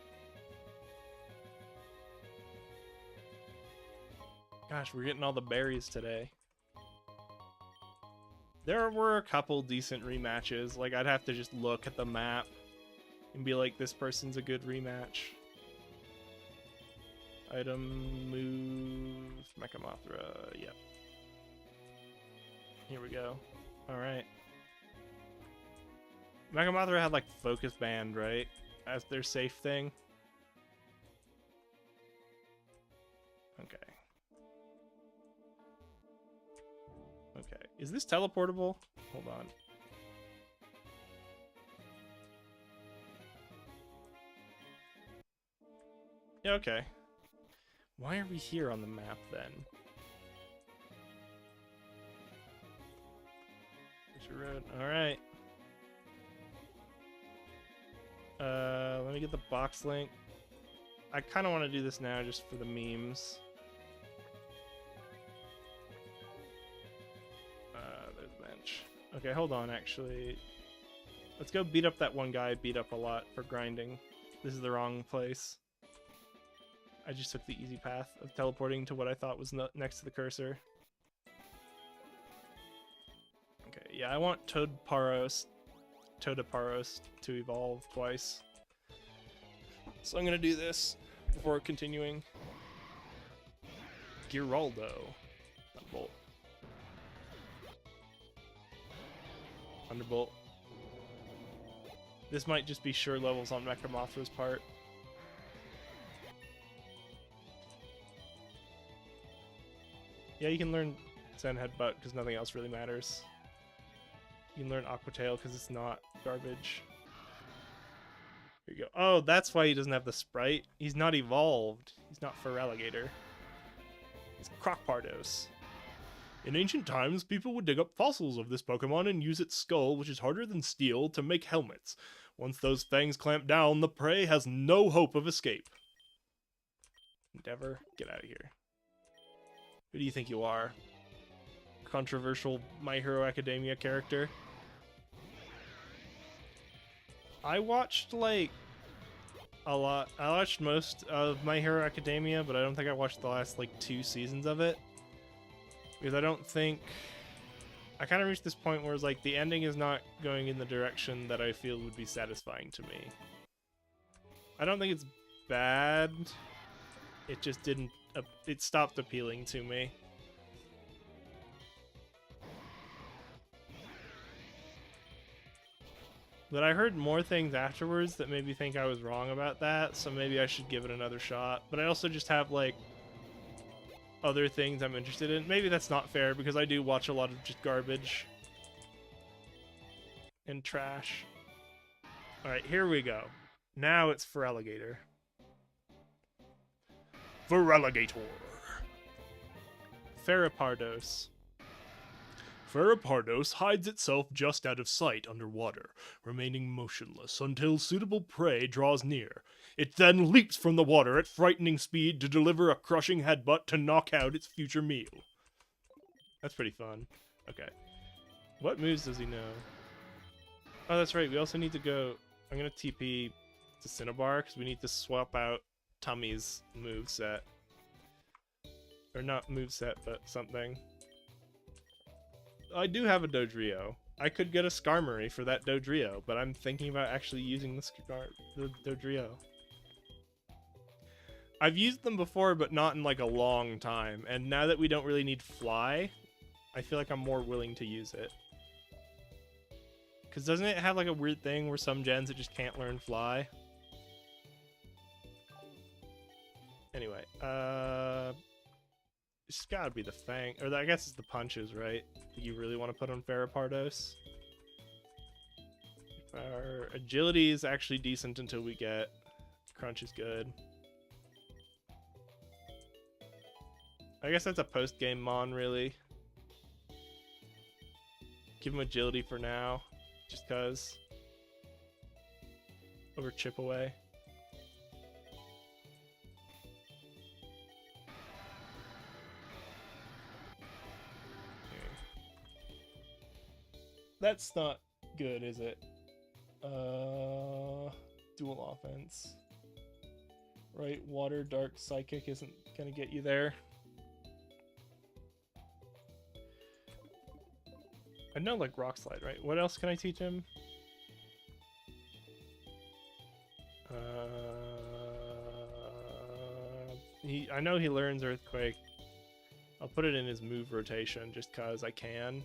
Gosh, we're getting all the berries today. There were a couple decent rematches. Like, I'd have to just look at the map and be like, this person's a good rematch. Item, move, Mecha Mothra, yep. Here we go. Alright. Mecha Mothra had like Focus Band, right? As their safe thing. Okay. Okay. Is this teleportable? Hold on. Yeah, okay. Why are we here on the map then? Road. Alright. Let me get the box link. I kind of want to do this now just for the memes. There's the bench. Okay, hold on, actually. Let's go beat up that one guy I beat up a lot for grinding. This is the wrong place. I just took the easy path of teleporting to what I thought was next to the cursor. Okay, yeah, I want Toadapauros to evolve twice. So I'm gonna do this before continuing. Giraldo. Thunderbolt. Thunderbolt. This might just be sure levels on Mechamothra's part. Yeah, you can learn Zen Headbutt because nothing else really matters. You can learn Aqua Tail because it's not garbage. Here you go. Oh, that's why he doesn't have the sprite. He's not evolved. He's not Feraligatr. He's Crocpardos. In ancient times, people would dig up fossils of this Pokemon and use its skull, which is harder than steel, to make helmets. Once those fangs clamp down, the prey has no hope of escape. Endeavor, get out of here. Who do you think you are? Controversial My Hero Academia character? I watched, like, a lot. I watched most of My Hero Academia, but I don't think I watched the last, like, 2 seasons of it. Because I don't think... I kind of reached this point where it's like, the ending is not going in the direction that I feel would be satisfying to me. I don't think it's bad. It just didn't... it stopped appealing to me. But I heard more things afterwards that made me think I was wrong about that, so maybe I should give it another shot. But I also just have, like, other things I'm interested in. Maybe that's not fair, because I do watch a lot of just garbage and trash. Alright, here we go. Now it's Feraligatr. Feraligatr. Ferapardos. Ferapardos hides itself just out of sight underwater, remaining motionless until suitable prey draws near. It then leaps from the water at frightening speed to deliver a crushing headbutt to knock out its future meal. That's pretty fun. Okay. What moves does he know? Oh, that's right. We also need to go... I'm going to TP to Cinnabar because we need to swap out Tummy's moveset. Or not moveset, but something. I do have a Dodrio. I could get a Skarmory for that Dodrio, but I'm thinking about actually using the Dodrio. I've used them before, but not in like a long time, and now that we don't really need Fly, I feel like I'm more willing to use it. Because doesn't it have like a weird thing where some gens it just can't learn Fly? Anyway, it's gotta be the Fang, or I guess it's the punches, right? That you really want to put on Ferapardos. Our agility is actually decent until we get Crunch is good. I guess that's a post-game Mon, really. Give him agility for now, just cause. Over Chip Away. That's not good, is it? Dual offense. Right, Water, Dark, Psychic isn't gonna get you there. I know, like, Rock Slide, right? What else can I teach him? I know he learns Earthquake. I'll put it in his move rotation just cause I can.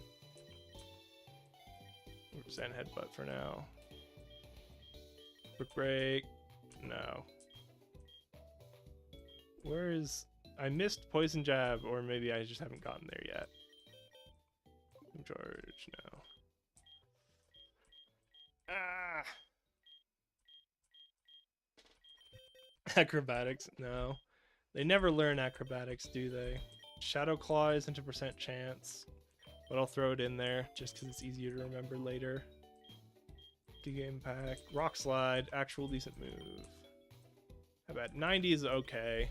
Zen Headbutt for now. Quick Break. No. Where is... I missed Poison Jab, or maybe I just haven't gotten there yet. Charge now. Ah! Acrobatics, no. They never learn acrobatics, do they? Shadow Claw isn't a percent chance, but I'll throw it in there just because it's easier to remember later. Giga Impact, Rock Slide, actual decent move. I bet 90 is okay.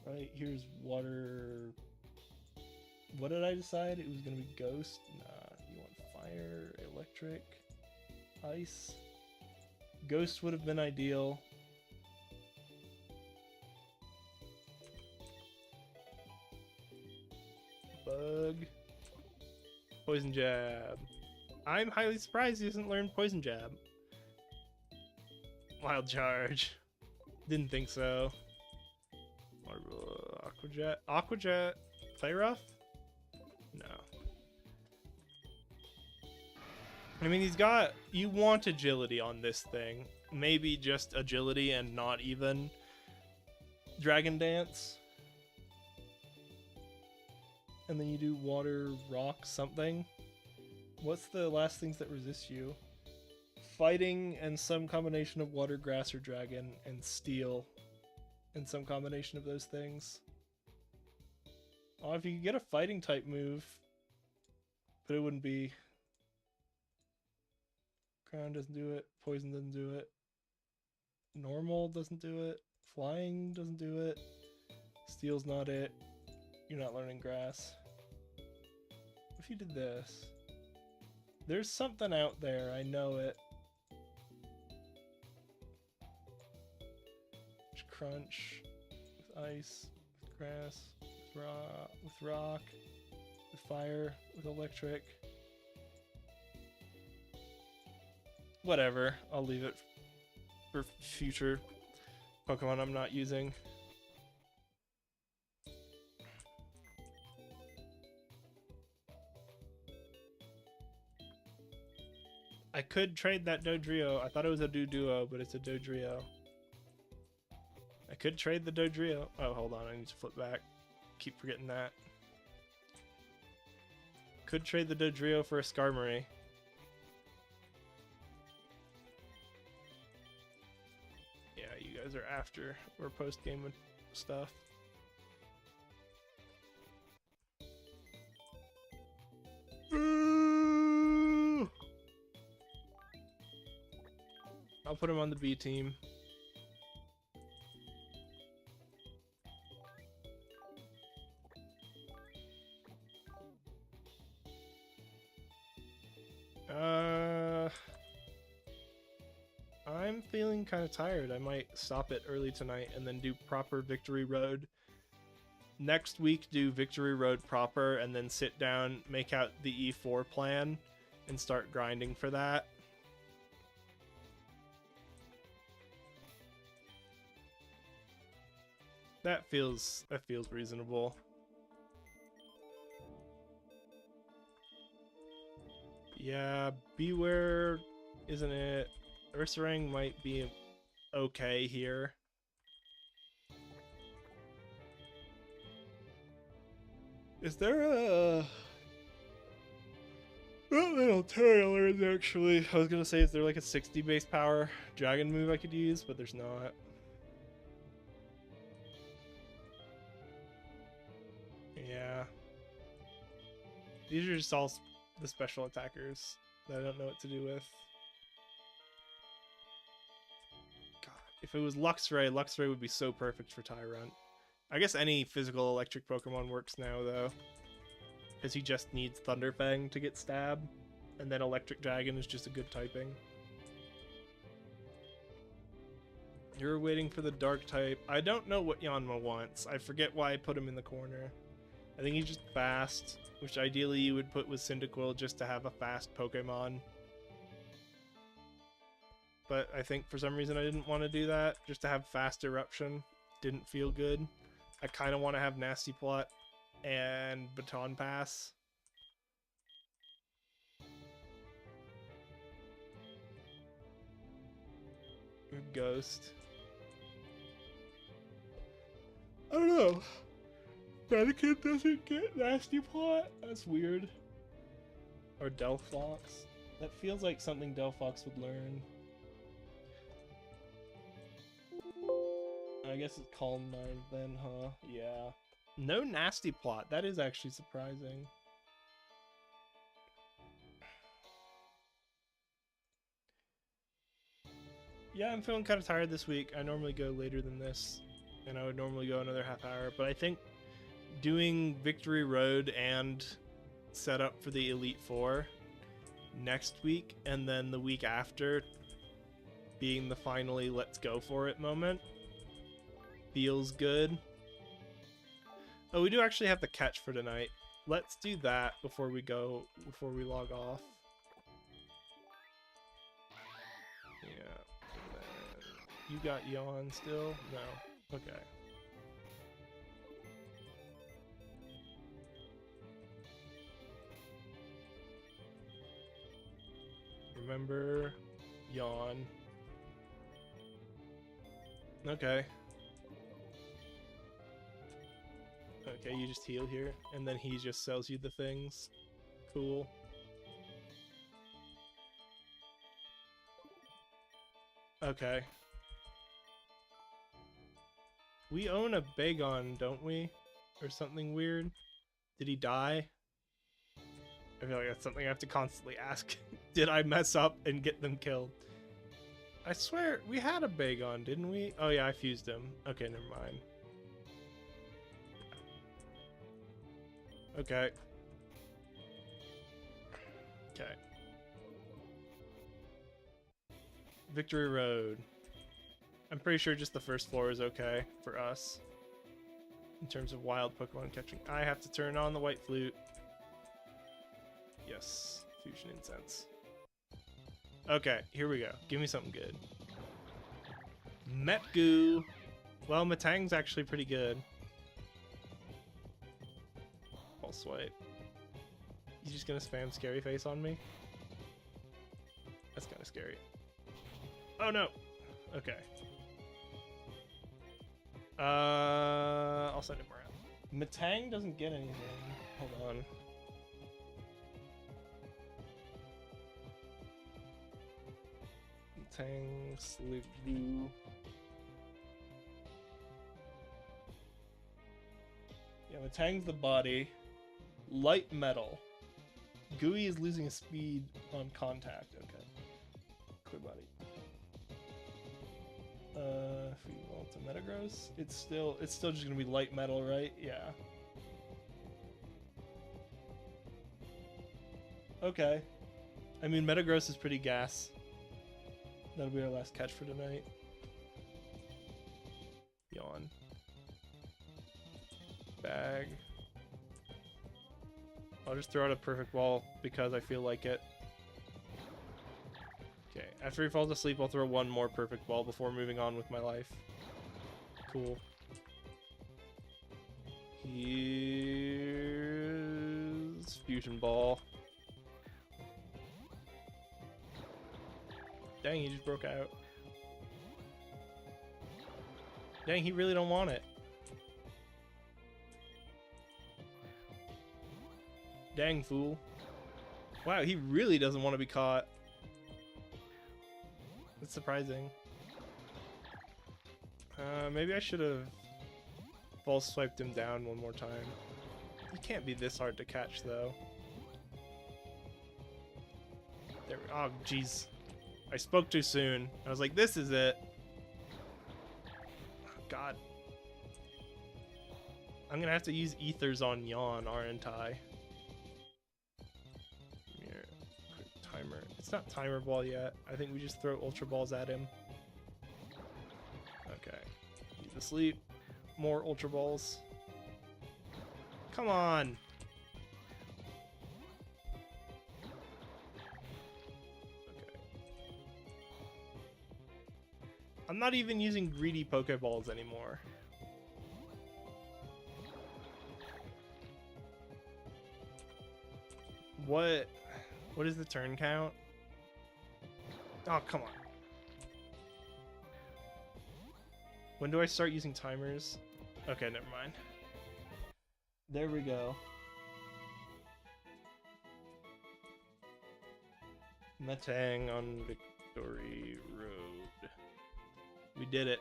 Right, here's water. What did I decide? It was gonna be ghost? Nah, you want fire, electric, ice. Ghost would have been ideal. Bug. Poison jab. I'm highly surprised he hasn't learned poison jab. Wild charge. Didn't think so. Aquajet. Aquajet. Play rough? No. I mean, he's got... You want agility on this thing. Maybe just agility and not even Dragon Dance. And then you do water, rock, something. What's the last things that resist you? Fighting and some combination of water, grass, or dragon, and steel. And some combination of those things. Oh, if you could get a fighting type move. But it wouldn't be... Crown doesn't do it. Poison doesn't do it. Normal doesn't do it. Flying doesn't do it. Steel's not it. You're not learning grass. If you did this... There's something out there, I know it. There's crunch, with ice, with grass, with rock, with fire, with electric. Whatever, I'll leave it for future Pokemon I'm not using. I could trade that Dodrio. I thought it was a Doduo, but it's a Dodrio. I could trade the Dodrio. Oh, hold on. I need to flip back. Keep forgetting that. Could trade the Dodrio for a Skarmory. Yeah, you guys are after. We're post-game stuff. I'll put him on the B team. I'm feeling kind of tired. I might stop it early tonight and then do proper Victory Road. Next week, do Victory Road proper and then sit down, make out the E4 plan, and start grinding for that. That feels reasonable. Yeah, Beware, isn't it? Ursaring might be okay here. Is there a... Oh, little tailors actually. I was gonna say, is there like a 60 base power dragon move I could use, but there's not. Yeah. These are just all the special attackers that I don't know what to do with. God, if it was Luxray, Luxray would be so perfect for Tyrunt. I guess any physical electric Pokemon works now, though. Because he just needs Thunderfang to get stabbed, and then Electric Dragon is just a good typing. You're waiting for the Dark type. I don't know what Yanma wants. I forget why I put him in the corner. I think he's just fast, which ideally you would put with Cyndaquil just to have a fast Pokemon. But I think for some reason I didn't want to do that, just to have fast Eruption. Didn't feel good. I kind of want to have Nasty Plot and Baton Pass. Or Ghost. I don't know. Mannequin doesn't get Nasty Plot? That's weird. Or Delphox. That feels like something Delphox would learn. I guess it's Calm Mind then, huh? Yeah. No Nasty Plot. That is actually surprising. Yeah, I'm feeling kind of tired this week. I normally go later than this, and I would normally go another half hour, but I think doing Victory Road and set up for the Elite Four next week, and then the week after being the finally let's go for it moment feels good. Oh, we do actually have the catch for tonight. Let's do that before we log off. Yeah. And then you got yawn still? No. Okay. Remember, yawn. Okay. Okay, you just heal here, and then he just sells you the things. Cool. Okay. We own a Bagon, don't we? Or something weird? Did he die? I feel like that's something I have to constantly ask. Did I mess up and get them killed? I swear, we had a Bagon, didn't we? Oh yeah, I fused him. Okay, never mind. Okay. Okay. Victory Road. I'm pretty sure just the first floor is okay for us. In terms of wild Pokemon catching. I have to turn on the white flute. Yes. Fusion Incense. Okay, here we go. Give me something good. Metgoo. Well, Matang's actually pretty good. I'll swipe. He's just gonna spam Scary Face on me? That's kind of scary. Oh no! Okay. I'll send him around. Matang doesn't get anything. Hold on. Matang, Sleep Blue. Yeah, Matang's the body. Light Metal. Gooey is losing his speed on contact. Okay. Clear body. If we roll to Metagross, it's still just gonna be Light Metal, right? Yeah. Okay. I mean, Metagross is pretty gas. That'll be our last catch for tonight. Yawn. Bag. I'll just throw out a perfect ball because I feel like it. Okay, after he falls asleep, I'll throw one more perfect ball before moving on with my life. Cool. Here's Fusion Ball. Dang, he just broke out. Dang, he really don't want it. Dang, fool. Wow, he really doesn't want to be caught. That's surprising. Maybe I should have false swiped him down one more time. He can't be this hard to catch, though. There we go. Oh, jeez. I spoke too soon. I was like, this is it. Oh, God. I'm gonna have to use Ethers on Yawn, aren't I? Here, quick timer. It's not Timer Ball yet. I think we just throw Ultra Balls at him. Okay. He's asleep. More Ultra Balls. Come on! I'm not even using greedy Pokeballs anymore. What is the turn count? Oh, come on. When do I start using timers? Okay, never mind. There we go. Metang on Victory Road. We did it.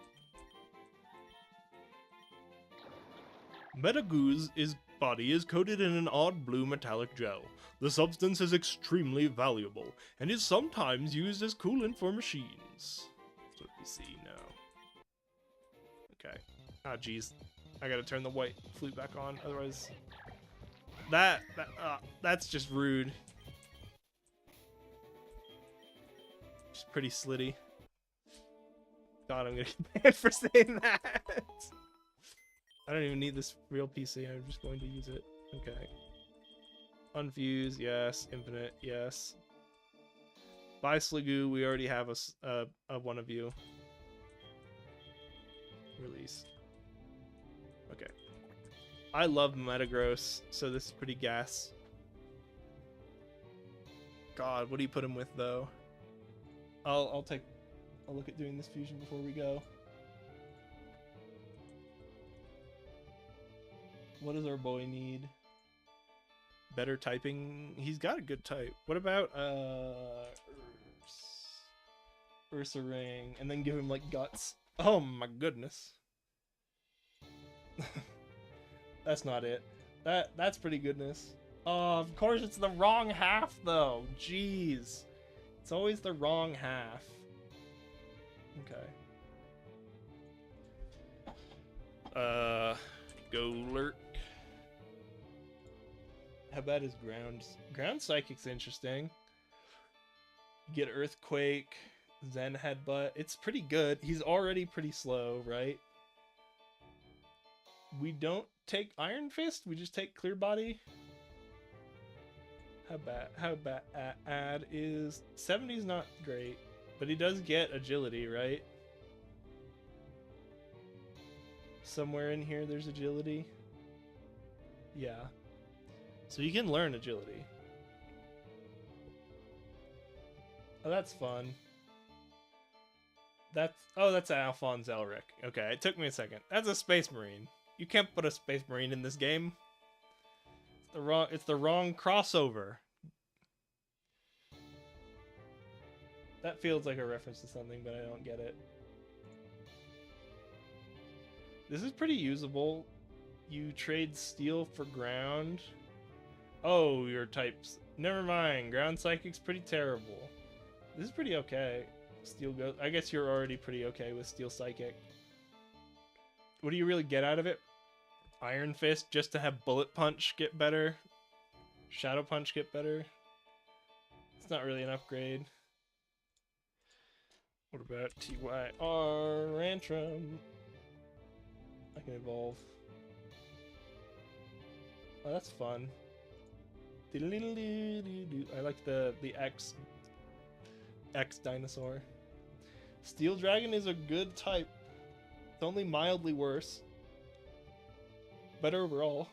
Metagoo's body is coated in an odd blue metallic gel. The substance is extremely valuable and is sometimes used as coolant for machines. So PC, no. Okay. Ah, jeez. I gotta turn the white flute back on, otherwise... That's just rude. Just pretty slitty. God, I'm gonna get banned for saying that. I don't even need this real PC, I'm just going to use it. Okay. Unfuse, yes. Infinite, yes. Buy Sligoo, we already have a one of you. Release. Okay. I love Metagross, so this is pretty gas. God, what do you put him with though? I'll look at doing this fusion before we go. What does our boy need? Better typing. He's got a good type. What about Ursa Ring, and then give him like guts. Oh my goodness. That's not it. That's pretty goodness. Oh, of course it's the wrong half though. Jeez. It's always the wrong half. Okay. Go lurk. How bad is ground? Ground Psychic's interesting. You get Earthquake, Zen Headbutt. It's pretty good. He's already pretty slow, right? We don't take Iron Fist, we just take Clear Body. How bad is 70's not great, but he does get agility, right? Somewhere in here there's agility. Yeah. So you can learn agility. Oh, that's fun. That's Alphonse Elric. Okay, it took me a second. That's a Space Marine. You can't put a Space Marine in this game. It's the wrong crossover. That feels like a reference to something, but I don't get it. This is pretty usable. You trade steel for ground. Oh, your types. Never mind. Ground Psychic's pretty terrible. This is pretty okay. Steel Ghost. I guess you're already pretty okay with Steel Psychic. What do you really get out of it? Iron Fist just to have Bullet Punch get better. Shadow Punch get better. It's not really an upgrade. What about TYR Rantrum? I can evolve. Oh, that's fun. I like the X dinosaur. Steel Dragon is a good type. It's only mildly worse. Better overall.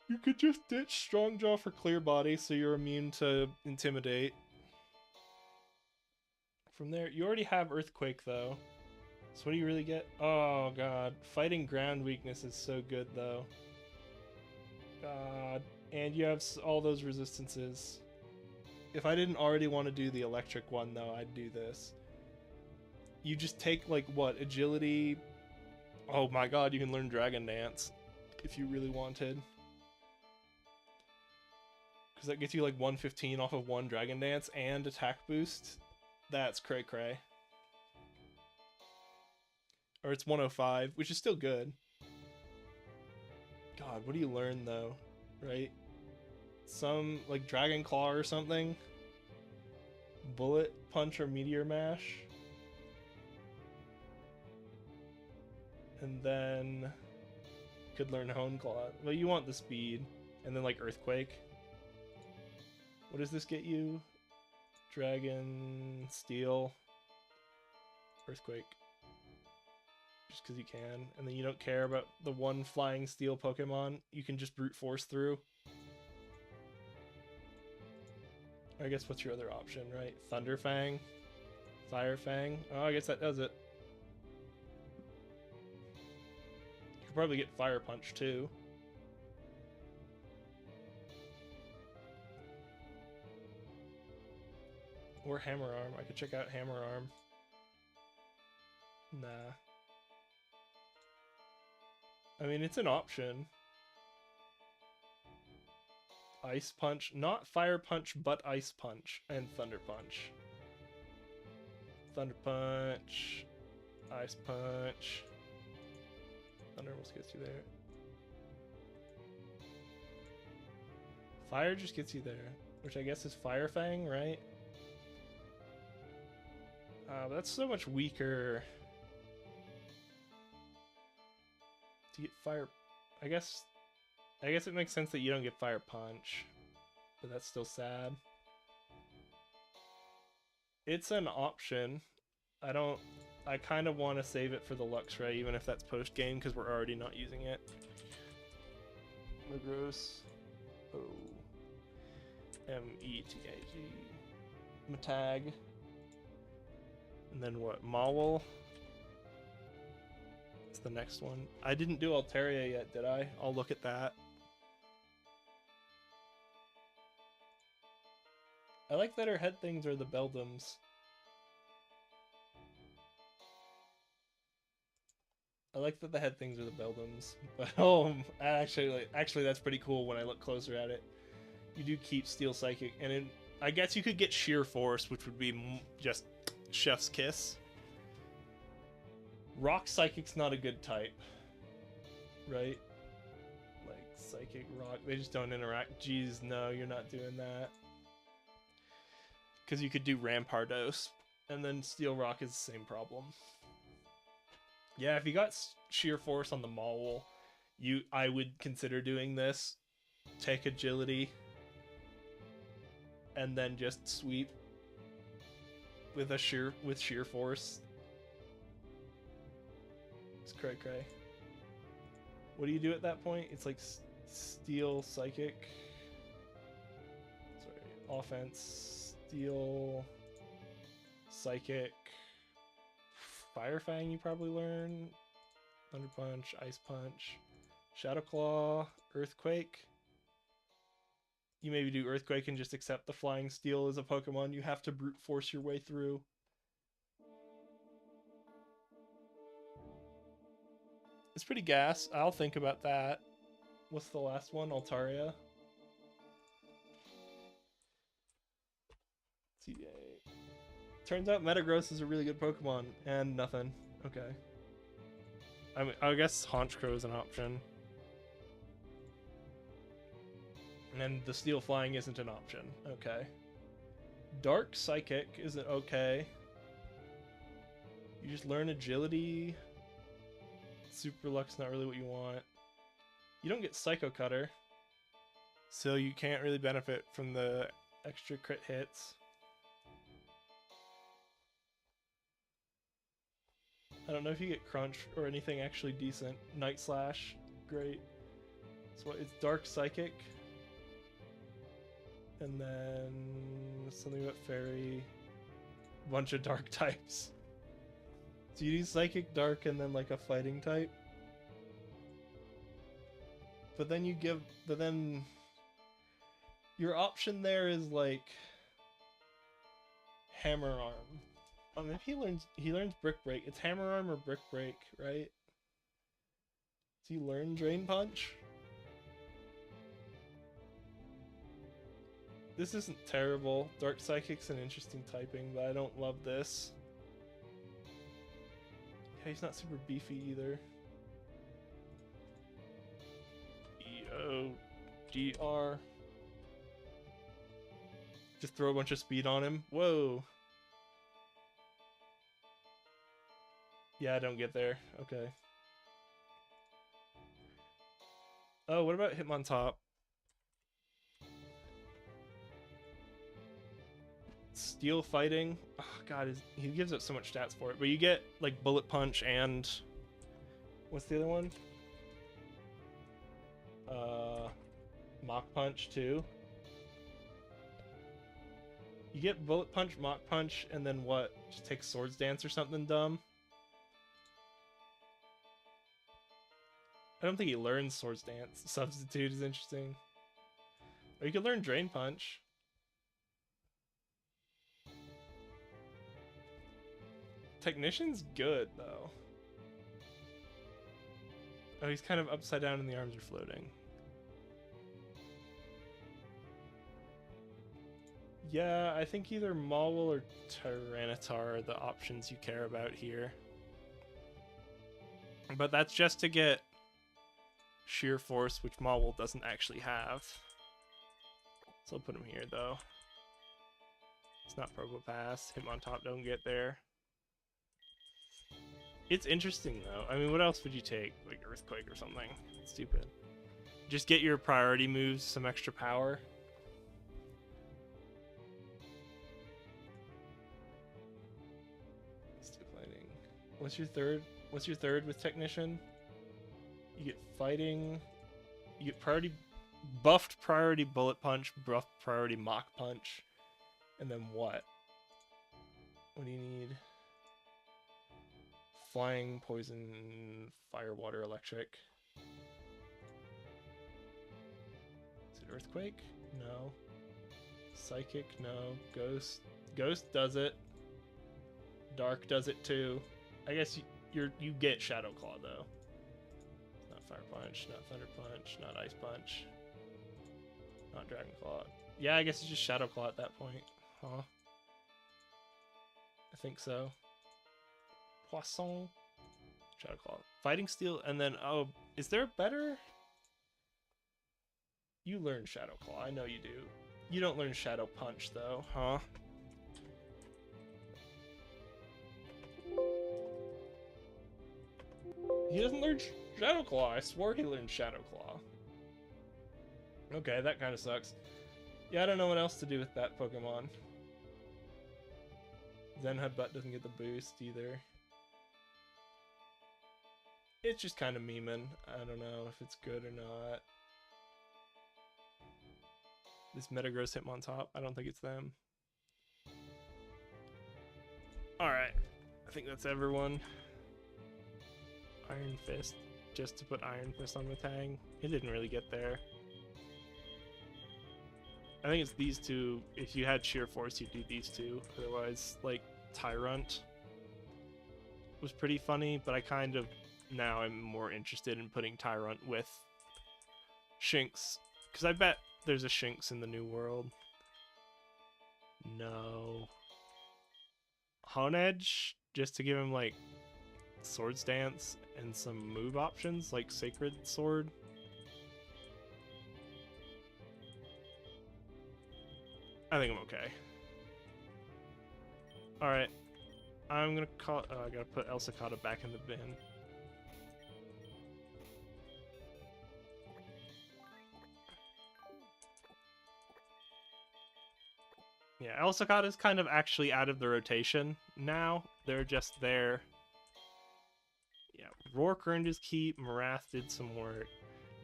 You could just ditch Strong Jaw for Clear Body so you're immune to Intimidate. From there, you already have Earthquake though. So what do you really get? Oh god. Fighting ground weakness is so good though. God. And you have all those resistances. If I didn't already want to do the electric one though, I'd do this. You just take like what? Agility. Oh my god, you can learn Dragon Dance if you really wanted. Because that gets you like 115 off of one Dragon Dance and attack boost. That's cray cray. Or it's 105, which is still good. God, what do you learn though? Right? Some like Dragon Claw or something? Bullet Punch or Meteor Mash? And then could learn Hone Claw. Well, you want the speed. And then like Earthquake. What does this get you? Dragon, Steel, Earthquake. Just because you can. And then you don't care about the one flying steel Pokemon. You can just brute force through. I guess what's your other option, right? Thunderfang? Fire Fang? Oh, I guess that does it. You could probably get Fire Punch too. Or Hammer Arm. I could check out Hammer Arm. Nah. I mean, it's an option. Ice Punch, not Fire Punch, but Ice Punch and Thunder Punch. Thunder Punch, Ice Punch. Thunder almost gets you there. Fire just gets you there, which I guess is Fire Fang, right? But that's so much weaker. To get Fire, I guess it makes sense that you don't get Fire Punch, but that's still sad. It's an option. I kind of want to save it for the Luxray, even if that's post game, because we're already not using it. Magros. Oh. M-E-T-A-G. Matag. And then what? Maul. It's the next one. I didn't do Altaria yet, did I? I'll look at that. I like that her head things are the Beldums. I like that the head things are the Beldums, but actually that's pretty cool when I look closer at it. You do keep Steel Psychic, and I guess you could get Sheer Force, which would be just Chef's Kiss. Rock Psychic's not a good type, right? Like Psychic, Rock, they just don't interact. Jeez, no, you're not doing that. Because you could do Rampardos, and then Steel Rock is the same problem. Yeah, if you got Sheer Force on the Maul, I would consider doing this. Take Agility, and then just sweep with Sheer Force. It's cray cray. What do you do at that point? It's like Steel Psychic. Sorry, offense, Steel Psychic. Fire Fang you probably learn. Thunder Punch, Ice Punch, Shadow Claw, Earthquake. You maybe do Earthquake and just accept the Flying Steel as a Pokemon you have to brute force your way through. It's pretty gas. I'll think about that. What's the last one? Altaria. CDA. Turns out Metagross is a really good Pokemon, and nothing. Okay. I guess Honchkrow is an option. And then the Steel Flying isn't an option. Okay. Dark Psychic isn't okay. You just learn Agility. Super Luck's not really what you want. You don't get Psycho Cutter, so you can't really benefit from the extra crit hits. I don't know if you get Crunch or anything actually decent. Night Slash, great. So what, it's Dark Psychic. And then something about Fairy. Bunch of Dark types. So you do Psychic, Dark, and then like a Fighting type. But then your option there is like Hammer Arm. If he learns Brick Break. It's Hammer Arm or Brick Break, right? Does he learn Drain Punch? This isn't terrible. Dark Psychic's an interesting typing, but I don't love this. Yeah, he's not super beefy either. E-O-D-R. Just throw a bunch of speed on him. Whoa. Yeah, I don't get there. Okay. Oh, what about Hitmontop? Steel Fighting. Oh god, he gives up so much stats for it. But you get like Bullet Punch and what's the other one? Mach Punch too. You get Bullet Punch, Mach Punch, and then what? Just take Swords Dance or something dumb? I don't think he learns Swords Dance. Substitute is interesting. Or you could learn Drain Punch. Technician's good, though. Oh, he's kind of upside down and the arms are floating. Yeah, I think either Maul or Tyranitar are the options you care about here. But that's just to get Sheer Force, which Maul doesn't actually have. So I'll put him here, though. It's not Probo Pass. Hitmontop don't get there. It's interesting, though. I mean, what else would you take? Like Earthquake or something? Stupid. Just get your priority moves some extra power. Still fighting. What's your third? What's your third with Technician? You get fighting. You get priority buffed priority bullet punch, buffed priority mock punch, and then what? What do you need? Flying, poison, fire, water, electric. Is it Earthquake? No. Psychic? No. Ghost. Ghost does it. Dark does it too. I guess you get Shadow Claw though. Not Fire Punch, not Thunder Punch, not Ice Punch, not Dragon Claw. Yeah, I guess it's just Shadow Claw at that point, huh? I think so. Poisson, Shadow Claw, Fighting Steel, and then oh, is there a better? You learn Shadow Claw, I know you do. You don't learn Shadow Punch though, huh? He doesn't learn Shadow Claw. I swore he learned Shadow Claw. Okay, that kind of sucks. Yeah, I don't know what else to do with that Pokemon. Zen Headbutt doesn't get the boost either. It's just kind of memeing. I don't know if it's good or not. This Metagross Hitmontop, I don't think it's them. Alright, I think that's everyone. Iron Fist, just to put Iron Fist on the Tang. It didn't really get there. I think it's these two. If you had Sheer Force, you'd do these two. Otherwise, like, Tyrunt was pretty funny, but I kind of now I'm more interested in putting Tyrunt with Shinx. Because I bet there's a Shinx in the new world. No. Honedge, just to give him, like, Swords Dance and some move options like Sacred Sword. I think I'm okay. Alright. I'm gonna call. Oh, I gotta put El Secada back in the bin. Yeah, El Secada is kind of actually out of the rotation now. They're just there. Yeah, Rourke earned his keep. Marath did some work.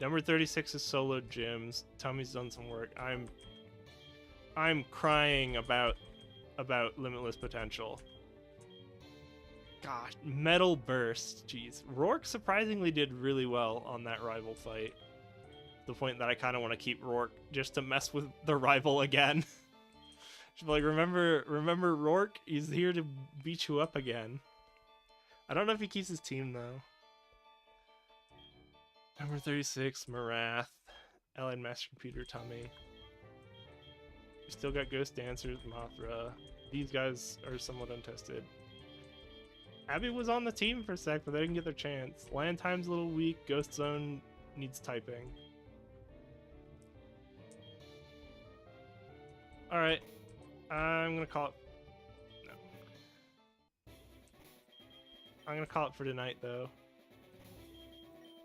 Number 36 is solo gyms. Tommy's done some work. I'm crying about Limitless Potential. Gosh, Metal Burst. Jeez, Rourke surprisingly did really well on that rival fight. To the point that I kind of want to keep Rourke just to mess with the rival again. Like, remember Rourke? He's here to beat you up again. I don't know if he keeps his team, though. Number 36, Marath. Allied Master Computer, Tommy. We still got Ghost Dancers, Mothra. These guys are somewhat untested. Abby was on the team for a sec, but they didn't get their chance. Land Time's a little weak. Ghost Zone needs typing. Alright. I'm gonna call it... No. I'm gonna call it for tonight, though.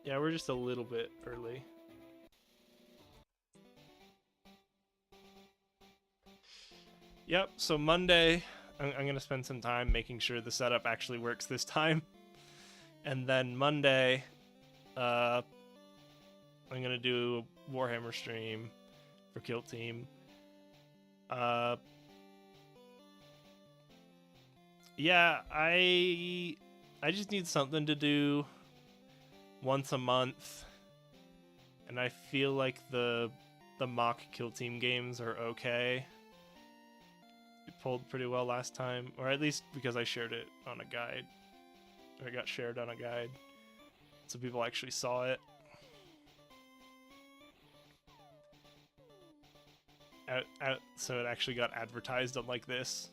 Yeah, we're just a little bit early. Yep, so Monday, I'm gonna spend some time making sure the setup actually works this time. And then Monday, I'm gonna do a Warhammer stream for Kill Team. Yeah, I just need something to do once a month, and I feel like the mock Kill Team games are okay. It pulled pretty well last time, or at least because I shared it on a guide, or it got shared on a guide, so people actually saw it. so it actually got advertised on like this.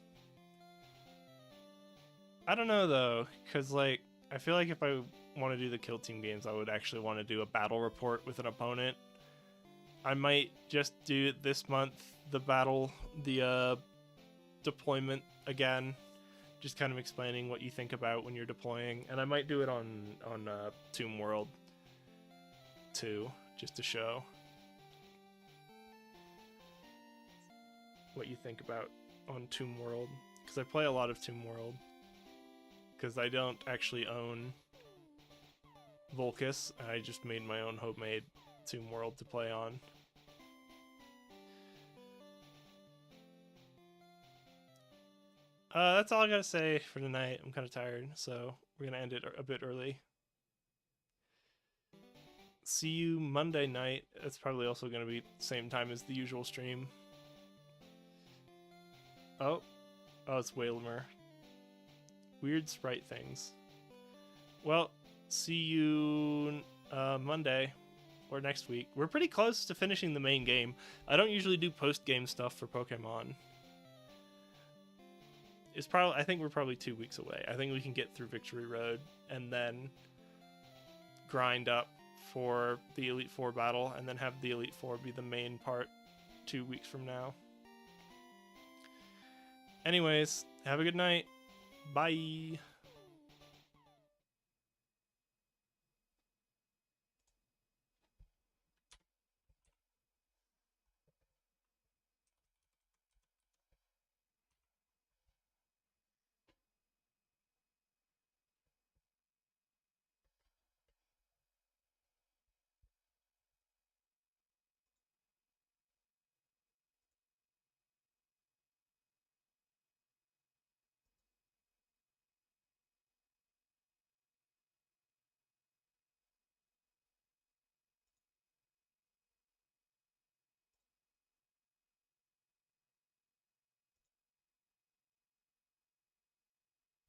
I don't know though, because like I feel like if I want to do the kill team games, I would actually want to do a battle report with an opponent. I might just do this month the deployment again, just kind of explaining what you think about when you're deploying, and I might do it on Tomb World too, just to show what you think about on Tomb World, because I play a lot of Tomb World, because I don't actually own Volcus, and I just made my own homemade Tomb World to play on. That's all I gotta say for tonight. I'm kind of tired, so we're gonna end it a bit early. See you Monday night. It's probably also gonna be the same time as the usual stream. Oh, it's Whalmer. Weird sprite things. Well, see you Monday or next week. We're pretty close to finishing the main game. I don't usually do post-game stuff for Pokemon. I think we're probably 2 weeks away. I think we can get through Victory Road and then grind up for the Elite Four battle, and then have the Elite Four be the main part 2 weeks from now. Anyways, have a good night. Bye.